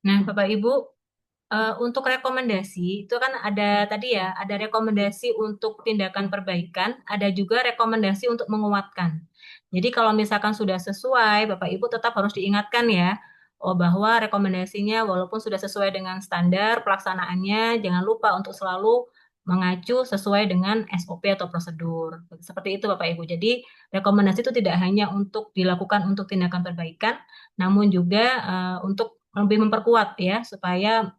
Nah, Bapak Ibu, untuk rekomendasi itu kan ada tadi ya, ada rekomendasi untuk tindakan perbaikan, ada juga rekomendasi untuk menguatkan. Jadi kalau misalkan sudah sesuai, Bapak Ibu tetap harus diingatkan ya, bahwa rekomendasinya walaupun sudah sesuai dengan standar pelaksanaannya, jangan lupa untuk selalu mengacu sesuai dengan SOP atau prosedur. Seperti itu Bapak Ibu. Jadi rekomendasi itu tidak hanya untuk dilakukan untuk tindakan perbaikan, namun juga untuk lebih memperkuat ya supaya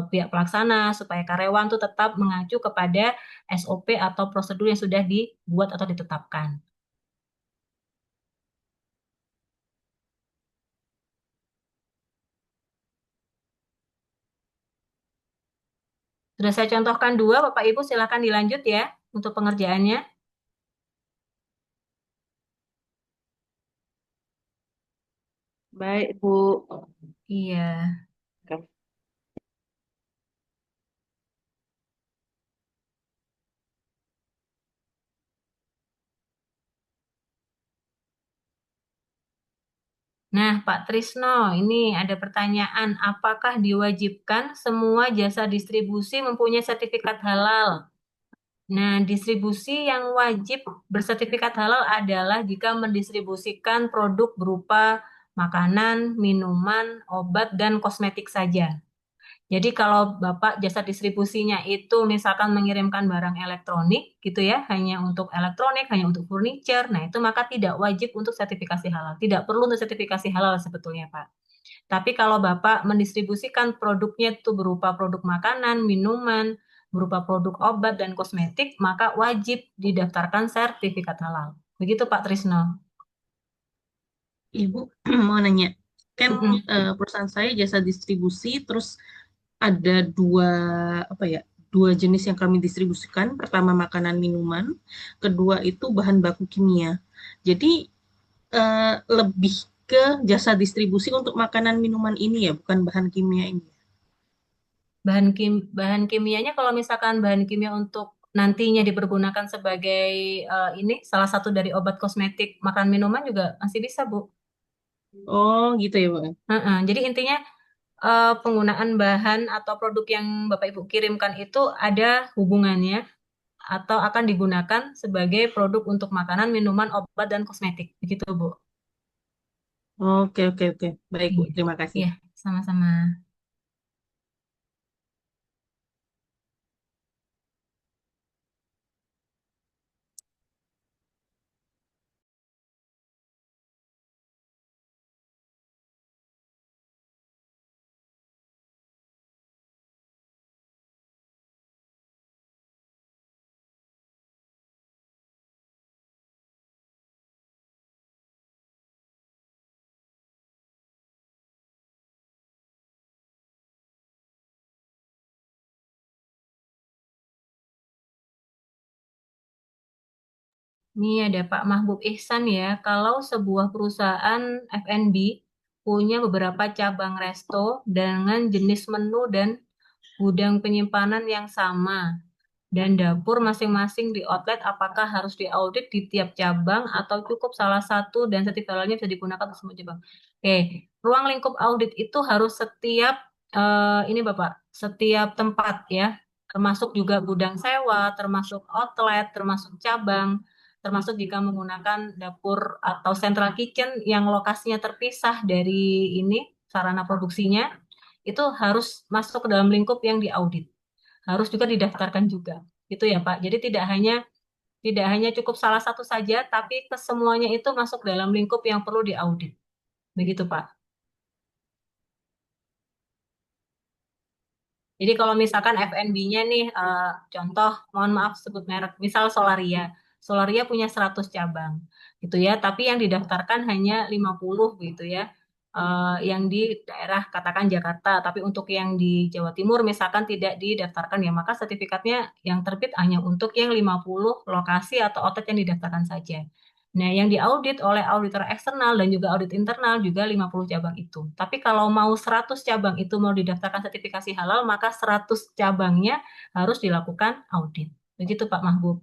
pihak pelaksana supaya karyawan tuh tetap mengacu kepada SOP atau prosedur yang sudah dibuat atau ditetapkan. Sudah saya contohkan dua, Bapak Ibu silakan dilanjut ya untuk pengerjaannya. Baik, Bu. Iya. Nah, Pak Trisno, ini ada pertanyaan, apakah diwajibkan semua jasa distribusi mempunyai sertifikat halal? Nah, distribusi yang wajib bersertifikat halal adalah jika mendistribusikan produk berupa makanan, minuman, obat, dan kosmetik saja. Jadi kalau Bapak jasa distribusinya itu misalkan mengirimkan barang elektronik gitu ya, hanya untuk elektronik, hanya untuk furniture, nah itu maka tidak wajib untuk sertifikasi halal. Tidak perlu untuk sertifikasi halal sebetulnya, Pak. Tapi kalau Bapak mendistribusikan produknya itu berupa produk makanan, minuman, berupa produk obat dan kosmetik, maka wajib didaftarkan sertifikat halal. Begitu Pak Trisno. Ibu mau nanya, kan Mm-mm. perusahaan saya jasa distribusi, terus ada dua apa ya, dua jenis yang kami distribusikan. Pertama makanan minuman, kedua itu bahan baku kimia. Jadi lebih ke jasa distribusi untuk makanan minuman ini ya, bukan bahan kimia ini. Bahan kimianya kalau misalkan bahan kimia untuk nantinya dipergunakan sebagai ini salah satu dari obat kosmetik, makan minuman juga masih bisa, Bu. Oh gitu ya, Bu. Heeh. Jadi intinya penggunaan bahan atau produk yang Bapak Ibu kirimkan itu ada hubungannya atau akan digunakan sebagai produk untuk makanan, minuman, obat, dan kosmetik. Begitu, Bu. Oke, oke, oke. Baik, Bu. Iya, Terima kasih. iya, sama-sama. Nih ada Pak Mahbub Ihsan ya. Kalau sebuah perusahaan F&B punya beberapa cabang resto dengan jenis menu dan gudang penyimpanan yang sama dan dapur masing-masing di outlet, apakah harus diaudit di tiap cabang atau cukup salah satu dan setiap halnya bisa digunakan untuk semua cabang? Oke, ruang lingkup audit itu harus setiap ini Bapak, setiap tempat ya, termasuk juga gudang sewa, termasuk outlet, termasuk cabang, termasuk jika menggunakan dapur atau central kitchen yang lokasinya terpisah dari ini sarana produksinya, itu harus masuk ke dalam lingkup yang diaudit, harus juga didaftarkan juga. Itu ya Pak. Jadi tidak hanya cukup salah satu saja, tapi kesemuanya itu masuk dalam lingkup yang perlu diaudit. Begitu Pak. Jadi kalau misalkan F&B-nya nih, contoh, mohon maaf sebut merek, misal Solaria. Solaria punya 100 cabang, gitu ya. Tapi yang didaftarkan hanya 50, gitu ya. Yang di daerah katakan Jakarta, tapi untuk yang di Jawa Timur misalkan tidak didaftarkan ya, maka sertifikatnya yang terbit hanya untuk yang 50 lokasi atau outlet yang didaftarkan saja. Nah, yang diaudit oleh auditor eksternal dan juga audit internal juga 50 cabang itu. Tapi kalau mau 100 cabang itu mau didaftarkan sertifikasi halal, maka 100 cabangnya harus dilakukan audit. Begitu Pak Mahbub.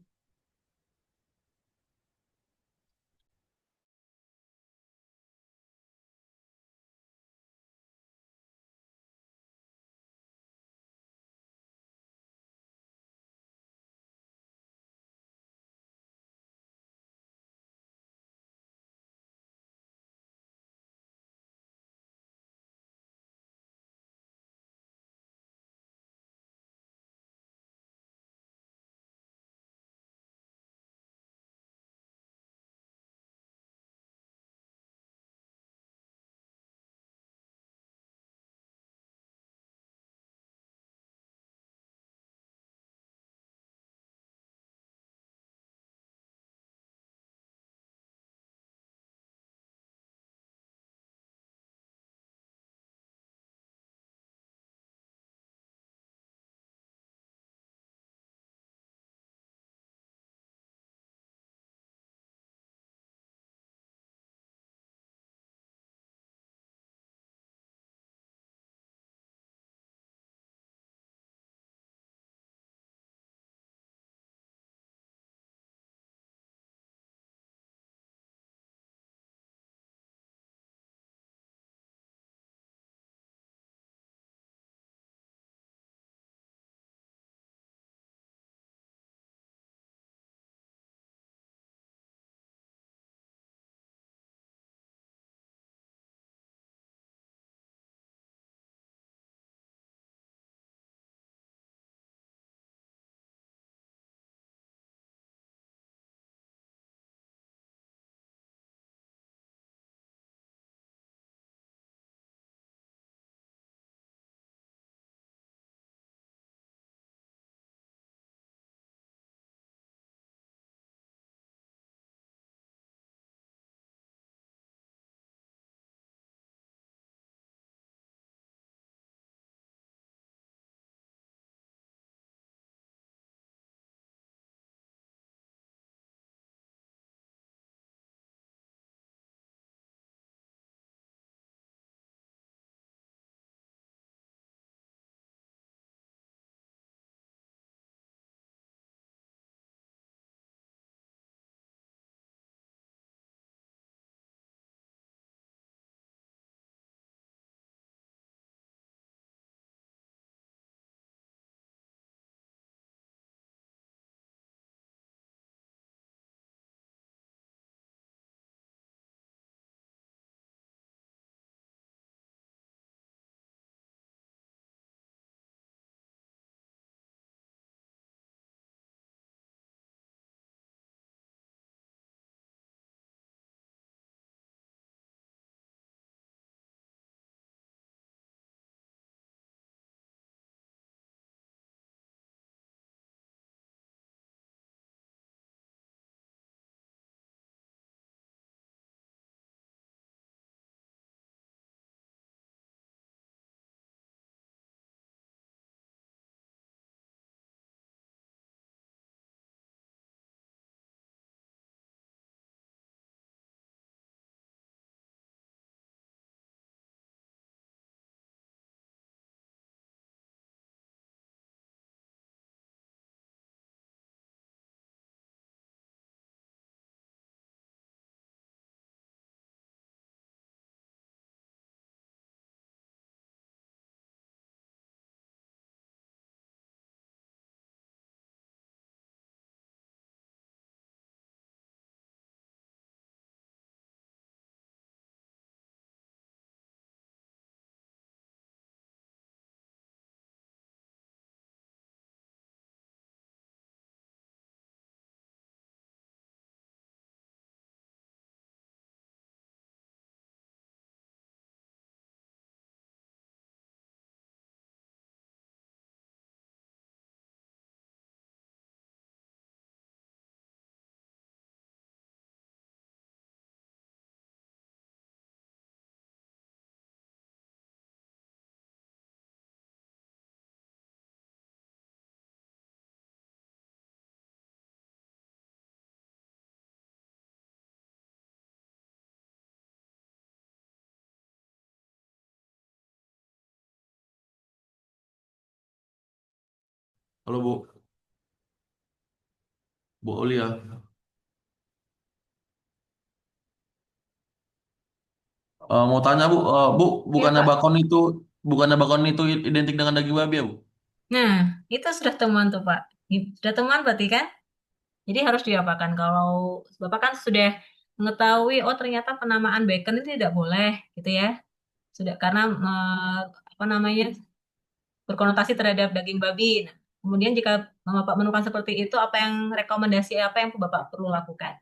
Halo Bu, Bu Olia. Mau tanya Bu, Bu, Ya, bukannya Pak. bakon itu identik dengan daging babi ya Bu? Nah, itu sudah temuan tuh, Pak. Sudah temuan berarti kan? Jadi harus diapakan kalau Bapak kan sudah mengetahui oh ternyata penamaan bacon itu tidak boleh gitu ya. Sudah karena apa namanya berkonotasi terhadap daging babi. Nah, kemudian jika Bapak menemukan seperti itu apa yang rekomendasi apa yang Bapak perlu lakukan?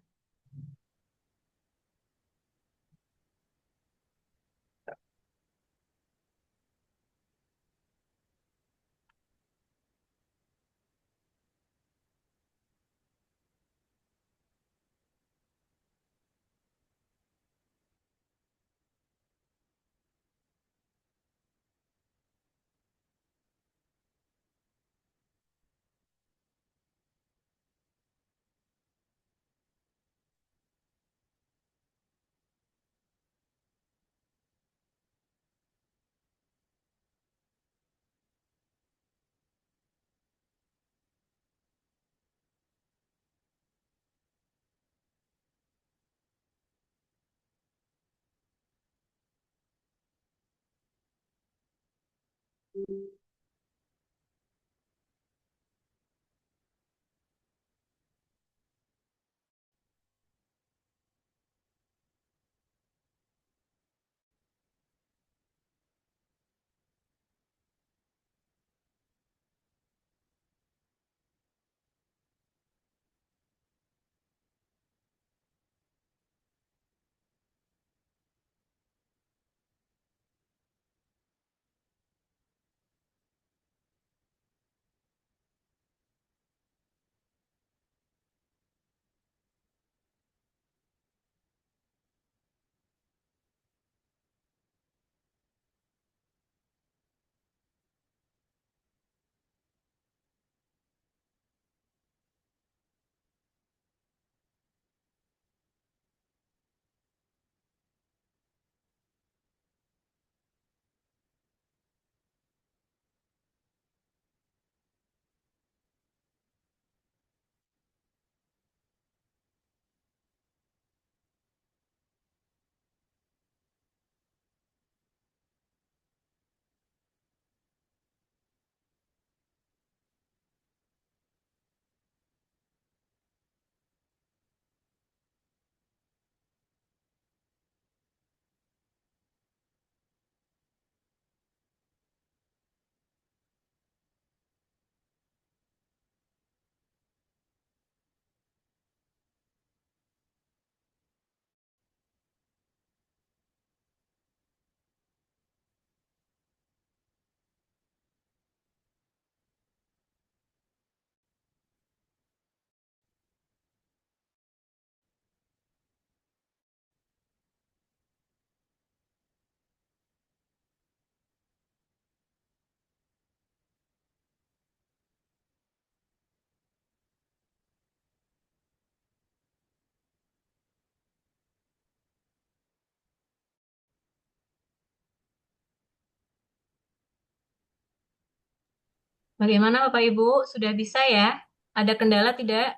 Bagaimana Bapak Ibu? Sudah bisa ya? Ada kendala tidak?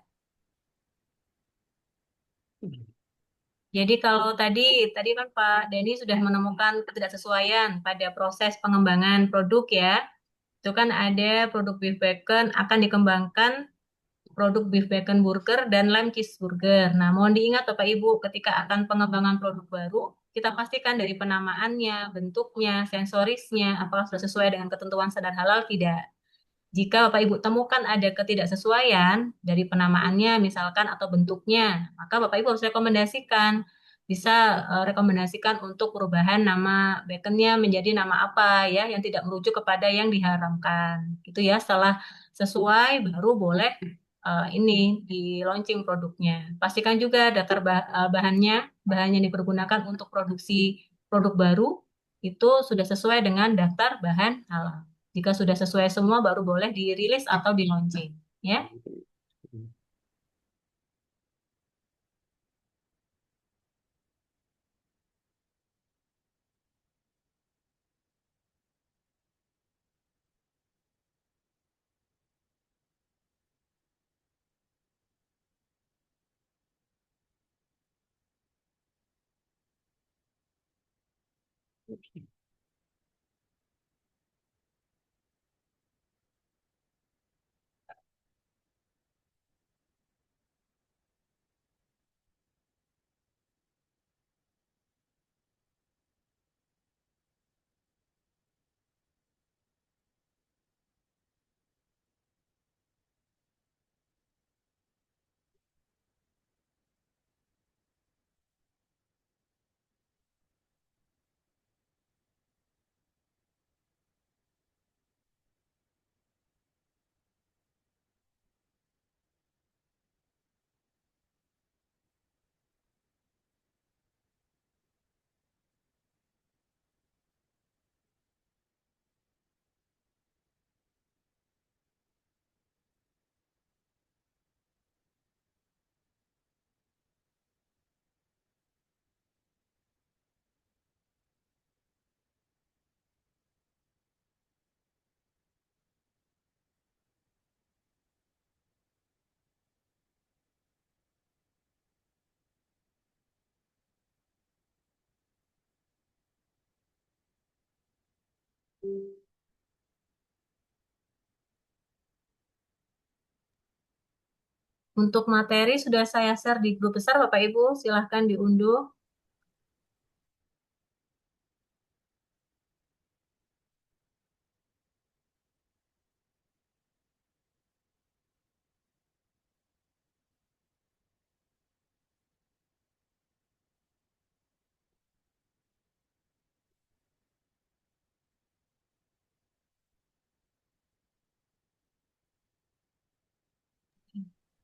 Jadi kalau tadi kan Pak Denny sudah menemukan ketidaksesuaian pada proses pengembangan produk ya. Itu kan ada produk beef bacon akan dikembangkan produk beef bacon burger dan lamb cheeseburger. Nah, mohon diingat Bapak Ibu ketika akan pengembangan produk baru, kita pastikan dari penamaannya, bentuknya, sensorisnya, apakah sudah sesuai dengan ketentuan standar halal tidak. Jika Bapak Ibu temukan ada ketidaksesuaian dari penamaannya misalkan atau bentuknya, maka Bapak Ibu harus rekomendasikan. Bisa rekomendasikan untuk perubahan nama baconnya menjadi nama apa ya yang tidak merujuk kepada yang diharamkan. Gitu ya, setelah sesuai baru boleh ini di launching produknya. Pastikan juga daftar bahannya, bahan yang dipergunakan untuk produksi produk baru itu sudah sesuai dengan daftar bahan halal. Jika sudah sesuai semua baru boleh dirilis atau di launching, ya. Untuk materi sudah saya share di grup besar Bapak Ibu, silahkan diunduh.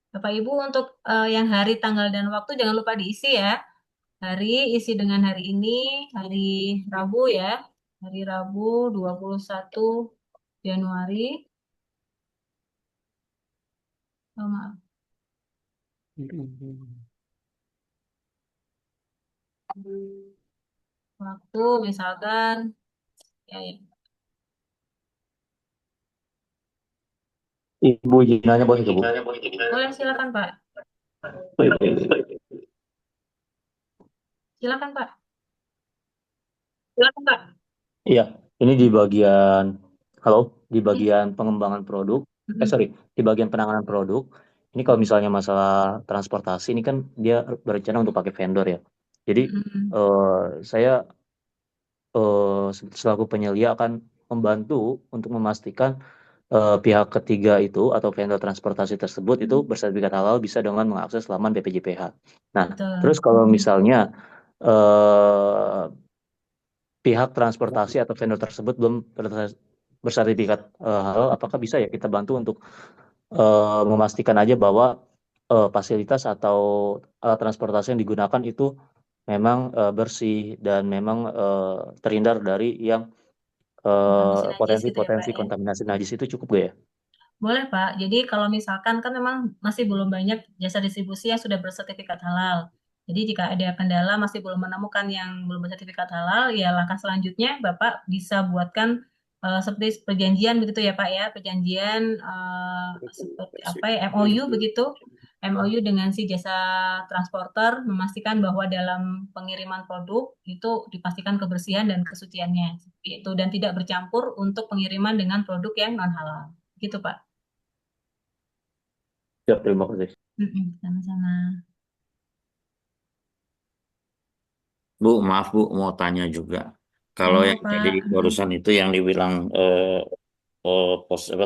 Bapak Ibu untuk yang hari, tanggal, dan waktu jangan lupa diisi ya. Hari isi dengan hari ini, hari Rabu ya. Hari Rabu 21 Januari. Oh, maaf. Waktu misalkan ya, ya. Ibu Jinanya boleh ke Bu? Boleh silakan Pak. Silakan Pak. Silakan Pak. Iya, ini di bagian, halo, di bagian pengembangan produk, sorry, di bagian penanganan produk. Ini kalau misalnya masalah transportasi, ini kan dia berencana untuk pakai vendor ya. Jadi saya selaku penyelia akan membantu untuk memastikan pihak ketiga itu atau vendor transportasi tersebut itu bersertifikat halal bisa dengan mengakses laman BPJPH. Nah, Betul. terus kalau misalnya pihak transportasi atau vendor tersebut belum bersertifikat halal, apakah bisa ya kita bantu untuk memastikan aja bahwa fasilitas atau alat transportasi yang digunakan itu memang bersih dan memang terhindar dari yang Kontaminasi najis gitu ya, potensi-potensi Pak, ya? kontaminasi najis itu cukup gak ya? Boleh Pak, jadi kalau misalkan kan memang masih belum banyak jasa distribusi yang sudah bersertifikat halal. Jadi jika ada kendala masih belum menemukan yang belum bersertifikat halal, ya langkah selanjutnya Bapak bisa buatkan seperti perjanjian begitu ya Pak ya, perjanjian seperti apa ya, MOU begitu. MOU dengan si jasa transporter memastikan bahwa dalam pengiriman produk itu dipastikan kebersihan dan kesuciannya seperti itu dan tidak bercampur untuk pengiriman dengan produk yang non halal. Gitu Pak. Ya, terima kasih. Sama-sama. Bu, maaf Bu, mau tanya juga. Kalau Monggo yang Pak. tadi barusan itu yang dibilang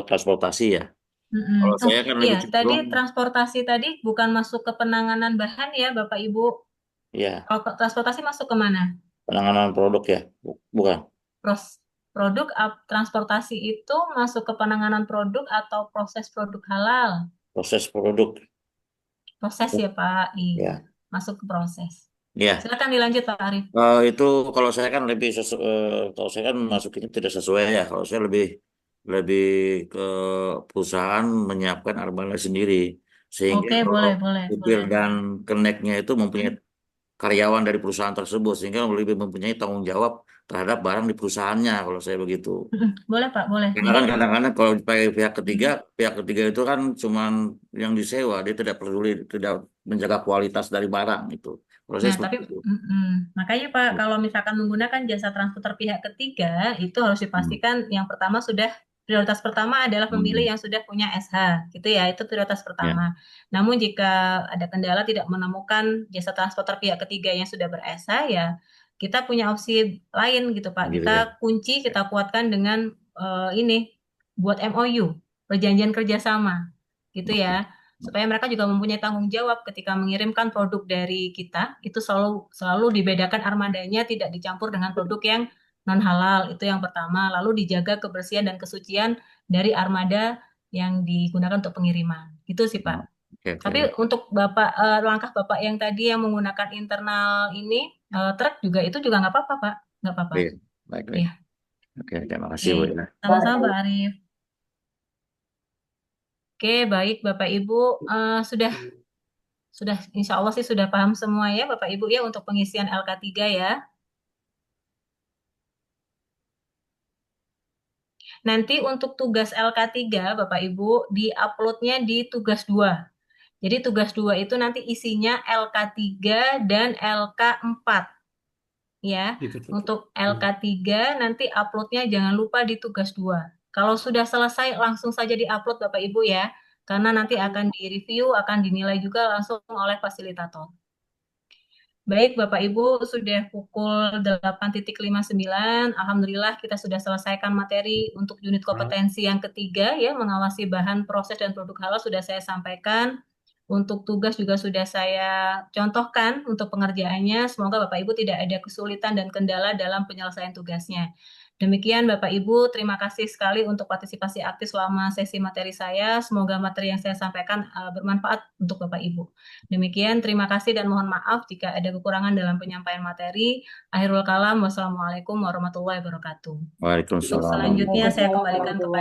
transportasi ya. Kalau Oh saya kan iya, lebih tadi cenderung, transportasi tadi bukan masuk ke penanganan bahan ya Bapak Ibu. ya Kalau transportasi masuk ke mana? penanganan produk ya, bukan Produk transportasi itu masuk ke penanganan produk atau proses produk halal? proses produk. Proses ya Pak, iya. Ya, Masuk ke proses. ya. Silakan dilanjut Pak Arif. Itu kalau saya kan lebih kalau saya kan masukinnya tidak sesuai ya. Kalau saya lebih lebih ke perusahaan menyiapkan armada sendiri, sehingga Oke, kalau boleh, boleh, supir boleh. dan keneknya itu mempunyai karyawan dari perusahaan tersebut, sehingga lebih mempunyai tanggung jawab terhadap barang di perusahaannya kalau saya begitu. Boleh Pak, boleh. Karena Jadi kan kadang-kadang kalau dipakai pihak ketiga itu kan cuman yang disewa, dia tidak peduli, tidak menjaga kualitas dari barang itu. Kalau saya Nah, seperti tapi itu. makanya Pak, kalau misalkan menggunakan jasa transporter pihak ketiga, itu harus dipastikan yang pertama prioritas pertama adalah pemilih yang sudah punya SH, gitu ya, itu prioritas Ya, pertama. Namun jika ada kendala tidak menemukan jasa transporter pihak ketiga yang sudah ber-SH, ya kita punya opsi lain gitu Pak. gitu Kita ya. kunci, kita kuatkan dengan ini, buat MOU, perjanjian kerjasama, gitu ya. Supaya mereka juga mempunyai tanggung jawab ketika mengirimkan produk dari kita, itu selalu dibedakan armadanya, tidak dicampur dengan produk yang non halal, itu yang pertama. Lalu dijaga kebersihan dan kesucian dari armada yang digunakan untuk pengiriman. Gitu sih Pak. Oke, Tapi untuk Bapak, langkah Bapak yang tadi yang menggunakan internal ini, truk juga itu juga nggak apa-apa Pak, nggak apa-apa. Baik, baik, baik. Iya. Oke, terima kasih Oke, Bu ya. sama-sama Pak Arif. Oke, baik Bapak Ibu, sudah insya Allah sih sudah paham semua ya Bapak Ibu ya untuk pengisian LK3 ya. Nanti untuk tugas LK3 Bapak Ibu di-uploadnya di tugas 2. Jadi tugas 2 itu nanti isinya LK3 dan LK4 ya. Untuk LK3 nanti uploadnya jangan lupa di tugas 2. Kalau sudah selesai langsung saja di-upload Bapak Ibu ya. Karena nanti akan direview, akan dinilai juga langsung oleh fasilitator. Baik, Bapak Ibu, sudah pukul 8.59. Alhamdulillah kita sudah selesaikan materi untuk unit kompetensi yang ketiga ya, mengawasi bahan, proses, dan produk halal sudah saya sampaikan. Untuk tugas juga sudah saya contohkan untuk pengerjaannya. Semoga Bapak Ibu tidak ada kesulitan dan kendala dalam penyelesaian tugasnya. Demikian Bapak Ibu, terima kasih sekali untuk partisipasi aktif selama sesi materi saya. Semoga materi yang saya sampaikan bermanfaat untuk Bapak Ibu. Demikian, terima kasih dan mohon maaf jika ada kekurangan dalam penyampaian materi. Akhirul kalam, wassalamualaikum warahmatullahi wabarakatuh. Waalaikumsalam. Selanjutnya saya kembalikan kepada